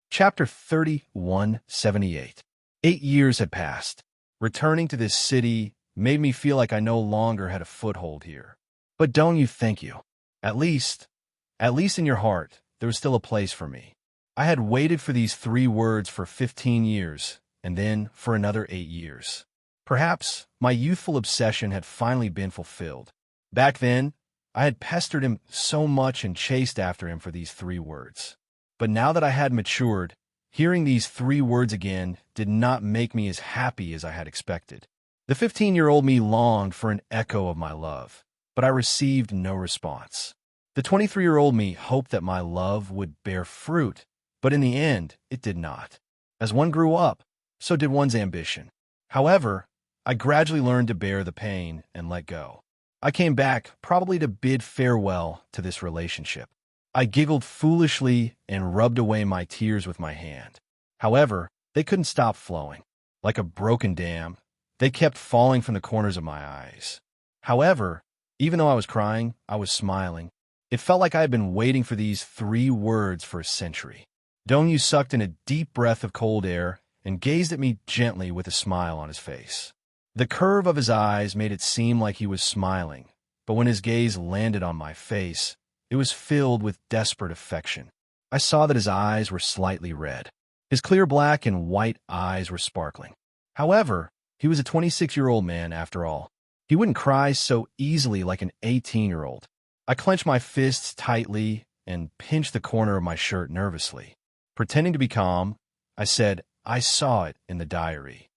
Chapter 3178. 8 years had passed. Returning to this city made me feel like I no longer had a foothold here. But don't you thank you. At least in your heart, there was still a place for me. I had waited for these 3 words for 15 years, and then for another 8 years. Perhaps my youthful obsession had finally been fulfilled. Back then, I had pestered him so much and chased after him for these 3 words. But now that I had matured, hearing these 3 words again did not make me as happy as I had expected. The 15-year-old me longed for an echo of my love, but I received no response. The 23-year-old me hoped that my love would bear fruit, but in the end, it did not. As one grew up, so did one's ambition. However, I gradually learned to bear the pain and let go. I came back probably to bid farewell to this relationship. I giggled foolishly and rubbed away my tears with my hand. However, they couldn't stop flowing. Like a broken dam, they kept falling from the corners of my eyes. However, even though I was crying, I was smiling. It felt like I had been waiting for these 3 words for a century. Dongyu sucked in a deep breath of cold air and gazed at me gently with a smile on his face. The curve of his eyes made it seem like he was smiling, but when his gaze landed on my face, it was filled with desperate affection. I saw that his eyes were slightly red. His clear black and white eyes were sparkling. However, he was a 26-year-old man after all. He wouldn't cry so easily like an 18-year-old. I clenched my fists tightly and pinched the corner of my shirt nervously. Pretending to be calm, I said, "I saw it in the diary."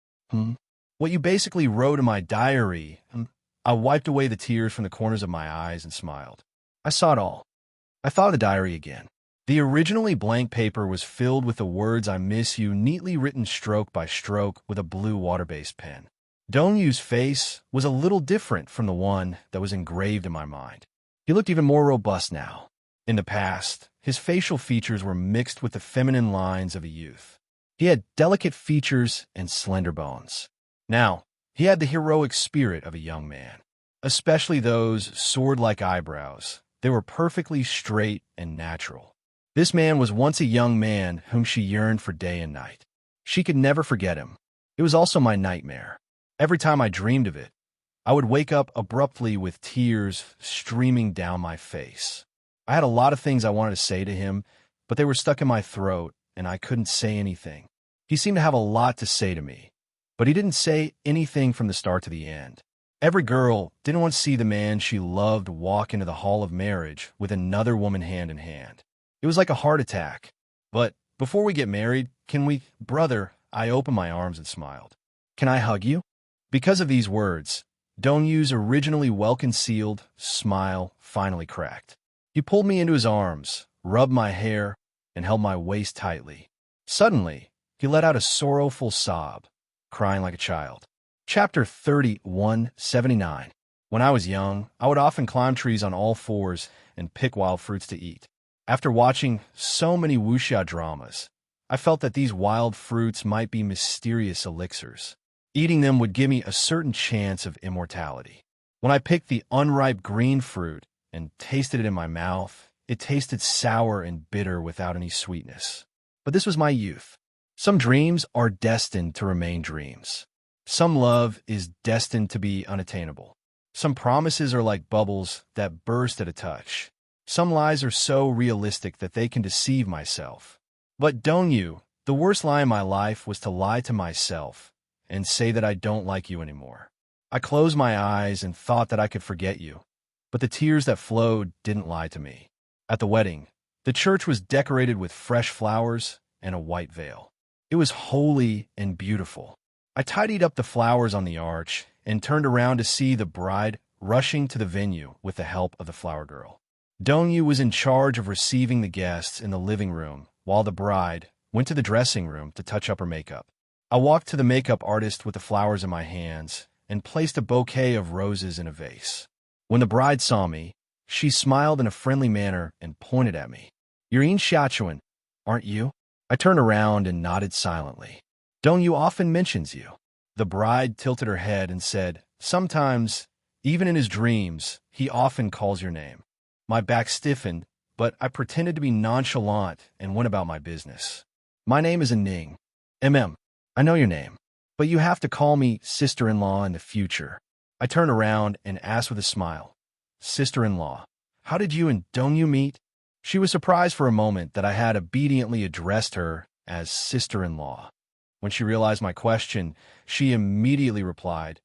What you basically wrote in my diary? I wiped away the tears from the corners of my eyes and smiled. I saw it all. I thought of the diary again. The originally blank paper was filled with the words "I miss you" neatly written stroke by stroke with a blue water-based pen. Dongyu's face was a little different from the one that was engraved in my mind. He looked even more robust now. In the past, his facial features were mixed with the feminine lines of a youth. He had delicate features and slender bones. Now, he had the heroic spirit of a young man, especially those sword-like eyebrows. They were perfectly straight and natural. This man was once a young man whom she yearned for day and night. She could never forget him. It was also my nightmare. Every time I dreamed of it, I would wake up abruptly with tears streaming down my face. I had a lot of things I wanted to say to him, but they were stuck in my throat, and I couldn't say anything. He seemed to have a lot to say to me, but he didn't say anything from the start to the end. Every girl didn't want to see the man she loved walk into the hall of marriage with another woman hand in hand. It was like a heart attack. But before we get married, can we, brother? I opened my arms and smiled. Can I hug you? Because of these words, Dongyu's originally well-concealed smile finally cracked. He pulled me into his arms, rubbed my hair, and held my waist tightly. Suddenly, he let out a sorrowful sob, crying like a child. Chapter 3179. When I was young, I would often climb trees on all fours and pick wild fruits to eat. After watching so many wuxia dramas, I felt that these wild fruits might be mysterious elixirs. Eating them would give me a certain chance of immortality. When I picked the unripe green fruit and tasted it in my mouth, It tasted sour and bitter without any sweetness. But this was my youth. Some dreams are destined to remain dreams. Some love is destined to be unattainable. Some promises are like bubbles that burst at a touch. Some lies are so realistic that they can deceive myself. But don't you, the worst lie in my life was to lie to myself and say that I don't like you anymore. I closed my eyes and thought that I could forget you. But the tears that flowed didn't lie to me. At the wedding, the church was decorated with fresh flowers and a white veil. It was holy and beautiful. I tidied up the flowers on the arch and turned around to see the bride rushing to the venue with the help of the flower girl. Dongyu was in charge of receiving the guests in the living room, while the bride went to the dressing room to touch up her makeup. I walked to the makeup artist with the flowers in my hands and placed a bouquet of roses in a vase. When the bride saw me, she smiled in a friendly manner and pointed at me. "You're Yin Xiaochuan, aren't you?" I turned around and nodded silently. "Dongyu often mentions you." The bride tilted her head and said, "Sometimes, even in his dreams, he often calls your name." My back stiffened, but I pretended to be nonchalant and went about my business. "My name is Ning. I know your name, but you have to call me sister-in-law in the future." I turned around and asked with a smile, "Sister-in-law, how did you and Dongyu meet?" She was surprised for a moment that I had obediently addressed her as sister-in-law. When she realized my question, she immediately replied,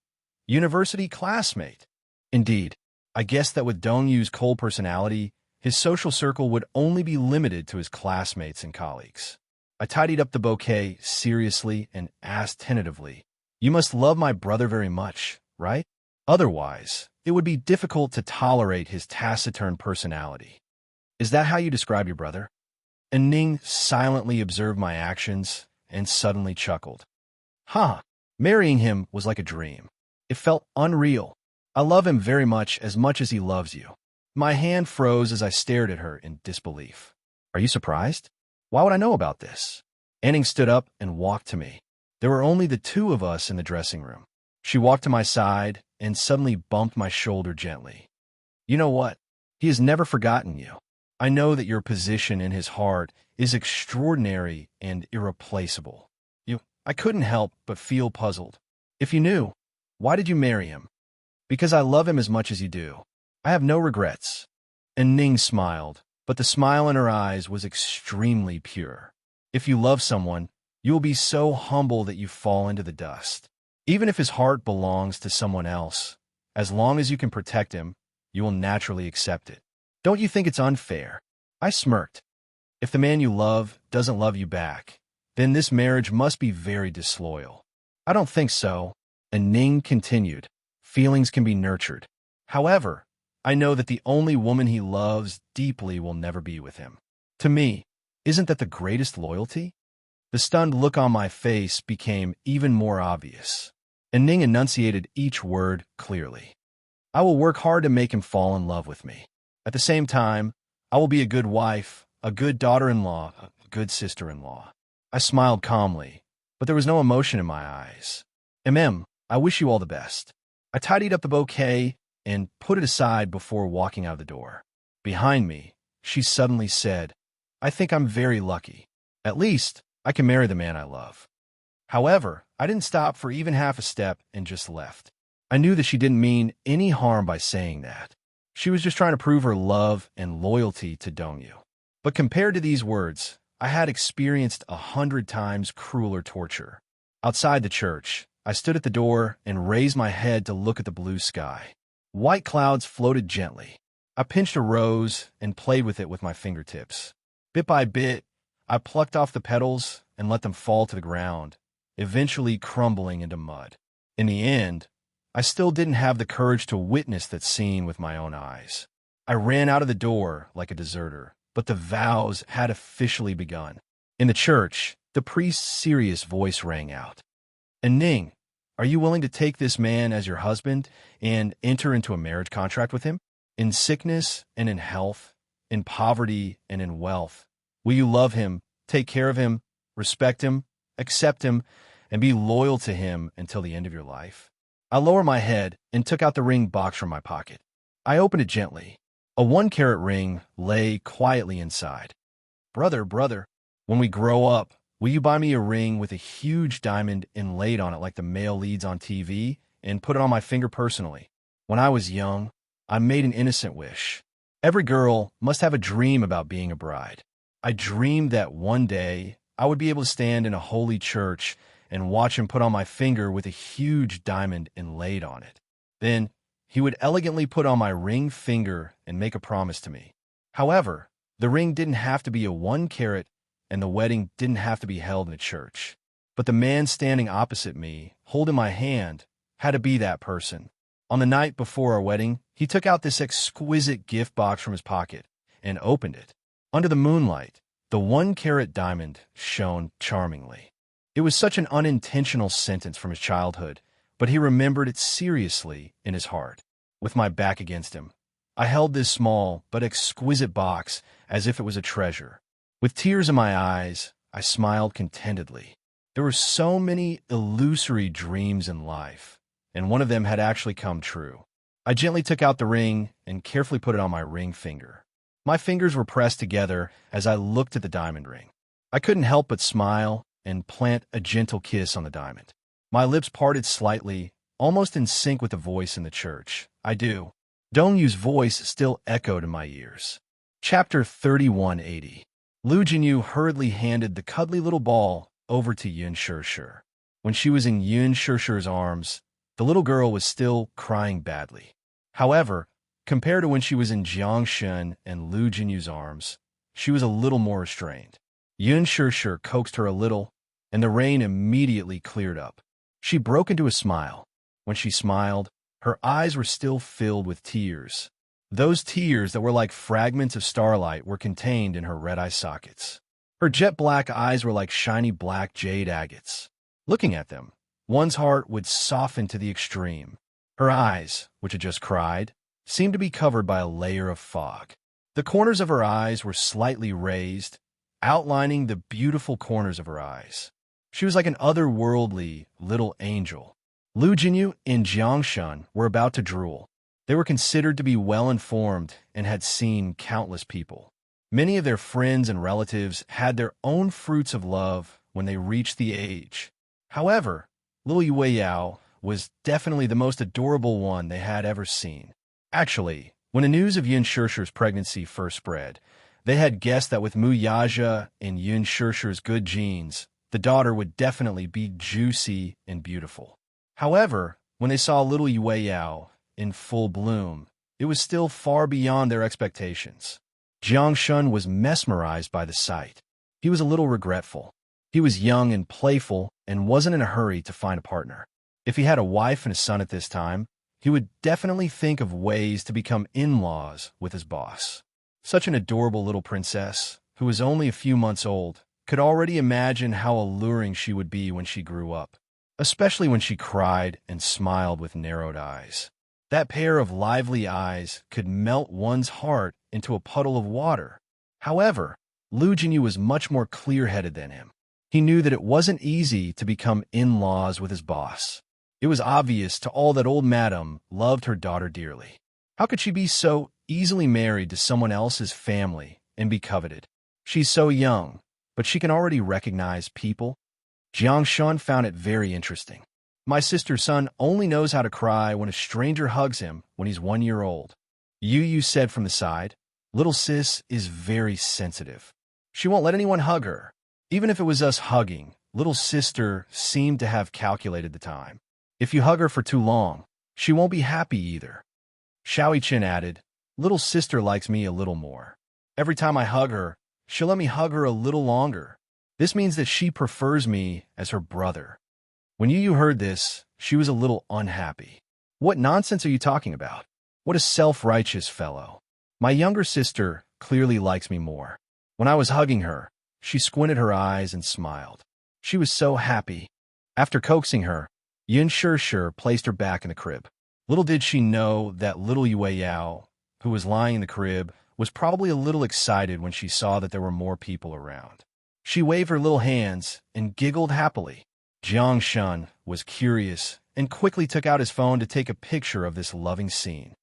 "University classmate." Indeed, I guessed that with Dongyu's cold personality, his social circle would only be limited to his classmates and colleagues. I tidied up the bouquet seriously and asked tentatively, "You must love my brother very much, right? Otherwise, it would be difficult to tolerate his taciturn personality. Is that how you describe your brother?" And Ning silently observed my actions and suddenly chuckled. "Huh, marrying him was like a dream. It felt unreal. I love him very much as he loves you." My hand froze as I stared at her in disbelief. "Are you surprised? Why would I know about this?" Anning stood up and walked to me. There were only the two of us in the dressing room. She walked to my side and suddenly bumped my shoulder gently. "You know what? He has never forgotten you. I know that your position in his heart is extraordinary and irreplaceable. I couldn't help but feel puzzled. If you knew, why did you marry him?" "Because I love him as much as you do. I have no regrets." And Ning smiled, but the smile in her eyes was extremely pure. If you love someone, you will be so humble that you fall into the dust. Even if his heart belongs to someone else, as long as you can protect him, you will naturally accept it. Don't you think it's unfair?" I smirked. "If the man you love doesn't love you back, then this marriage must be very disloyal." "I don't think so." And Ning continued, "Feelings can be nurtured. However, I know that the only woman he loves deeply will never be with him. To me, isn't that the greatest loyalty?" The stunned look on my face became even more obvious, and Ning enunciated each word clearly. "I will work hard to make him fall in love with me. At the same time, I will be a good wife, a good daughter-in-law, a good sister-in-law." I smiled calmly, but there was no emotion in my eyes. I wish you all the best." I tidied up the bouquet and put it aside before walking out of the door. Behind me, she suddenly said, "I think I'm very lucky. At least, I can marry the man I love." However, I didn't stop for even half a step and just left. I knew that she didn't mean any harm by saying that. She was just trying to prove her love and loyalty to Dongyu. But compared to these words, I had experienced 100 times crueler torture. Outside the church, I stood at the door and raised my head to look at the blue sky. White clouds floated gently. I pinched a rose and played with it with my fingertips. Bit by bit, I plucked off the petals and let them fall to the ground, eventually crumbling into mud. In the end, I still didn't have the courage to witness that scene with my own eyes. I ran out of the door like a deserter, but the vows had officially begun. In the church, the priest's serious voice rang out. "And Ning, are you willing to take this man as your husband and enter into a marriage contract with him? In sickness and in health, in poverty and in wealth, will you love him, take care of him, respect him, accept him, and be loyal to him until the end of your life?" I lowered my head and took out the ring box from my pocket. I opened it gently. A 1-carat ring lay quietly inside. Brother, brother, when we grow up, will you buy me a ring with a huge diamond inlaid on it like the male leads on TV and put it on my finger personally? When I was young, I made an innocent wish. Every girl must have a dream about being a bride. I dreamed that one day I would be able to stand in a holy church and watch him put on my finger with a huge diamond inlaid on it. Then he would elegantly put on my ring finger and make a promise to me. However, the ring didn't have to be a 1-carat, and the wedding didn't have to be held in a church. But the man standing opposite me, holding my hand, had to be that person. On the night before our wedding, he took out this exquisite gift box from his pocket and opened it. Under the moonlight, the 1-carat diamond shone charmingly. It was such an unintentional sentence from his childhood, but he remembered it seriously in his heart. With my back against him, I held this small but exquisite box as if it was a treasure. With tears in my eyes, I smiled contentedly. There were so many illusory dreams in life, and one of them had actually come true. I gently took out the ring and carefully put it on my ring finger. My fingers were pressed together as I looked at the diamond ring. I couldn't help but smile and plant a gentle kiss on the diamond. My lips parted slightly, almost in sync with the voice in the church. I do. Dongyu's voice still echoed in my ears. Chapter 3180. Lu Jinyu hurriedly handed the cuddly little ball over to Yun Shishir. When she was in Yun Shishir's arms, the little girl was still crying badly. However, compared to when she was in Jiang Shun and Lu Jinyu's arms, she was a little more restrained. Yun Shishir coaxed her a little, and the rain immediately cleared up. She broke into a smile. When she smiled, her eyes were still filled with tears. Those tears that were like fragments of starlight were contained in her red eye sockets. Her jet-black eyes were like shiny black jade agates. Looking at them, one's heart would soften to the extreme. Her eyes, which had just cried, seemed to be covered by a layer of fog. The corners of her eyes were slightly raised, outlining the beautiful corners of her eyes. She was like an otherworldly little angel. Lu Jinyu and Jiang Shun were about to drool. They were considered to be well-informed and had seen countless people. Many of their friends and relatives had their own fruits of love when they reached the age. However, Lil Yueyao was definitely the most adorable one they had ever seen. Actually, when the news of Yun Shishir's pregnancy first spread, they had guessed that with Mu Yaja and Yun Shishir's good genes, the daughter would definitely be juicy and beautiful. However, when they saw little Yueyao in full bloom, it was still far beyond their expectations. Jiang Shun was mesmerized by the sight. He was a little regretful. He was young and playful and wasn't in a hurry to find a partner. If he had a wife and a son at this time, he would definitely think of ways to become in-laws with his boss. Such an adorable little princess, who was only a few months old, could already imagine how alluring she would be when she grew up, especially when she cried and smiled with narrowed eyes. That pair of lively eyes could melt one's heart into a puddle of water. However, Lu Jinyu was much more clear-headed than him. He knew that it wasn't easy to become in-laws with his boss. It was obvious to all that old madam loved her daughter dearly. How could she be so easily married to someone else's family and be coveted? She's so young, but she can already recognize people. Jiang Shun found it very interesting. My sister's son only knows how to cry when a stranger hugs him when he's 1 year old. Yu said from the side, little sis is very sensitive. She won't let anyone hug her. Even if it was us hugging, little sister seemed to have calculated the time. If you hug her for too long, she won't be happy either. Xiaoi Chen added, little sister likes me a little more. Every time I hug her, she'll let me hug her a little longer. This means that she prefers me as her brother. When Yu heard this, she was a little unhappy. What nonsense are you talking about? What a self-righteous fellow. My younger sister clearly likes me more. When I was hugging her, she squinted her eyes and smiled. She was so happy. After coaxing her, Yun Shishir placed her back in the crib. Little did she know that little Yueyao, who was lying in the crib, was probably a little excited when she saw that there were more people around. She waved her little hands and giggled happily. Jiang Shun was curious and quickly took out his phone to take a picture of this loving scene.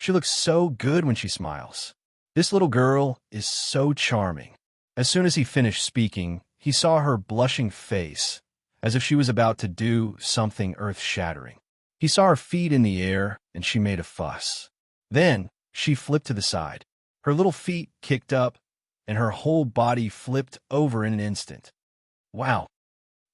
She looks so good when she smiles. This little girl is so charming. As soon as he finished speaking, he saw her blushing face, as if she was about to do something earth-shattering. He saw her feet in the air, and she made a fuss. Then, she flipped to the side. Her little feet kicked up, and her whole body flipped over in an instant. Wow.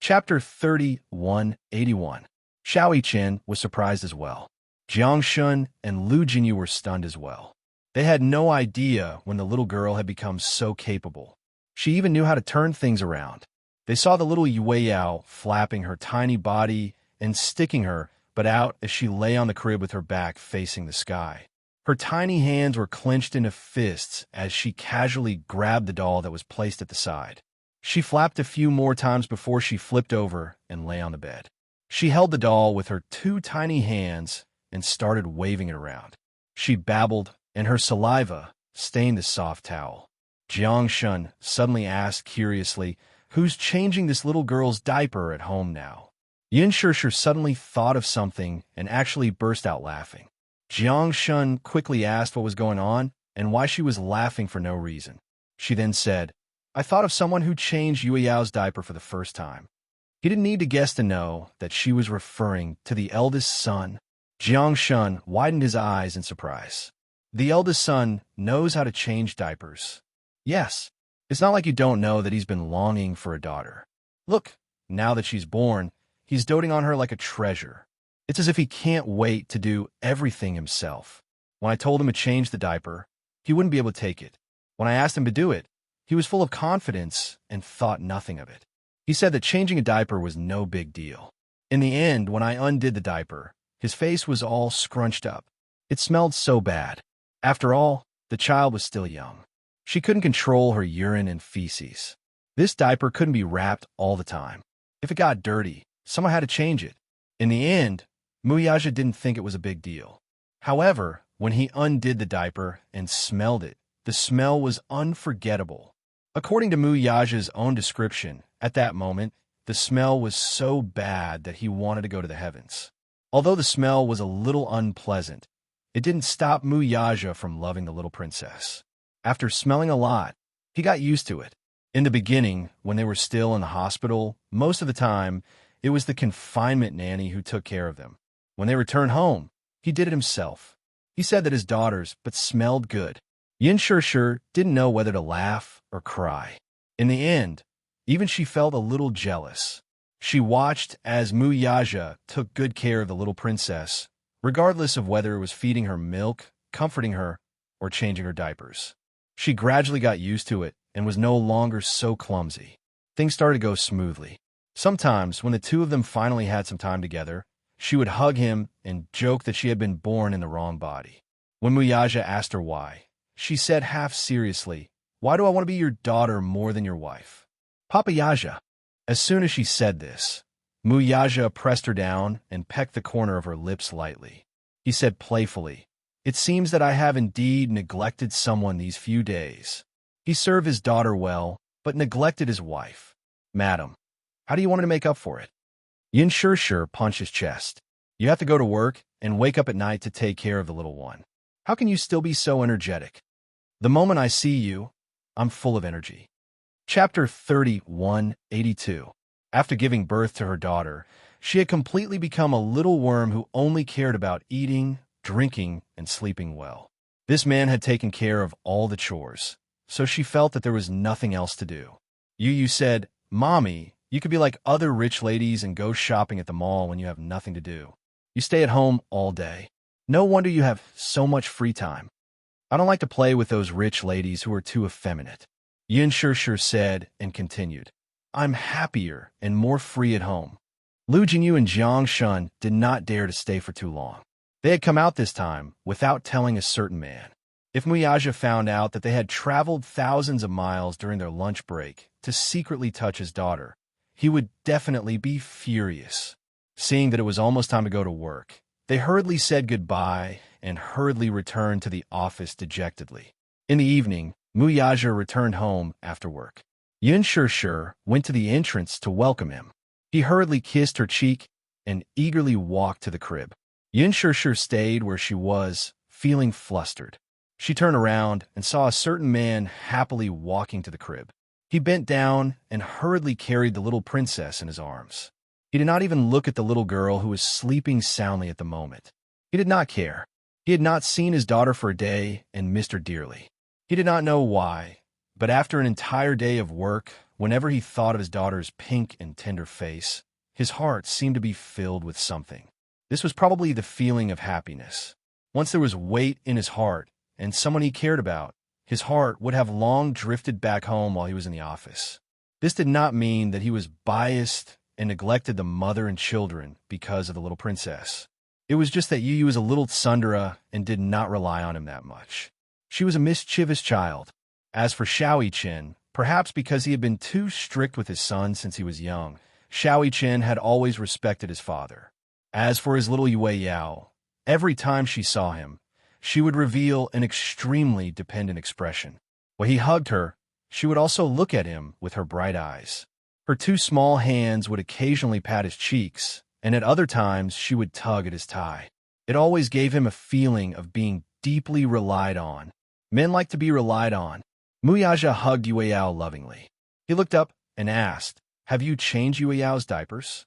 Chapter 3181. Xiao Yichen was surprised as well. Jiang Shun and Lu Jinyu were stunned as well. They had no idea when the little girl had become so capable. She even knew how to turn things around. They saw the little Yue Yao flapping her tiny body and sticking her but out as she lay on the crib with her back facing the sky. Her tiny hands were clenched into fists as she casually grabbed the doll that was placed at the side. She flapped a few more times before she flipped over and lay on the bed. She held the doll with her two tiny hands and started waving it around. She babbled, and her saliva stained the soft towel. Jiang Shun suddenly asked curiously, "Who's changing this little girl's diaper at home now?" Yin Shishir suddenly thought of something and actually burst out laughing. Jiang Shun quickly asked what was going on and why she was laughing for no reason. She then said, "I thought of someone who changed Yue Yao's diaper for the first time." He didn't need to guess to know that she was referring to the eldest son. Jiang Shun widened his eyes in surprise. The eldest son knows how to change diapers. Yes, it's not like you don't know that he's been longing for a daughter. Look, now that she's born, he's doting on her like a treasure. It's as if he can't wait to do everything himself. When I told him to change the diaper, he wouldn't be able to take it. When I asked him to do it, he was full of confidence and thought nothing of it. He said that changing a diaper was no big deal. In the end, when I undid the diaper, his face was all scrunched up. It smelled so bad. After all, the child was still young. She couldn't control her urine and feces. This diaper couldn't be wrapped all the time. If it got dirty, someone had to change it. In the end, Muyaja didn't think it was a big deal. However, when he undid the diaper and smelled it, the smell was unforgettable. According to Muyaja's own description, at that moment, the smell was so bad that he wanted to go to the heavens. Although the smell was a little unpleasant, it didn't stop Muyaja from loving the little princess. After smelling a lot, he got used to it. In the beginning, when they were still in the hospital, most of the time, it was the confinement nanny who took care of them. When they returned home, he did it himself. He said that his daughters but smelled good. Yin Shishir didn't know whether to laugh or cry. In the end, even she felt a little jealous. She watched as Muyaja took good care of the little princess, regardless of whether it was feeding her milk, comforting her, or changing her diapers. She gradually got used to it and was no longer so clumsy. Things started to go smoothly. Sometimes, when the two of them finally had some time together, she would hug him and joke that she had been born in the wrong body. When Muyaja asked her why, she said half seriously, "Why do I want to be your daughter more than your wife?" "Papa Yaja." As soon as she said this, Muyaja pressed her down and pecked the corner of her lips lightly. He said playfully, "It seems that I have indeed neglected someone these few days." He served his daughter well, but neglected his wife. "Madam, how do you want to make up for it?" Yin Shishir punched his chest. "You have to go to work and wake up at night to take care of the little one. How can you still be so energetic?" "The moment I see you, I'm full of energy." Chapter 3182. After giving birth to her daughter, she had completely become a little worm who only cared about eating, drinking, and sleeping well. This man had taken care of all the chores, so she felt that there was nothing else to do. Yu said, "Mommy, you could be like other rich ladies and go shopping at the mall when you have nothing to do. You stay at home all day. No wonder you have so much free time." "I don't like to play with those rich ladies who are too effeminate," Yin Shishir said and continued, "I'm happier and more free at home." Lu Jinyu and Jiang Shun did not dare to stay for too long. They had come out this time without telling a certain man. If Muyaja found out that they had traveled thousands of miles during their lunch break to secretly touch his daughter, he would definitely be furious. Seeing that it was almost time to go to work, they hurriedly said goodbye and hurriedly returned to the office dejectedly. In the evening, Muyaja returned home after work. Yin Shishir went to the entrance to welcome him. He hurriedly kissed her cheek and eagerly walked to the crib. Yin Shishir stayed where she was, feeling flustered. She turned around and saw a certain man happily walking to the crib. He bent down and hurriedly carried the little princess in his arms. He did not even look at the little girl who was sleeping soundly at the moment. He did not care. He had not seen his daughter for a day and missed her dearly. He did not know why, but after an entire day of work, whenever he thought of his daughter's pink and tender face, his heart seemed to be filled with something. This was probably the feeling of happiness. Once there was weight in his heart and someone he cared about, his heart would have long drifted back home while he was in the office. This did not mean that he was biased and neglected the mother and children because of the little princess. It was just that Yu was a little tsundere and did not rely on him that much. She was a mischievous child. As for Xiao Chen, perhaps because he had been too strict with his son since he was young, Xiao Chen had always respected his father. As for his little Yue Yao, every time she saw him, she would reveal an extremely dependent expression. When he hugged her, she would also look at him with her bright eyes. Her two small hands would occasionally pat his cheeks, and at other times she would tug at his tie. It always gave him a feeling of being deeply relied on. Men like to be relied on. Muyaja hugged Yue Yao lovingly. He looked up and asked, "Have you changed Yue Yao's diapers?"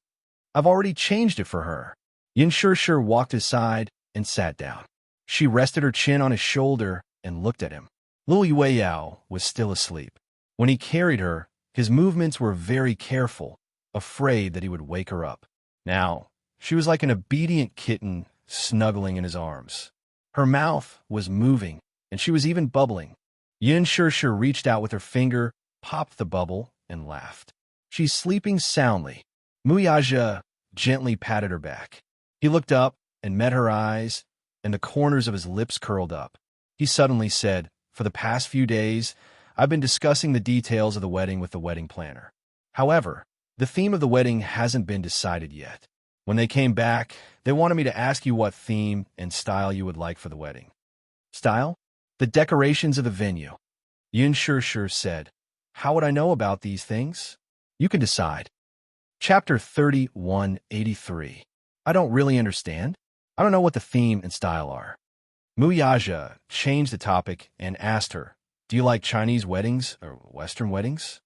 "I've already changed it for her." Yin Shishir walked aside and sat down. She rested her chin on his shoulder and looked at him. Little Yue Yao was still asleep. When he carried her, his movements were very careful, afraid that he would wake her up. Now, she was like an obedient kitten snuggling in his arms. Her mouth was moving, and she was even bubbling. Yin Shishir reached out with her finger, popped the bubble, and laughed. "She's sleeping soundly." Muyaja gently patted her back. He looked up and met her eyes, and the corners of his lips curled up. He suddenly said, "For the past few days, I've been discussing the details of the wedding with the wedding planner. However, the theme of the wedding hasn't been decided yet. When they came back, they wanted me to ask you what theme and style you would like for the wedding." "Style?" "The decorations of the venue." Yin Shishir said, "How would I know about these things?" "You can decide." Chapter 3183. I don't really understand. I don't know what the theme and style are. Muyaja changed the topic and asked her, "Do you like Chinese weddings or Western weddings?"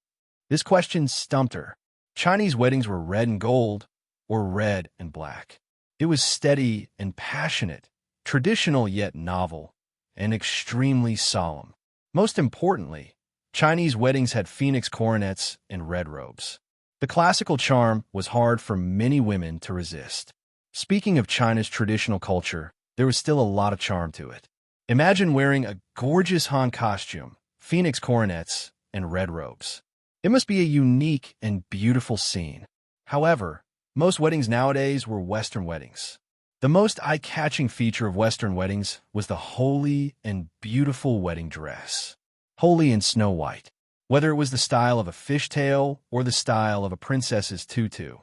This question stumped her. Chinese weddings were red and gold or red and black. It was steady and passionate, traditional yet novel, and extremely solemn. Most importantly, Chinese weddings had phoenix coronets and red robes. The classical charm was hard for many women to resist. Speaking of China's traditional culture, there was still a lot of charm to it. Imagine wearing a gorgeous Han costume, phoenix coronets, and red robes. It must be a unique and beautiful scene. However, most weddings nowadays were Western weddings. The most eye-catching feature of Western weddings was the holy and beautiful wedding dress. Holy and snow white. Whether it was the style of a fishtail or the style of a princess's tutu,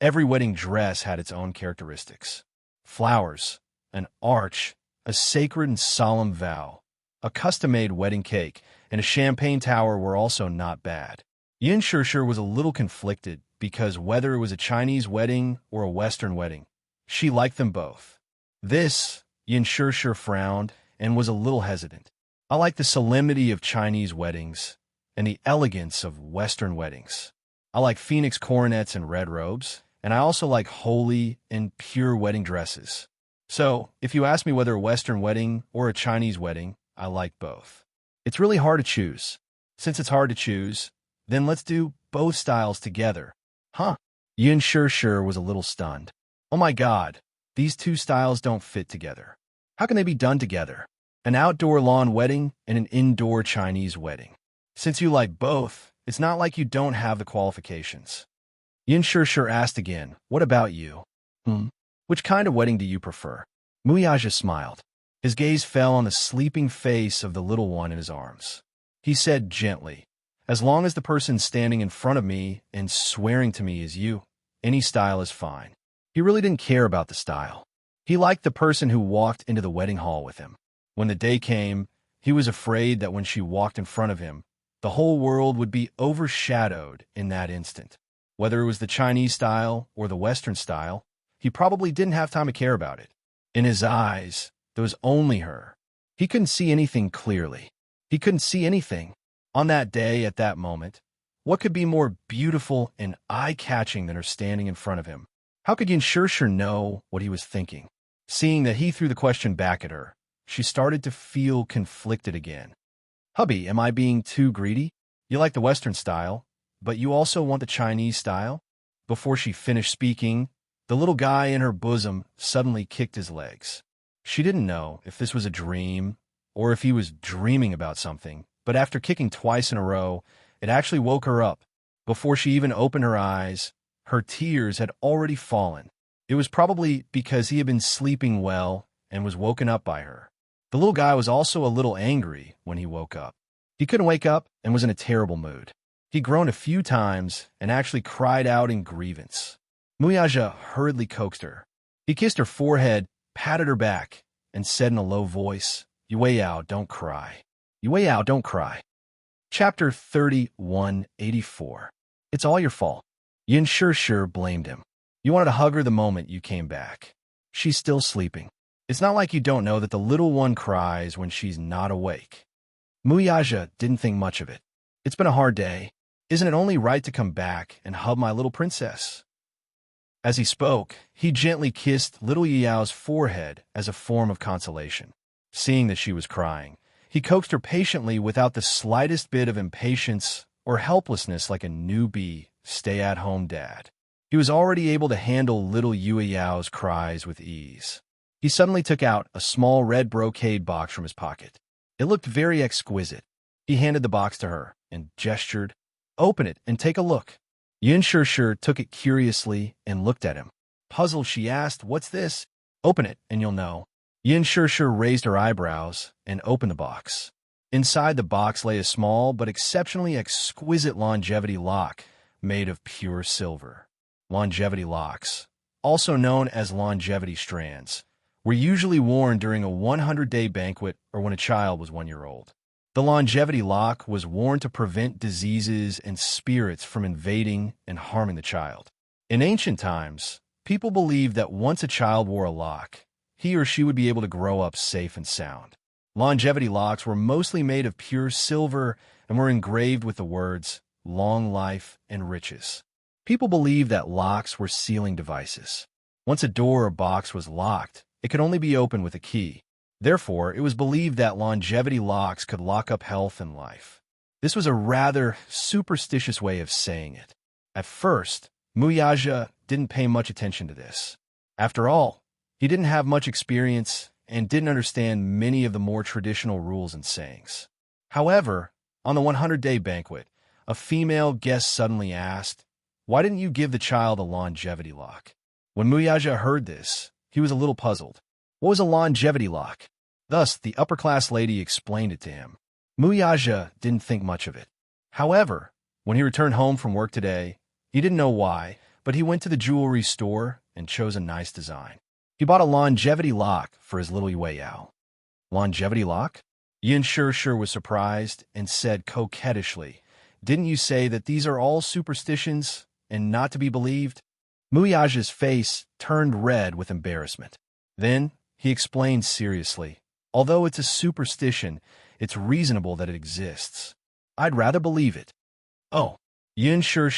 every wedding dress had its own characteristics. Flowers, an arch, a sacred and solemn vow, a custom-made wedding cake, and a champagne tower were also not bad. Yin Shishir was a little conflicted because whether it was a Chinese wedding or a Western wedding, she liked them both. This, Yin Shishir frowned and was a little hesitant. I like the solemnity of Chinese weddings and the elegance of Western weddings. I like phoenix coronets and red robes, and I also like holy and pure wedding dresses. So, if you ask me whether a Western wedding or a Chinese wedding, I like both. It's really hard to choose. Since it's hard to choose, then let's do both styles together. Huh? Yin Shishir was a little stunned. Oh my god, these two styles don't fit together. How can they be done together? An outdoor lawn wedding and an indoor Chinese wedding. Since you like both, it's not like you don't have the qualifications. Yin Shishir asked again, "What about you? Which kind of wedding do you prefer?" Muyaja smiled. His gaze fell on the sleeping face of the little one in his arms. He said gently, "As long as the person standing in front of me and swearing to me is you, any style is fine." He really didn't care about the style. He liked the person who walked into the wedding hall with him. When the day came, he was afraid that when she walked in front of him, the whole world would be overshadowed in that instant. Whether it was the Chinese style or the Western style, he probably didn't have time to care about it. In his eyes, There was only her. He couldn't see anything clearly. He couldn't see anything. On that day, at that moment, what could be more beautiful and eye-catching than her standing in front of him? How could Yin know what he was thinking? Seeing that he threw the question back at her, she started to feel conflicted again. Hubby, am I being too greedy? You like the Western style, but you also want the Chinese style? Before she finished speaking, the little guy in her bosom suddenly kicked his legs. She didn't know if this was a dream or if he was dreaming about something, but after kicking twice in a row, it actually woke her up. Before she even opened her eyes, her tears had already fallen. It was probably because he had been sleeping well and was woken up by her. The little guy was also a little angry when he woke up. He couldn't wake up and was in a terrible mood. He groaned a few times and actually cried out in grievance. Muyaja hurriedly coaxed her. He kissed her forehead, patted her back, and said in a low voice, "Yue Yao, don't cry. Yue Yao, don't cry." Chapter 3184. It's all your fault. Yin Shi blamed him. You wanted to hug her the moment you came back. She's still sleeping. It's not like you don't know that the little one cries when she's not awake. Muyaja didn't think much of it. It's been a hard day. Isn't it only right to come back and hug my little princess? As he spoke, he gently kissed little Yao's forehead as a form of consolation. Seeing that she was crying, he coaxed her patiently without the slightest bit of impatience or helplessness like a newbie, stay-at-home dad. He was already able to handle little Yao's cries with ease. He suddenly took out a small red brocade box from his pocket. It looked very exquisite. He handed the box to her and gestured, "Open it and take a look." Yin Shi took it curiously and looked at him. Puzzled, she asked, "What's this?" "Open it and you'll know." Yin Shi raised her eyebrows and opened the box. Inside the box lay a small but exceptionally exquisite longevity lock made of pure silver. Longevity locks, also known as longevity strands, were usually worn during a 100-day banquet or when a child was 1 year old. The longevity lock was worn to prevent diseases and spirits from invading and harming the child. In ancient times, people believed that once a child wore a lock, he or she would be able to grow up safe and sound. Longevity locks were mostly made of pure silver and were engraved with the words, "Long life and riches." People believed that locks were sealing devices. Once a door or box was locked, it could only be opened with a key. Therefore, it was believed that longevity locks could lock up health and life. This was a rather superstitious way of saying it. At first, Muyaja didn't pay much attention to this. After all, he didn't have much experience and didn't understand many of the more traditional rules and sayings. However, on the 100-day banquet, a female guest suddenly asked, "Why didn't you give the child a longevity lock?" When Muyaja heard this, he was a little puzzled. What was a longevity lock? Thus, the upper-class lady explained it to him. Muyaja didn't think much of it. However, when he returned home from work today, he didn't know why, but he went to the jewelry store and chose a nice design. He bought a longevity lock for his little Yue Yao. Longevity lock? Yin Shi was surprised and said coquettishly, "Didn't you say that these are all superstitions and not to be believed?" Muyaja's face turned red with embarrassment. Then he explained seriously, "Although it's a superstition, it's reasonable that it exists. I'd rather believe it." "Oh." Yin Shi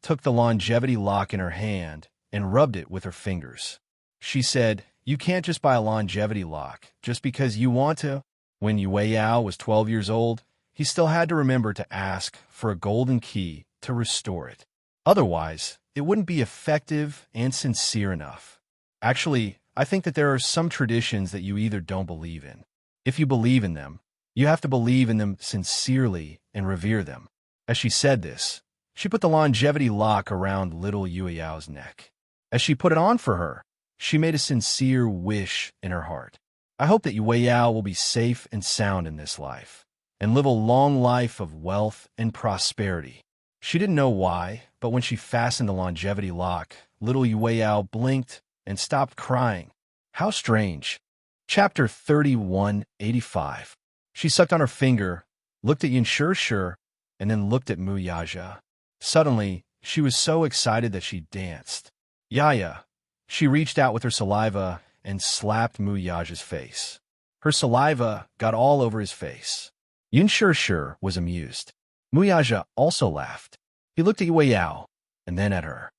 took the longevity lock in her hand and rubbed it with her fingers. She said, "You can't just buy a longevity lock just because you want to." When Yue Yao was 12 years old, he still had to remember to ask for a golden key to restore it. Otherwise, it wouldn't be effective and sincere enough. Actually, I think that there are some traditions that you either don't believe in. If you believe in them, you have to believe in them sincerely and revere them. As she said this, she put the longevity lock around little Yue Yao's neck. As she put it on for her, she made a sincere wish in her heart. "I hope that Yue Yao will be safe and sound in this life, and live a long life of wealth and prosperity." She didn't know why, but when she fastened the longevity lock, little Yue Yao blinked and stopped crying. How strange. Chapter 3185. She sucked on her finger, looked at Yin Shi, and then looked at Muyaja. Suddenly, she was so excited that she danced. "Yaya." She reached out with her saliva and slapped Muyaja's face. Her saliva got all over his face. Yun Shir was amused. Muyaja also laughed. He looked at Yue Yao, and then at her.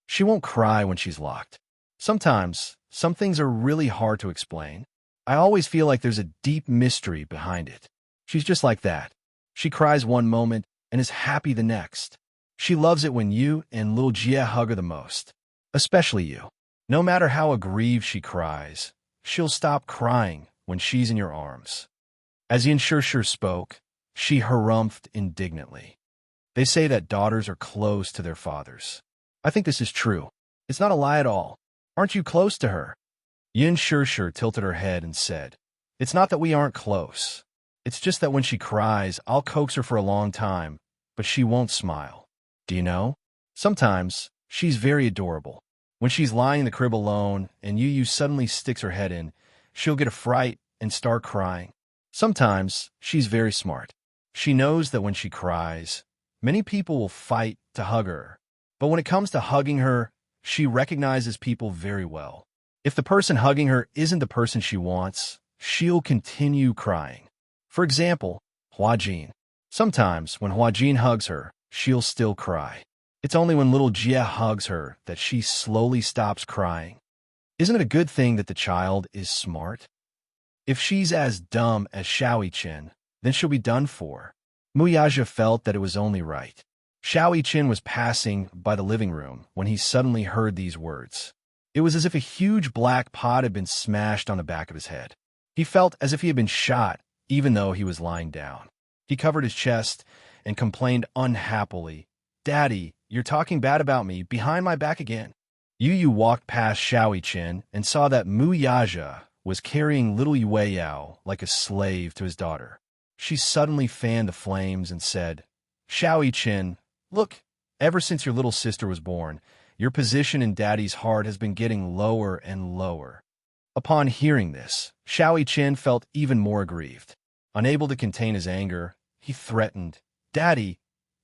She won't cry when she's locked. Sometimes, some things are really hard to explain. I always feel like there's a deep mystery behind it. She's just like that. She cries one moment and is happy the next. She loves it when you and little Jie hug her the most. Especially you. No matter how aggrieved she cries, she'll stop crying when she's in your arms. As Yin Shir spoke, she harumphed indignantly. They say that daughters are close to their fathers. I think this is true. It's not a lie at all. Aren't you close to her? Yin Shir tilted her head and said, It's not that we aren't close. It's just that when she cries, I'll coax her for a long time, but she won't smile. Do you know? Sometimes, she's very adorable. When she's lying in the crib alone and Yu suddenly sticks her head in, she'll get a fright and start crying. Sometimes, she's very smart. She knows that when she cries, many people will fight to hug her. But when it comes to hugging her, she recognizes people very well. If the person hugging her isn't the person she wants, she'll continue crying. For example, Huajin. Sometimes, when Huajin hugs her, she'll still cry. It's only when little Jie hugs her that she slowly stops crying. Isn't it a good thing that the child is smart? If she's as dumb as Xiao Yiqin, then she'll be done for. Muyaja felt that it was only right. Xiao Yiqin was passing by the living room when he suddenly heard these words. It was as if a huge black pot had been smashed on the back of his head. He felt as if he had been shot, even though he was lying down. He covered his chest and complained unhappily, Daddy, you're talking bad about me behind my back again. Yu walked past Xiao Yiqin and saw that Muyaja was carrying little Yue Yao like a slave to his daughter. She suddenly fanned the flames and said, Xiao Yiqin, look, ever since your little sister was born, your position in Daddy's heart has been getting lower and lower. Upon hearing this, Xiao Yiqin felt even more aggrieved. Unable to contain his anger, he threatened, Daddy,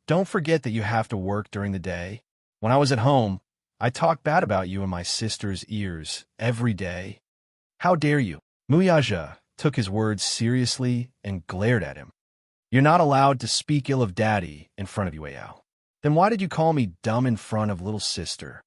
don't forget that you have to work during the day. When I was at home, I talked bad about you in my sister's ears every day. How dare you? Muyaja took his words seriously and glared at him. You're not allowed to speak ill of Daddy in front of Yue Yao. Then why did you call me dumb in front of little sister?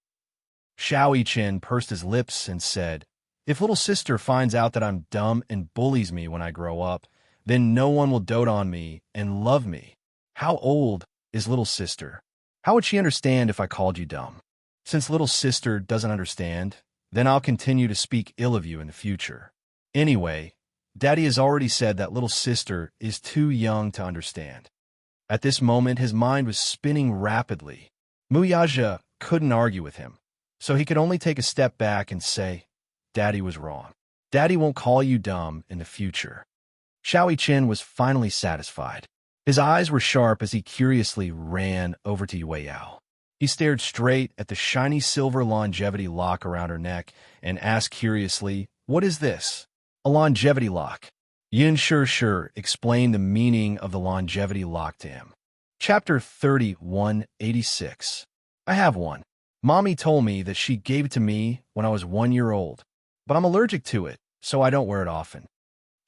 Xiao Yiqin pursed his lips and said, If little sister finds out that I'm dumb and bullies me when I grow up, then no one will dote on me and love me. How old is little sister? How would she understand if I called you dumb? Since little sister doesn't understand, then I'll continue to speak ill of you in the future. Anyway, Daddy has already said that little sister is too young to understand. At this moment, his mind was spinning rapidly. Muyaja couldn't argue with him, so he could only take a step back and say, Daddy was wrong. Daddy won't call you dumb in the future. Xiao Yiqin was finally satisfied. His eyes were sharp as he curiously ran over to Yue Yao. He stared straight at the shiny silver longevity lock around her neck and asked curiously, What is this? A longevity lock. Yin Shir explained the meaning of the longevity lock to him. Chapter 3186. I have one. Mommy told me that she gave it to me when I was 1 year old, but I'm allergic to it, so I don't wear it often.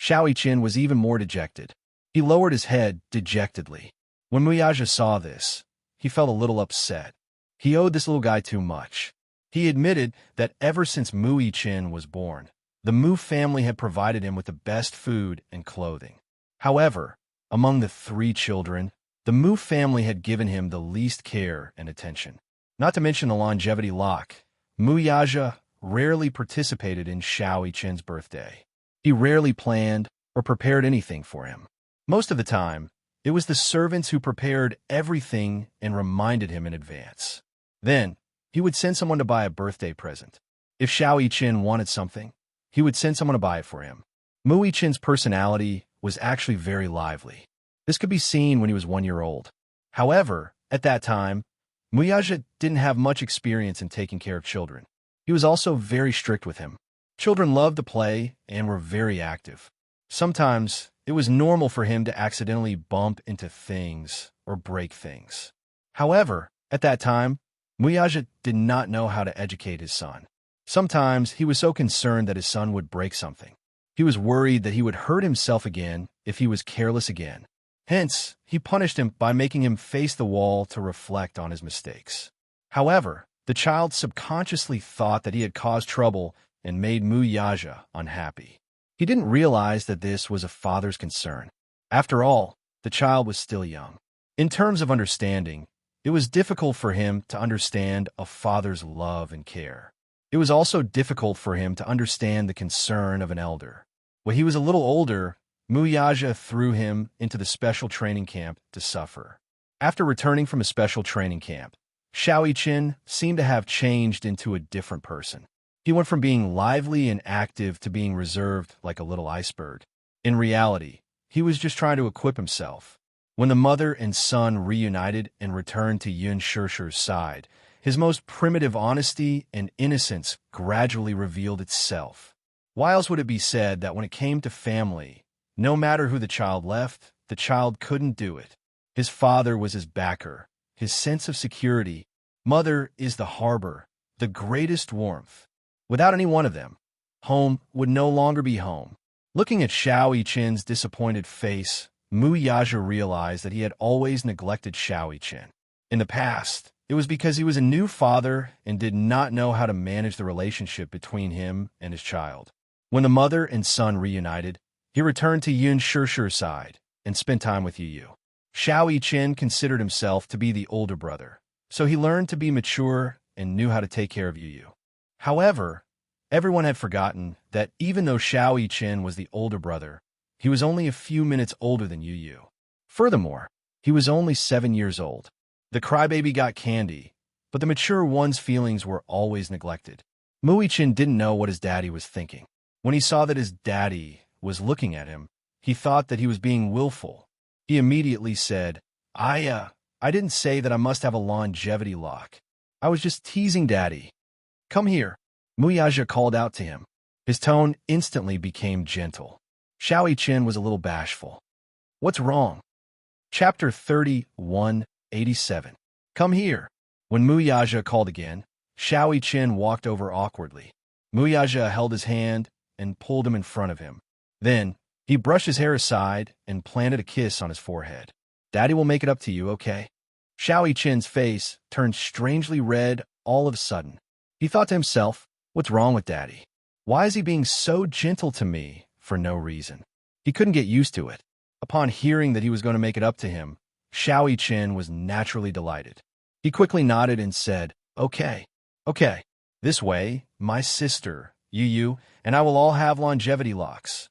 Xiao Yiqin was even more dejected. He lowered his head dejectedly. When Muyaja saw this, he felt a little upset. He owed this little guy too much. He admitted that ever since Mu Yiqin was born, the Mu family had provided him with the best food and clothing. However, among the 3 children, the Mu family had given him the least care and attention. Not to mention the longevity lock, Muyaja rarely participated in Xiao Yiqin's birthday. He rarely planned or prepared anything for him. Most of the time, it was the servants who prepared everything and reminded him in advance. Then, he would send someone to buy a birthday present. If Xiao Yiqin wanted something, he would send someone to buy it for him. Mu Yiqin's personality was actually very lively. This could be seen when he was 1 year old. However, at that time, Muyaja didn't have much experience in taking care of children. He was also very strict with him. Children loved to play and were very active. Sometimes, it was normal for him to accidentally bump into things or break things. However, at that time, Muyaja did not know how to educate his son. Sometimes he was so concerned that his son would break something. He was worried that he would hurt himself again if he was careless again. Hence, he punished him by making him face the wall to reflect on his mistakes. However, the child subconsciously thought that he had caused trouble and made Muyaja unhappy. He didn't realize that this was a father's concern. After all, the child was still young. In terms of understanding, it was difficult for him to understand a father's love and care. It was also difficult for him to understand the concern of an elder. When he was a little older, Muyaja threw him into the special training camp to suffer. After returning from a special training camp, Xiaoqin seemed to have changed into a different person. He went from being lively and active to being reserved like a little iceberg. In reality, he was just trying to equip himself. When the mother and son reunited and returned to Yun Shishir's side, his most primitive honesty and innocence gradually revealed itself. Why else would it be said that when it came to family, no matter who the child left, the child couldn't do it? His father was his backer, his sense of security. Mother is the harbor, the greatest warmth. Without any one of them, home would no longer be home. Looking at Xiaoqin's disappointed face, Muyaja realized that he had always neglected Xiaoqin. In the past, it was because he was a new father and did not know how to manage the relationship between him and his child. When the mother and son reunited, he returned to Yun Shishir's side and spent time with Yu. Xiaoqin considered himself to be the older brother, so he learned to be mature and knew how to take care of Yu. However, everyone had forgotten that even though Xiaoqin was the older brother, he was only a few minutes older than Yu. Furthermore, he was only 7 years old. The crybaby got candy, but the mature one's feelings were always neglected. Muichin didn't know what his daddy was thinking. When he saw that his daddy was looking at him, he thought that he was being willful. He immediately said, I didn't say that I must have a longevity lock. I was just teasing daddy. Come here. Muyaja called out to him. His tone instantly became gentle. Xiaoqin was a little bashful. What's wrong? Chapter 31:87. Come here. When Muyaja called again, Xiaoqin walked over awkwardly. Muyaja held his hand and pulled him in front of him. Then, he brushed his hair aside and planted a kiss on his forehead. Daddy will make it up to you, okay? Xiaoqin's face turned strangely red all of a sudden. He thought to himself, what's wrong with Daddy? Why is he being so gentle to me for no reason? He couldn't get used to it. Upon hearing that he was going to make it up to him, Xiaoqin was naturally delighted. He quickly nodded and said, okay. This way, my sister, Yu, and I will all have longevity locks.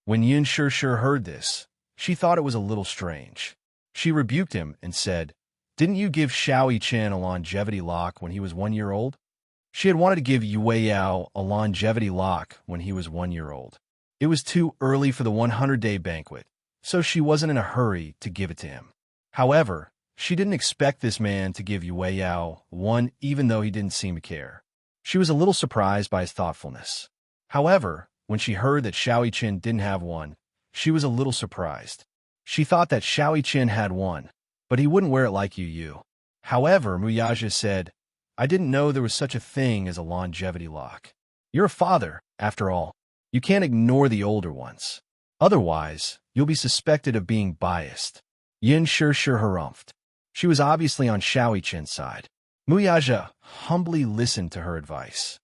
When Yun Shishir heard this, she thought it was a little strange. She rebuked him and said, didn't you give Xiaoqin a longevity lock when he was 1 year old? She had wanted to give Yueyao a longevity lock when he was 1 year old. It was too early for the 100-day banquet, so she wasn't in a hurry to give it to him. However, she didn't expect this man to give Yueyao one even though he didn't seem to care. She was a little surprised by his thoughtfulness. However, when she heard that Xiaoqin didn't have one, she was a little surprised. She thought that Xiaoqin had one, but he wouldn't wear it like Yu. However, Muyaja said, I didn't know there was such a thing as a longevity lock. You're a father, after all. You can't ignore the older ones. Otherwise, you'll be suspected of being biased. Yun Shishir harumphed. She was obviously on Xiaoqin's side. Muyaja humbly listened to her advice.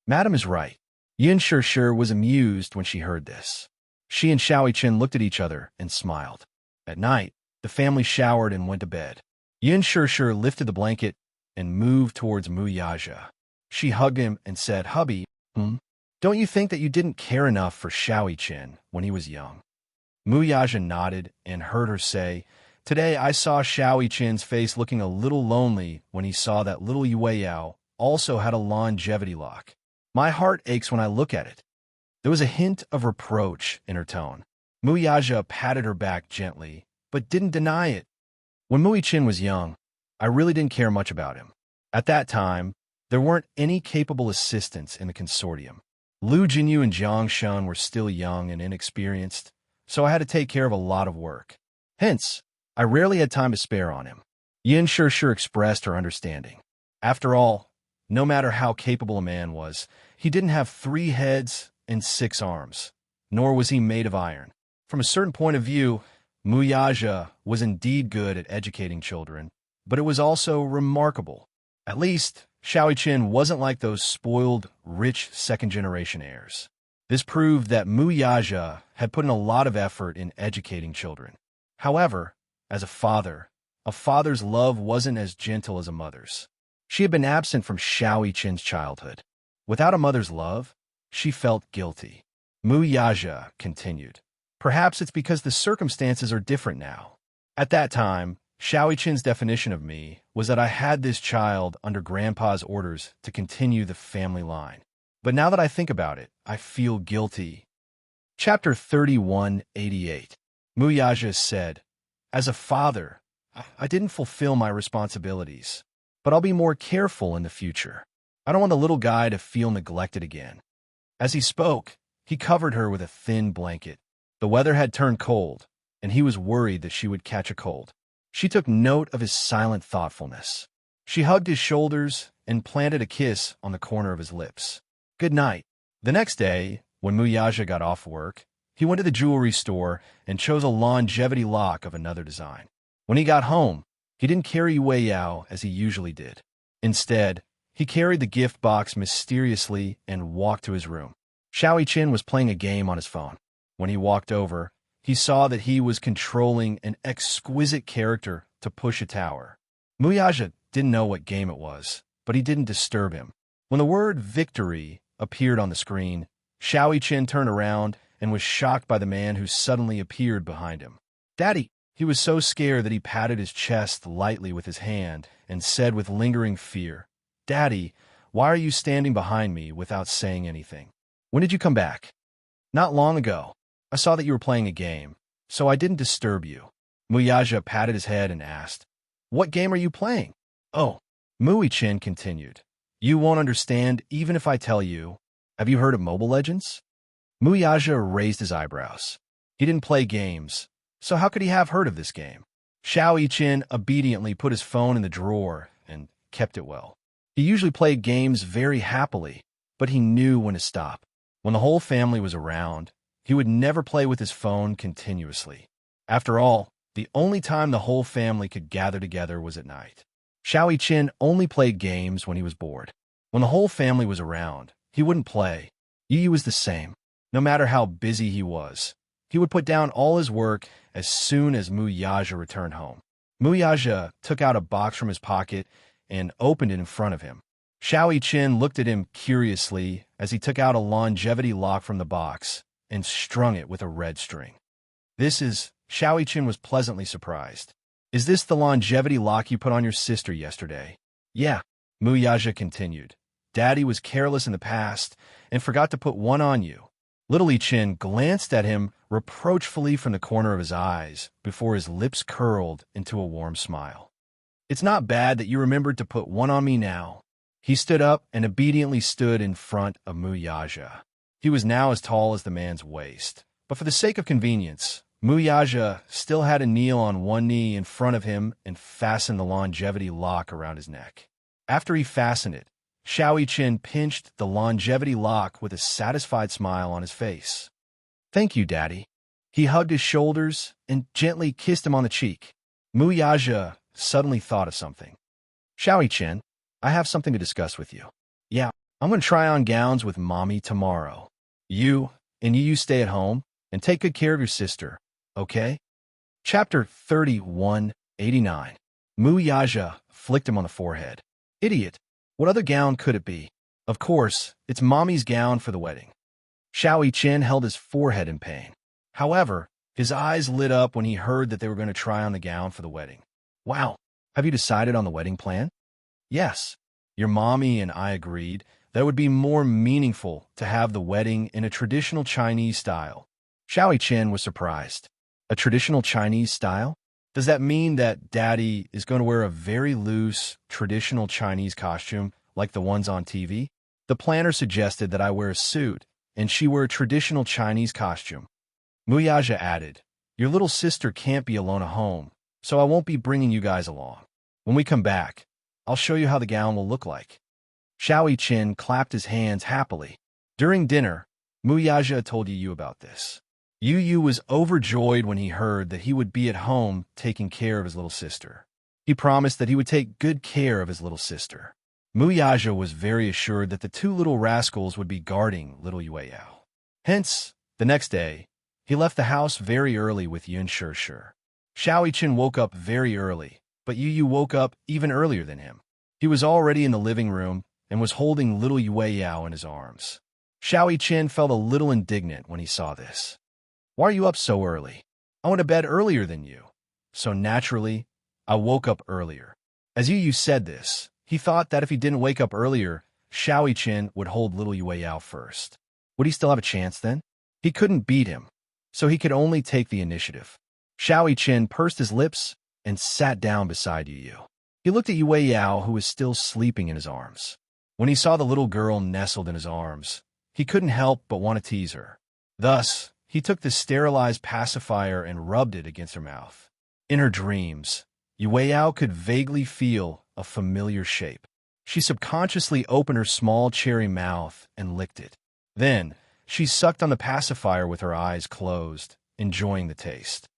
Madam is right. Yun Shishir was amused when she heard this. She and Xiaoqin looked at each other and smiled. At night, the family showered and went to bed. Yun Shishir lifted the blanket and moved towards Muyaja. She hugged him and said, Hubby, don't you think that you didn't care enough for Xiaoqin when he was young? Muyaja nodded and heard her say, Today I saw Xiaoqin's face looking a little lonely when he saw that little Yueyao also had a longevity lock. My heart aches when I look at it. There was a hint of reproach in her tone. Muyaja patted her back gently, but didn't deny it. When Muichin was young, I really didn't care much about him. At that time, there weren't any capable assistants in the consortium. Lu Jinyu and Jiang Shun were still young and inexperienced, so I had to take care of a lot of work. Hence, I rarely had time to spare on him. Yin Shishir expressed her understanding. After all, no matter how capable a man was, he didn't have 3 heads and 6 arms. nor was he made of iron. From a certain point of view, Muyaja was indeed good at educating children, but it was also remarkable. At least, Xiaoqin wasn't like those spoiled, rich second-generation heirs. This proved that Muyaja had put in a lot of effort in educating children. However, as a father's love wasn't as gentle as a mother's. She had been absent from Xiaoqin's childhood. Without a mother's love, she felt guilty. Muyaja continued. Perhaps it's because the circumstances are different now. At that time, Xiaoqin's definition of me was that I had this child under Grandpa's orders to continue the family line. But now that I think about it, I feel guilty. Chapter 3188. Muyaja said, as a father, I didn't fulfill my responsibilities, but I'll be more careful in the future. I don't want the little guy to feel neglected again. As he spoke, he covered her with a thin blanket. The weather had turned cold, and he was worried that she would catch a cold. She took note of his silent thoughtfulness. She hugged his shoulders and planted a kiss on the corner of his lips. Good night. The next day, when Muyaja got off work, he went to the jewelry store and chose a longevity lock of another design. When he got home, he didn't carry Wei Yao as he usually did. Instead, he carried the gift box mysteriously and walked to his room. Xiaoqin was playing a game on his phone. When he walked over, he saw that he was controlling an exquisite character to push a tower. Muyaja didn't know what game it was, but he didn't disturb him. When the word victory appeared on the screen, Xiaoqin turned around and was shocked by the man who suddenly appeared behind him. Daddy! He was so scared that he patted his chest lightly with his hand and said with lingering fear, Daddy, why are you standing behind me without saying anything? When did you come back? Not long ago. I saw that you were playing a game, so I didn't disturb you. Muyaja patted his head and asked, What game are you playing? Oh, Muichin continued. You won't understand even if I tell you. Have you heard of Mobile Legends? Muyaja raised his eyebrows. He didn't play games, so how could he have heard of this game? Xiaoqin obediently put his phone in the drawer and kept it well. He usually played games very happily, but he knew when to stop. When the whole family was around, he would never play with his phone continuously. After all, the only time the whole family could gather together was at night. Xiaoqin only played games when he was bored. When the whole family was around, he wouldn't play. Yu was the same. No matter how busy he was, he would put down all his work as soon as Muyaja returned home. Muyaja took out a box from his pocket and opened it in front of him. Xiaoqin looked at him curiously as he took out a longevity lock from the box and strung it with a red string. Xiaoqin was pleasantly surprised. Is this the longevity lock you put on your sister yesterday? Yeah, Muyaja continued. Daddy was careless in the past and forgot to put one on you. Little Ichin glanced at him reproachfully from the corner of his eyes before his lips curled into a warm smile. It's not bad that you remembered to put one on me now. He stood up and obediently stood in front of Muyaja. He was now as tall as the man's waist, but for the sake of convenience, Muyaja still had to kneel on one knee in front of him and fasten the longevity lock around his neck. After he fastened it, Xiaoqin pinched the longevity lock with a satisfied smile on his face. Thank you, Daddy. He hugged his shoulders and gently kissed him on the cheek. Muyaja suddenly thought of something. Xiaoqin, I have something to discuss with you. Yeah, I'm going to try on gowns with Mommy tomorrow. You stay at home and take good care of your sister, okay? Chapter 3189. Muyaja flicked him on the forehead. Idiot. What other gown could it be? Of course, it's Mommy's gown for the wedding. Xiaoqin held his forehead in pain. However, his eyes lit up when he heard that they were going to try on the gown for the wedding. Wow, have you decided on the wedding plan? Yes. Your mommy and I agreed that it would be more meaningful to have the wedding in a traditional Chinese style. Xiaoqin was surprised. A traditional Chinese style? Does that mean that Daddy is going to wear a very loose, traditional Chinese costume like the ones on TV? The planner suggested that I wear a suit, and she wear a traditional Chinese costume. Muyaja added, Your little sister can't be alone at home, so I won't be bringing you guys along. When we come back, I'll show you how the gown will look like. Xiaoqin clapped his hands happily. During dinner, Muyaja told Yu Yu about this. Yu Yu was overjoyed when he heard that he would be at home taking care of his little sister. He promised that he would take good care of his little sister. Muyaja was very assured that the two little rascals would be guarding little Yueyao. Hence, the next day, he left the house very early with Yun Shishir. Xiaoyichen woke up very early, but Yu Yu woke up even earlier than him. He was already in the living room and was holding little Yueyao in his arms. Xiaoyichen felt a little indignant when he saw this. "Why are you up so early? I went to bed earlier than you." So naturally, I woke up earlier. As Yu Yu said this, he thought that if he didn't wake up earlier, Xiaoyichen would hold little Yueyao first. Would he still have a chance then? He couldn't beat him, so he could only take the initiative. Xiaoyichen pursed his lips and sat down beside Yu Yu. He looked at Yueyao, who was still sleeping in his arms. When he saw the little girl nestled in his arms, he couldn't help but want to tease her. Thus, he took the sterilized pacifier and rubbed it against her mouth. In her dreams, Yueyao could vaguely feel a familiar shape. She subconsciously opened her small cherry mouth and licked it. Then, she sucked on the pacifier with her eyes closed, enjoying the taste.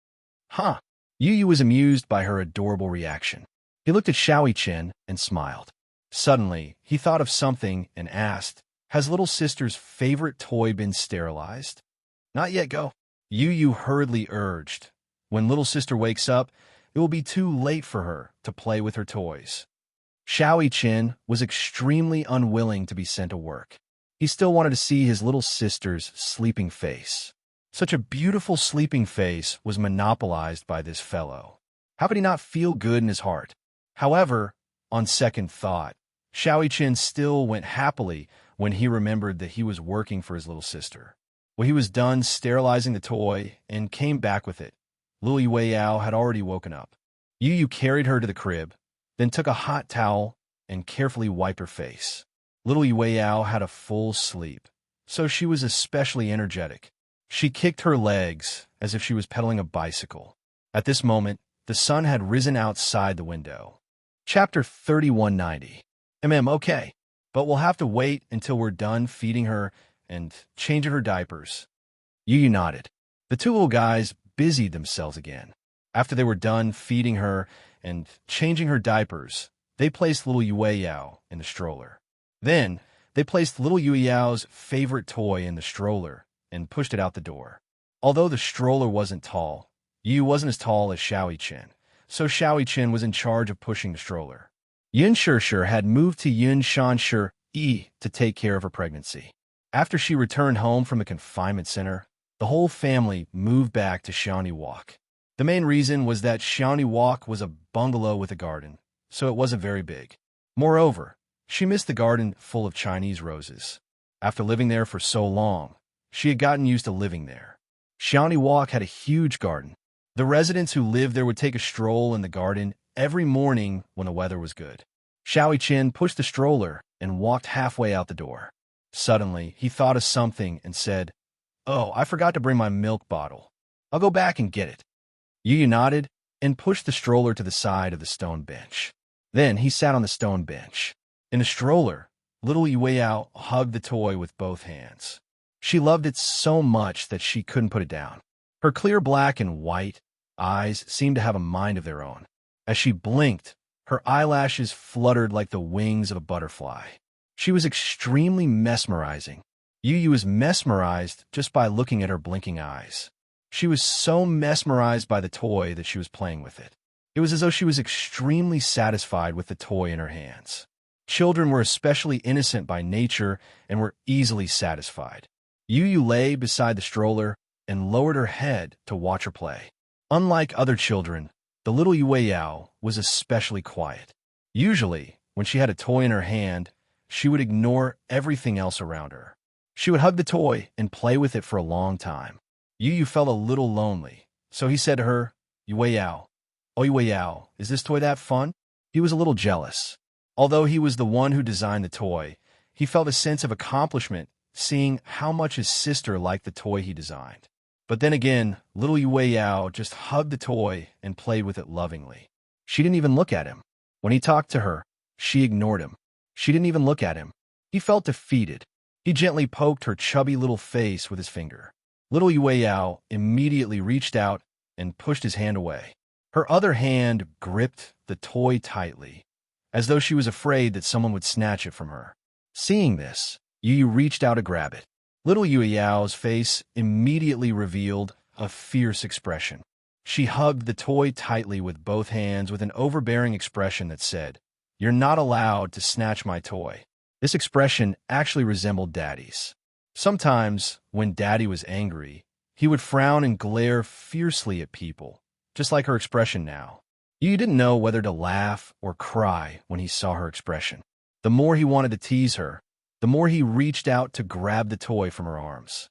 Huh! Yu Yu was amused by her adorable reaction. He looked at Xiaoyichen and smiled. Suddenly, he thought of something and asked, "Has little sister's favorite toy been sterilized?" "Not yet, go," Yu Yu hurriedly urged. "When little sister wakes up, it will be too late for her to play with her toys." Xiaoyichen was extremely unwilling to be sent to work. He still wanted to see his little sister's sleeping face. Such a beautiful sleeping face was monopolized by this fellow. How could he not feel good in his heart? However, on second thought, Xiaoyichen still went happily when he remembered that he was working for his little sister. When he was done sterilizing the toy and came back with it, little Yueyao had already woken up. Yu Yu carried her to the crib, then took a hot towel and carefully wiped her face. Little Yueyao had a full sleep, so she was especially energetic. She kicked her legs as if she was pedaling a bicycle. At this moment, the sun had risen outside the window. Chapter 3190. Okay, but we'll have to wait until we're done feeding her and changing her diapers. Yu Yu nodded. The two little guys busied themselves again. After they were done feeding her and changing her diapers, they placed little Yueyao in the stroller. Then, they placed little Yueyao's favorite toy in the stroller and pushed it out the door. Although the stroller wasn't tall, Yu wasn't as tall as Xiaoyichen, so Xiaoyichen was in charge of pushing the stroller. Yun Shishir had moved to Yun Shanshir to take care of her pregnancy. After she returned home from the confinement center, the whole family moved back to Xiaoni Walk. The main reason was that Xiaoni Walk was a bungalow with a garden, so it wasn't very big. Moreover, she missed the garden full of Chinese roses. After living there for so long, she had gotten used to living there. Xiaoni Walk had a huge garden. The residents who lived there would take a stroll in the garden every morning when the weather was good. Xiaoyichen pushed the stroller and walked halfway out the door. Suddenly, he thought of something and said, "Oh, I forgot to bring my milk bottle. I'll go back and get it." Yu Yu nodded and pushed the stroller to the side of the stone bench. Then he sat on the stone bench. In the stroller, little Yueyao hugged the toy with both hands. She loved it so much that she couldn't put it down. Her clear black and white eyes seemed to have a mind of their own. As she blinked, her eyelashes fluttered like the wings of a butterfly. She was extremely mesmerizing. Yu Yu was mesmerized just by looking at her blinking eyes. She was so mesmerized by the toy that she was playing with it. It was as though she was extremely satisfied with the toy in her hands. Children were especially innocent by nature and were easily satisfied. Yu Yu lay beside the stroller and lowered her head to watch her play. Unlike other children, the little Yueyao was especially quiet. Usually, when she had a toy in her hand, she would ignore everything else around her. She would hug the toy and play with it for a long time. Yu Yu felt a little lonely, so he said to her, "Yueyao, oh Yueyao, is this toy that fun?" He was a little jealous. Although he was the one who designed the toy, he felt a sense of accomplishment seeing how much his sister liked the toy he designed. But then again, little Yueyao just hugged the toy and played with it lovingly. She didn't even look at him. When he talked to her, she ignored him. She didn't even look at him. He felt defeated. He gently poked her chubby little face with his finger. Little Yao immediately reached out and pushed his hand away. Her other hand gripped the toy tightly, as though she was afraid that someone would snatch it from her. Seeing this, Yu reached out to grab it. Little Yao's face immediately revealed a fierce expression. She hugged the toy tightly with both hands with an overbearing expression that said, "You're not allowed to snatch my toy." This expression actually resembled Daddy's. Sometimes, when Daddy was angry, he would frown and glare fiercely at people, just like her expression now. Yu didn't know whether to laugh or cry when he saw her expression. The more he wanted to tease her, the more he reached out to grab the toy from her arms.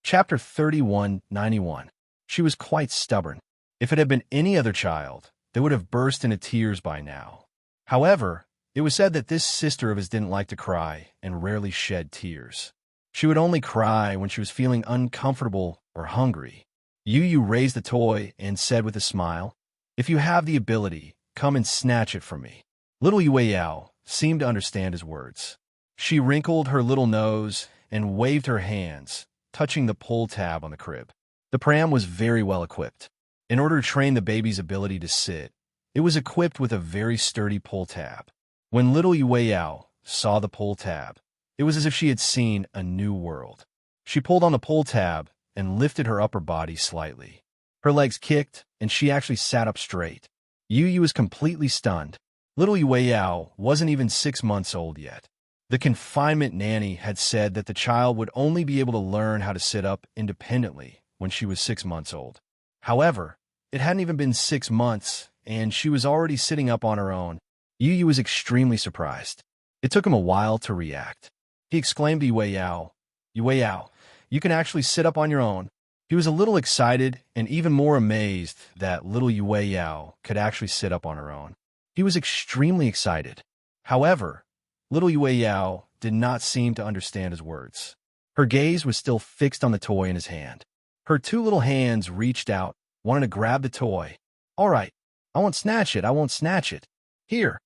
Chapter 3191. She was quite stubborn. If it had been any other child, they would have burst into tears by now. However, it was said that this sister of his didn't like to cry and rarely shed tears. She would only cry when she was feeling uncomfortable or hungry. Yu raised the toy and said with a smile, "If you have the ability, come and snatch it from me." Little Yao seemed to understand his words. She wrinkled her little nose and waved her hands, touching the pull tab on the crib. The pram was very well equipped. In order to train the baby's ability to sit, it was equipped with a very sturdy pull tab. When little Yao saw the pull tab, it was as if she had seen a new world. She pulled on the pull tab and lifted her upper body slightly. Her legs kicked, and she actually sat up straight. Yu was completely stunned. Little Yao wasn't even 6 months old yet. The confinement nanny had said that the child would only be able to learn how to sit up independently when she was 6 months old. However, it hadn't even been 6 months, and she was already sitting up on her own. Yu was extremely surprised. It took him a while to react. He exclaimed to Yao, "You can actually sit up on your own." He was a little excited and even more amazed that little Yao could actually sit up on her own. He was extremely excited. However, little Yao did not seem to understand his words. Her gaze was still fixed on the toy in his hand. Her two little hands reached out, wanting to grab the toy. "All right, I won't snatch it, I won't snatch it. Here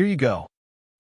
you go."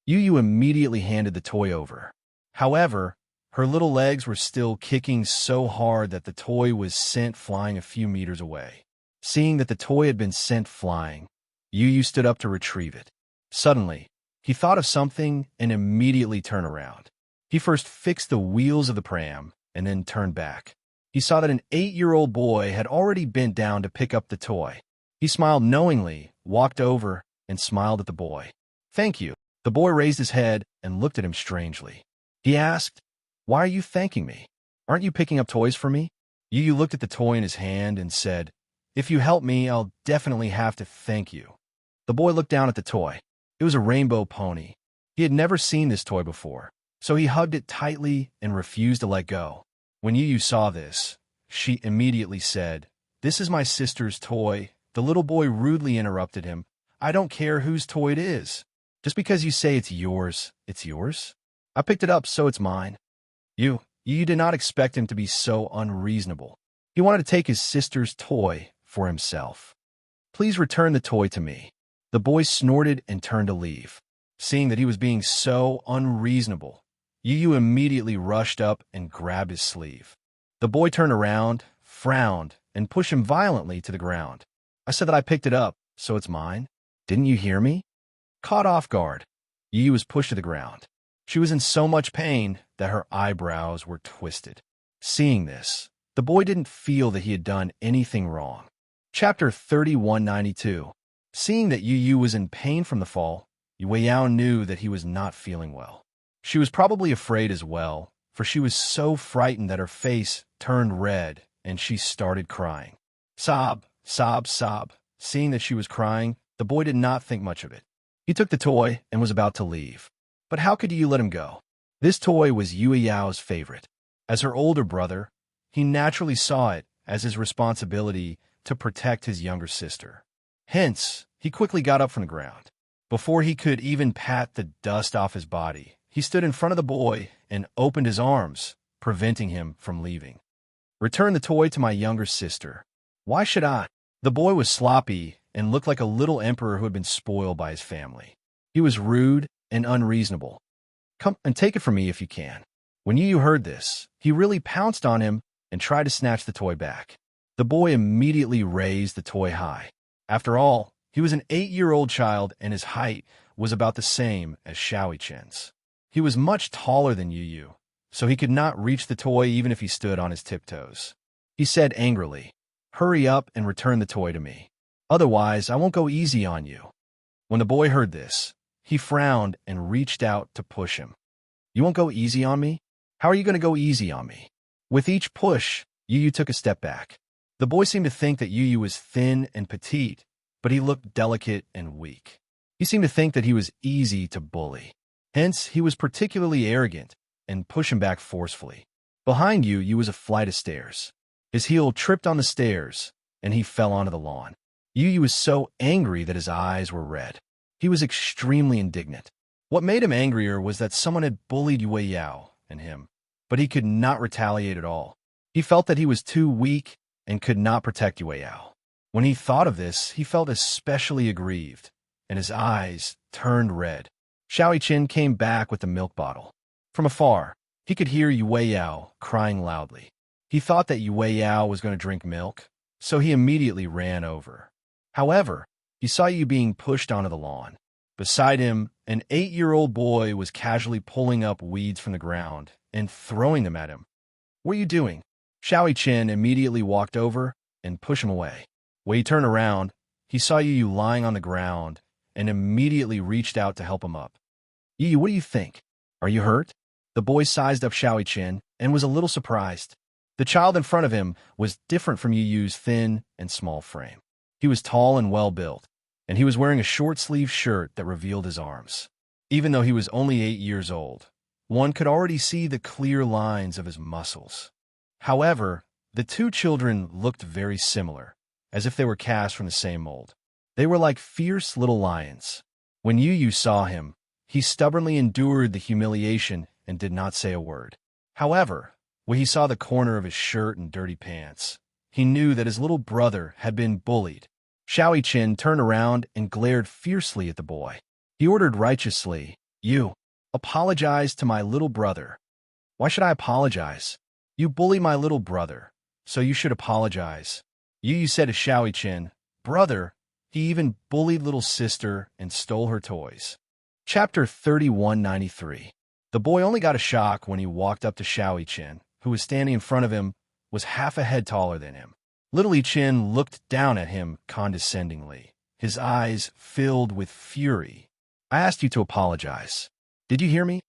Yu immediately handed the toy over. However, her little legs were still kicking so hard that the toy was sent flying a few meters away. Seeing that the toy had been sent flying, Yu stood up to retrieve it. Suddenly, he thought of something and immediately turned around. He first fixed the wheels of the pram and then turned back. He saw that an 8-year-old boy had already bent down to pick up the toy. He smiled knowingly, walked over, and smiled at the boy. "Thank you." The boy raised his head and looked at him strangely. He asked, "Why are you thanking me? Aren't you picking up toys for me?" Yu looked at the toy in his hand and said, "If you help me, I'll definitely have to thank you." The boy looked down at the toy. It was a rainbow pony. He had never seen this toy before, so he hugged it tightly and refused to let go. When Yu saw this, she immediately said, "This is my sister's toy." The little boy rudely interrupted him. "I don't care whose toy it is. Just because you say it's yours, it's yours. I picked it up, so it's mine." You did not expect him to be so unreasonable. He wanted to take his sister's toy for himself. "Please return the toy to me." The boy snorted and turned to leave. Seeing that he was being so unreasonable, Yu immediately rushed up and grabbed his sleeve. The boy turned around, frowned, and pushed him violently to the ground. "I said that I picked it up, so it's mine. Didn't you hear me?" Caught off guard, Yu was pushed to the ground. She was in so much pain that her eyebrows were twisted. Seeing this, the boy didn't feel that he had done anything wrong. Chapter 3192. Seeing that Yu was in pain from the fall, Yao knew that he was not feeling well. She was probably afraid as well, for she was so frightened that her face turned red and she started crying. Sob, sob, sob. Seeing that she was crying, the boy did not think much of it. He took the toy and was about to leave. But how could Yu let him go? This toy was Yao's favorite. As her older brother, he naturally saw it as his responsibility to protect his younger sister. Hence, he quickly got up from the ground. Before he could even pat the dust off his body, he stood in front of the boy and opened his arms, preventing him from leaving. "Return the toy to my younger sister." "Why should I?" The boy was sloppy and looked like a little emperor who had been spoiled by his family. He was rude and unreasonable. "Come and take it from me if you can." When Yu heard this, he really pounced on him and tried to snatch the toy back. The boy immediately raised the toy high. After all, he was an 8-year-old child and his height was about the same as Xiaoqin's. He was much taller than Yu, so he could not reach the toy even if he stood on his tiptoes. He said angrily, "Hurry up and return the toy to me. Otherwise, I won't go easy on you." When the boy heard this, he frowned and reached out to push him. "You won't go easy on me? How are you going to go easy on me?" With each push, Yu took a step back. The boy seemed to think that Yu was thin and petite, but he looked delicate and weak. He seemed to think that he was easy to bully. Hence, he was particularly arrogant and pushed him back forcefully. Behind Yu was a flight of stairs. His heel tripped on the stairs, and he fell onto the lawn. Yu was so angry that his eyes were red. He was extremely indignant. What made him angrier was that someone had bullied Yue Yao and him, but he could not retaliate at all. He felt that he was too weak and could not protect Yue Yao. When he thought of this, he felt especially aggrieved, and his eyes turned red. Xiaoqin came back with the milk bottle. From afar, he could hear Yue Yao crying loudly. He thought that Yue Yao was going to drink milk, so he immediately ran over. However, he saw Yu being pushed onto the lawn. Beside him, an 8-year-old boy was casually pulling up weeds from the ground and throwing them at him. "What are you doing?" Xiaoqin immediately walked over and pushed him away. When he turned around, he saw Yu lying on the ground and immediately reached out to help him up. "Yu, what do you think? Are you hurt?" The boy sized up Xiaoqin and was a little surprised. The child in front of him was different from Yu's thin and small frame. He was tall and well-built, and he was wearing a short-sleeved shirt that revealed his arms. Even though he was only 8 years old, one could already see the clear lines of his muscles. However, the two children looked very similar, as if they were cast from the same mold. They were like fierce little lions. When Yu saw him, he stubbornly endured the humiliation and did not say a word. However, when he saw the corner of his shirt and dirty pants, he knew that his little brother had been bullied. Xiaoqin turned around and glared fiercely at the boy. He ordered righteously, "You, apologize to my little brother." "Why should I apologize? You bully my little brother, so you should apologize." Yu said to Xiaoqin, "Brother, he even bullied little sister and stole her toys." Chapter 3193. The boy only got a shock when he walked up to Xiaoqin, who was standing in front of him, was half a head taller than him. Little Qin looked down at him condescendingly, his eyes filled with fury. "I asked you to apologize. Did you hear me?"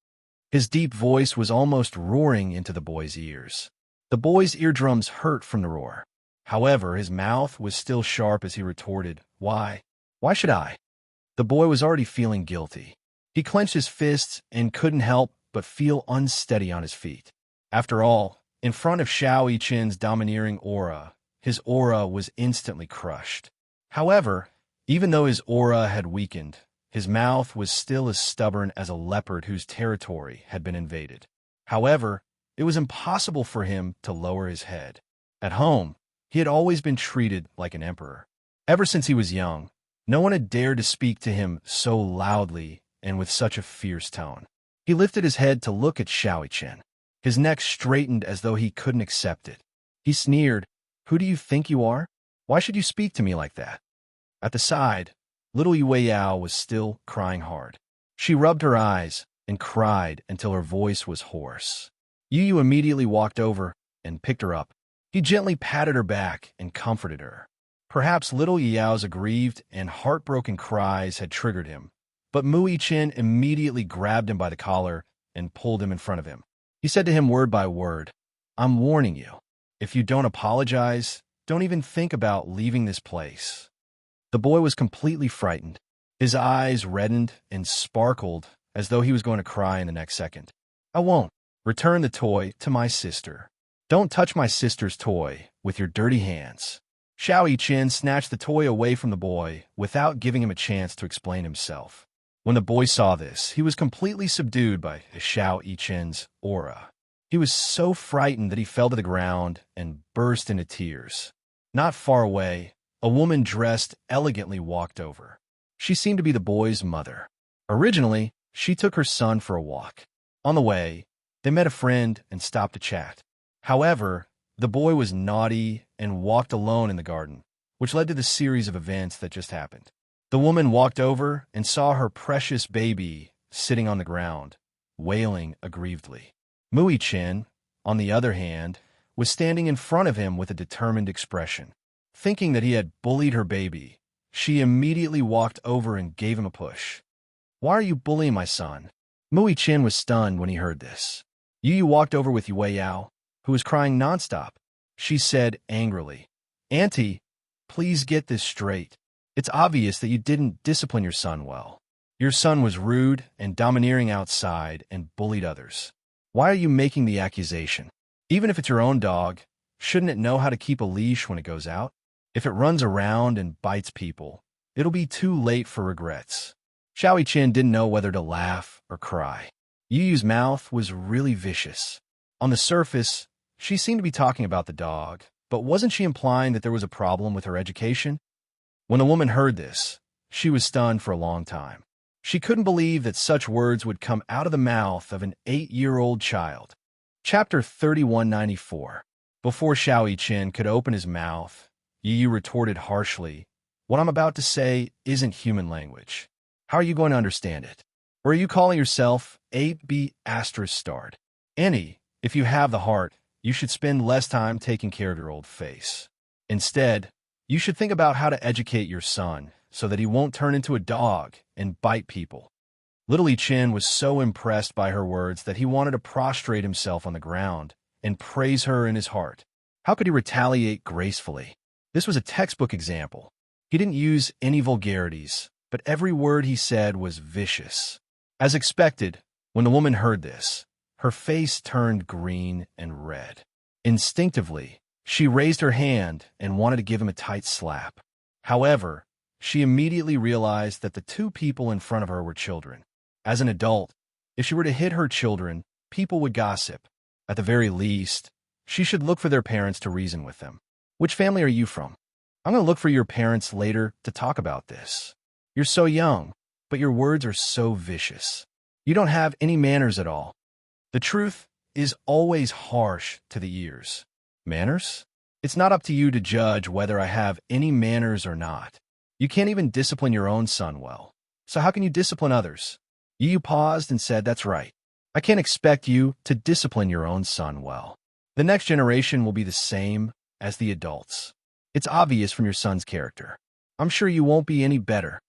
His deep voice was almost roaring into the boy's ears. The boy's eardrums hurt from the roar. However, his mouth was still sharp as he retorted, "Why? Why should I?" The boy was already feeling guilty. He clenched his fists and couldn't help but feel unsteady on his feet. After all, in front of Xiaoqin's domineering aura, his aura was instantly crushed. However, even though his aura had weakened, his mouth was still as stubborn as a leopard whose territory had been invaded. However, it was impossible for him to lower his head. At home, he had always been treated like an emperor. Ever since he was young, no one had dared to speak to him so loudly and with such a fierce tone. He lifted his head to look at Xiaoqin. His neck straightened as though he couldn't accept it. He sneered, "Who do you think you are? Why should you speak to me like that?" At the side, little Yue Yao was still crying hard. She rubbed her eyes and cried until her voice was hoarse. Yu immediately walked over and picked her up. He gently patted her back and comforted her. Perhaps little Yao's aggrieved and heartbroken cries had triggered him, but Qin immediately grabbed him by the collar and pulled him in front of him. He said to him word by word, "I'm warning you. If you don't apologize, don't even think about leaving this place." The boy was completely frightened. His eyes reddened and sparkled as though he was going to cry in the next second. "I won't. Return the toy to my sister. Don't touch my sister's toy with your dirty hands." Xiaoqin snatched the toy away from the boy without giving him a chance to explain himself. When the boy saw this, he was completely subdued by Xiaoqin's aura. He was so frightened that he fell to the ground and burst into tears. Not far away, a woman dressed elegantly walked over. She seemed to be the boy's mother. Originally, she took her son for a walk. On the way, They met a friend and stopped to chat. However, the boy was naughty and walked alone in the garden, which led to the series of events that just happened. The woman walked over and saw her precious baby sitting on the ground, wailing aggrievedly. Mui-chin, on the other hand, was standing in front of him with a determined expression. Thinking that he had bullied her baby, she immediately walked over and gave him a push. "Why are you bullying my son?" Mui-chin was stunned when he heard this. Yu walked over with Yue Yao, who was crying nonstop. She said angrily, "Auntie, please get this straight. It's obvious that you didn't discipline your son well. Your son was rude and domineering outside and bullied others. Why are you making the accusation? Even if it's your own dog, shouldn't it know how to keep a leash when it goes out? If it runs around and bites people, it'll be too late for regrets." Xiaoyi-chin didn't know whether to laugh or cry. Yu's mouth was really vicious. On the surface, she seemed to be talking about the dog, but wasn't she implying that there was a problem with her education? When the woman heard this, she was stunned for a long time. She couldn't believe that such words would come out of the mouth of an 8-year-old child. Chapter 3194. Before Xiaoyi-chin could open his mouth, Yu retorted harshly, "What I'm about to say isn't human language. How are you going to understand it? Or are you calling yourself 8B***? Annie, if you have the heart, you should spend less time taking care of your old face. Instead, you should think about how to educate your son so that he won't turn into a dog and bite people." Little Yi-chin was so impressed by her words that he wanted to prostrate himself on the ground and praise her in his heart. How could he retaliate gracefully? This was a textbook example. He didn't use any vulgarities, but every word he said was vicious. As expected, when the woman heard this, her face turned green and red. Instinctively, she raised her hand and wanted to give him a tight slap. However, she immediately realized that the two people in front of her were children. As an adult, if she were to hit her children, people would gossip. At the very least, she should look for their parents to reason with them. "Which family are you from? I'm going to look for your parents later to talk about this. You're so young, but your words are so vicious. You don't have any manners at all." The truth is always harsh to the ears. Manners? It's not up to you to judge whether I have any manners or not. You can't even discipline your own son well. So how can you discipline others? Yu paused and said, "That's right. I can't expect you to discipline your own son well. The next generation will be the same as the adults. It's obvious from your son's character. I'm sure you won't be any better."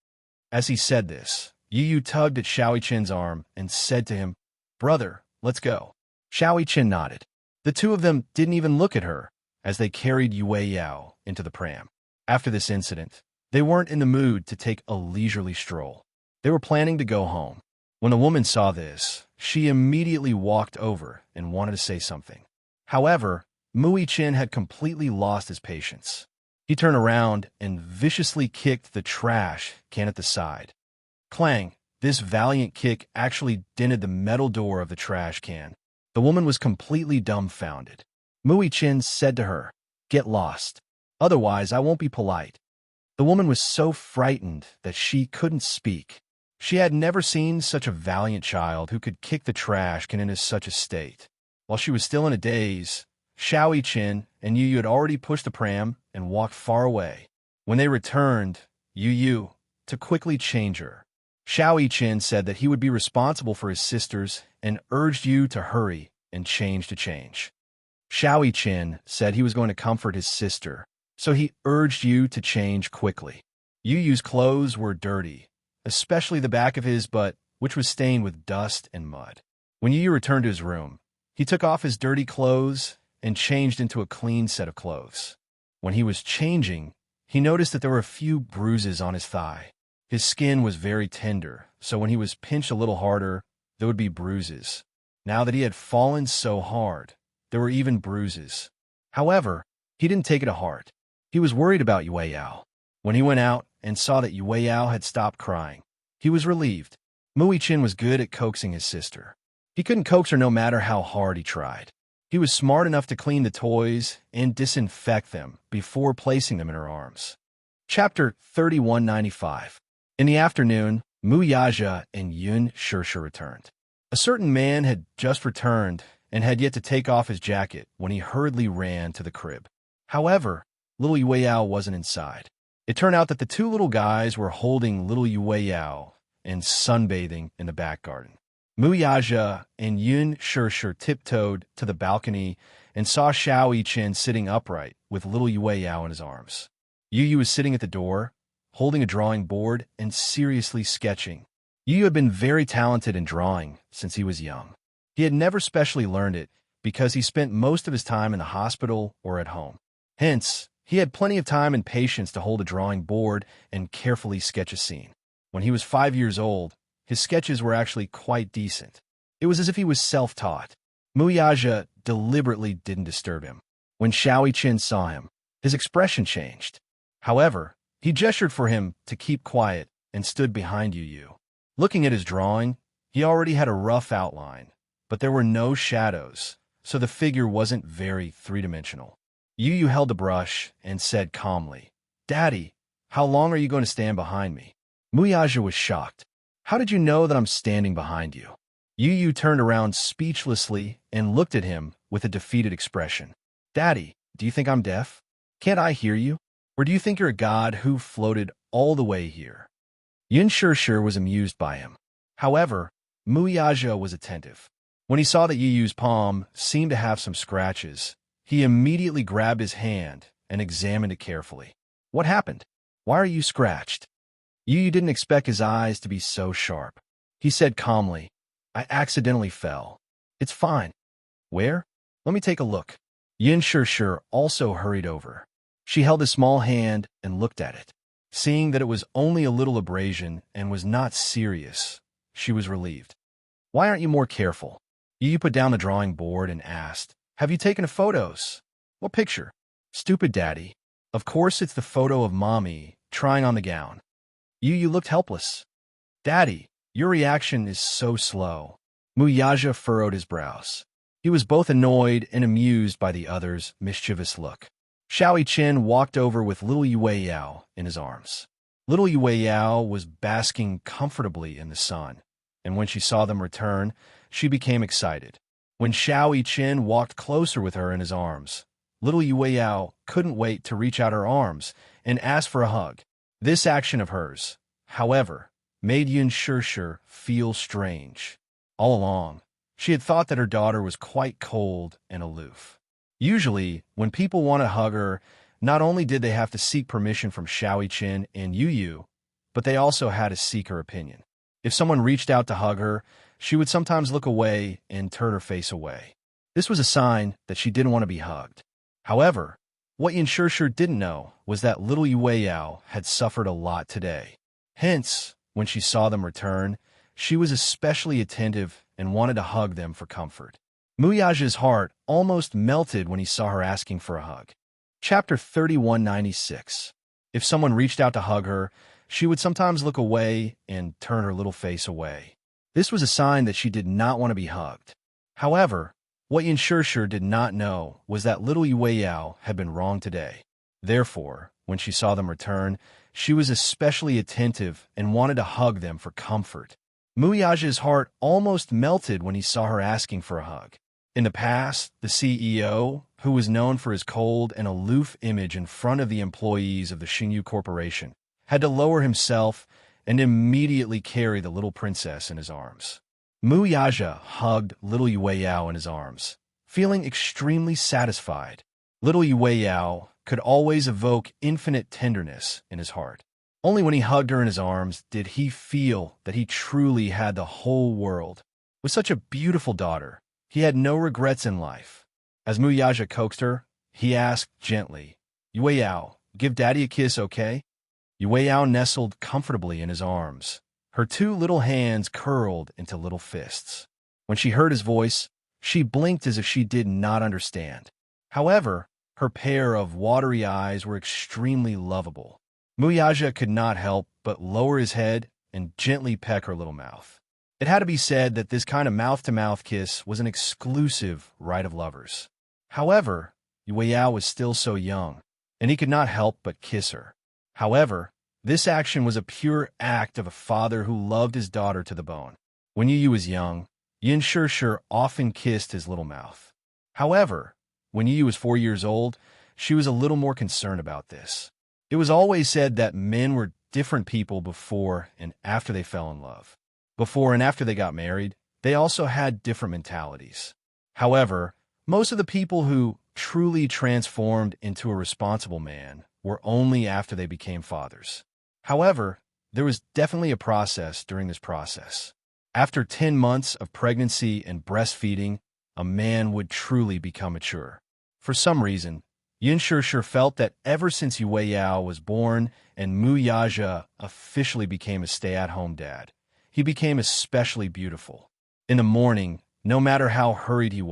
As he said this, Yu tugged at Xiaoyi-chin's arm and said to him, "Brother, let's go." Xiaoyi-chin nodded. The two of them didn't even look at her as they carried Yue Yao into the pram. After this incident, they weren't in the mood to take a leisurely stroll. They were planning to go home. When the woman saw this, she immediately walked over and wanted to say something. However, Mui-chin had completely lost his patience. He turned around and viciously kicked the trash can at the side. Clang! This valiant kick actually dented the metal door of the trash can. The woman was completely dumbfounded. Mui-chin said to her, "Get lost. Otherwise, I won't be polite." The woman was so frightened that she couldn't speak. She had never seen such a valiant child who could kick the trash can in such a state. While she was still in a daze, Xiaoyi-chin and Yu had already pushed the pram and walked far away. When they returned, Yu to quickly change her. Xiaoyi-chin said that he would be responsible for his sisters and urged Yu to hurry and change. Xiaoyi-chin said he was going to comfort his sister, so he urged Yu to change quickly. Yu's clothes were dirty, especially the back of his butt, which was stained with dust and mud. When Yu returned to his room, he took off his dirty clothes and changed into a clean set of clothes. When he was changing, he noticed that there were a few bruises on his thigh. His skin was very tender, so when he was pinched a little harder, there would be bruises. Now that he had fallen so hard, there were even bruises. However, he didn't take it to heart. He was worried about Yue Yao. When he went out and saw that Yue Yao had stopped crying, he was relieved. Mui-chin was good at coaxing his sister. He couldn't coax her no matter how hard he tried. He was smart enough to clean the toys and disinfect them before placing them in her arms. Chapter 3195. In the afternoon, Mu Yaja and Yun Shirsha returned. A certain man had just returned and had yet to take off his jacket when he hurriedly ran to the crib. However, little Yue wasn't inside. It turned out that the two little guys were holding little Yue and sunbathing in the back garden. Mu Yaja and Yun Shirshir tiptoed to the balcony and saw Xiao Yichen sitting upright with little Yue in his arms. Yu was sitting at the door, holding a drawing board and seriously sketching. Yu had been very talented in drawing since he was young. He had never specially learned it because he spent most of his time in the hospital or at home. Hence, he had plenty of time and patience to hold a drawing board and carefully sketch a scene. When he was 5 years old, his sketches were actually quite decent. It was as if he was self-taught. Mu Yaja deliberately didn't disturb him. When Xiao Yichen saw him, his expression changed. However, he gestured for him to keep quiet and stood behind Yu. Looking at his drawing, he already had a rough outline, but there were no shadows, so the figure wasn't very three-dimensional. Yu held the brush and said calmly, "Daddy, how long are you going to stand behind me?" Mu Yaja was shocked. "How did you know that I'm standing behind you?" Yu turned around speechlessly and looked at him with a defeated expression. "Daddy, do you think I'm deaf? Can't I hear you? Or do you think you're a god who floated all the way here?" Yun Shirshir was amused by him. However, Mu Yaja was attentive. When he saw that Yu's palm seemed to have some scratches, he immediately grabbed his hand and examined it carefully. "What happened? Why are you scratched?" Yu didn't expect his eyes to be so sharp. He said calmly, "I accidentally fell. It's fine." "Where? Let me take a look." Yun Shirshir also hurried over. She held his small hand and looked at it. Seeing that it was only a little abrasion and was not serious, she was relieved. "Why aren't you more careful?" Yu put down the drawing board and asked, "Have you taken photos?" "What picture?" "Stupid daddy. Of course it's the photo of mommy trying on the gown." Yu looked helpless. "Daddy, your reaction is so slow." Mu Yaja furrowed his brows. He was both annoyed and amused by the other's mischievous look. Xiao Yichen walked over with little Yue in his arms. Little Yue was basking comfortably in the sun, and when she saw them return, she became excited. When Xiao Yichen walked closer with her in his arms, little Yue couldn't wait to reach out her arms and ask for a hug. This action of hers, however, made Yun Shirshir feel strange. All along, she had thought that her daughter was quite cold and aloof. Usually, when people want to hug her, not only did they have to seek permission from Xiao Yichen and Yu, but they also had to seek her opinion. If someone reached out to hug her, she would sometimes look away and turn her face away. This was a sign that she didn't want to be hugged. However, what Yun Shirshir didn't know was that little Yue had suffered a lot today. Hence, when she saw them return, she was especially attentive and wanted to hug them for comfort. Mu Yaja's heart almost melted when he saw her asking for a hug. Chapter 3196. If someone reached out to hug her, she would sometimes look away and turn her little face away. This was a sign that she did not want to be hugged. However, what Yun Shirshir did not know was that little Yue had been wrong today. Therefore, when she saw them return, she was especially attentive and wanted to hug them for comfort. Mu Yaja's heart almost melted when he saw her asking for a hug. In the past, the CEO, who was known for his cold and aloof image in front of the employees of the Xingyu Corporation, had to lower himself and immediately carry the little princess in his arms. Mu Yaja hugged little Yue in his arms, feeling extremely satisfied. Little Yue could always evoke infinite tenderness in his heart. Only when he hugged her in his arms did he feel that he truly had the whole world. With such a beautiful daughter, he had no regrets in life. As Mu Yaja coaxed her, he asked gently, "Yue, give daddy a kiss, okay?" Yue nestled comfortably in his arms. Her two little hands curled into little fists. When she heard his voice, she blinked as if she did not understand. However, her pair of watery eyes were extremely lovable. Mu Yaja could not help but lower his head and gently peck her little mouth. It had to be said that this kind of mouth-to-mouth kiss was an exclusive right of lovers. However, Yue was still so young, and he could not help but kiss her. However, this action was a pure act of a father who loved his daughter to the bone. When Yu was young, Yin Shishir often kissed his little mouth. However, when Yu was 4 years old, she was a little more concerned about this. It was always said that men were different people before and after they fell in love. Before and after they got married, they also had different mentalities. However, most of the people who truly transformed into a responsible man were only after they became fathers. However, there was definitely a process during this process. After 10 months of pregnancy and breastfeeding, a man would truly become mature. For some reason, Yin Shishir felt that ever since Yue Yao was born and Mu Yaja officially became a stay-at-home dad, he became especially beautiful. In the morning, no matter how hurried he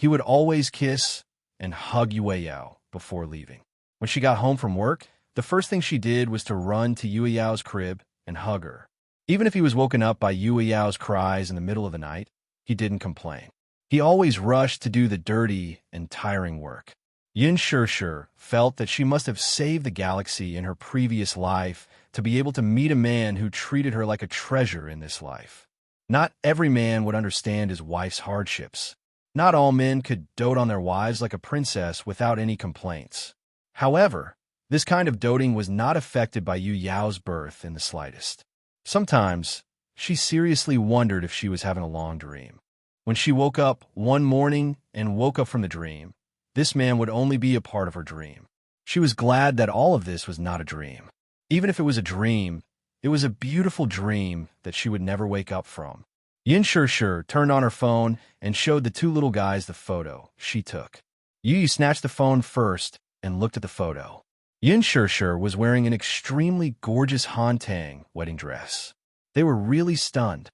would always kiss and hug Yue Yao before leaving. When she got home from work, the first thing she did was to run to Yue Yao's crib and hug her. Even if he was woken up by Yue Yao's cries in the middle of the night, he didn't complain. He always rushed to do the dirty and tiring work. Yin Shishir felt that she must have saved the galaxy in her previous life to be able to meet a man who treated her like a treasure in this life. Not every man would understand his wife's hardships. Not all men could dote on their wives like a princess without any complaints. However, this kind of doting was not affected by Yu Yao's birth in the slightest. Sometimes, she seriously wondered if she was having a long dream. When she woke up one morning and woke up from the dream, this man would only be a part of her dream. She was glad that all of this was not a dream. Even if it was a dream, it was a beautiful dream that she would never wake up from. Yin Shishir turned on her phone and showed the two little guys the photo she took. Yu snatched the phone first and looked at the photo. Yin Shishir was wearing an extremely gorgeous Hantang wedding dress. They were really stunned.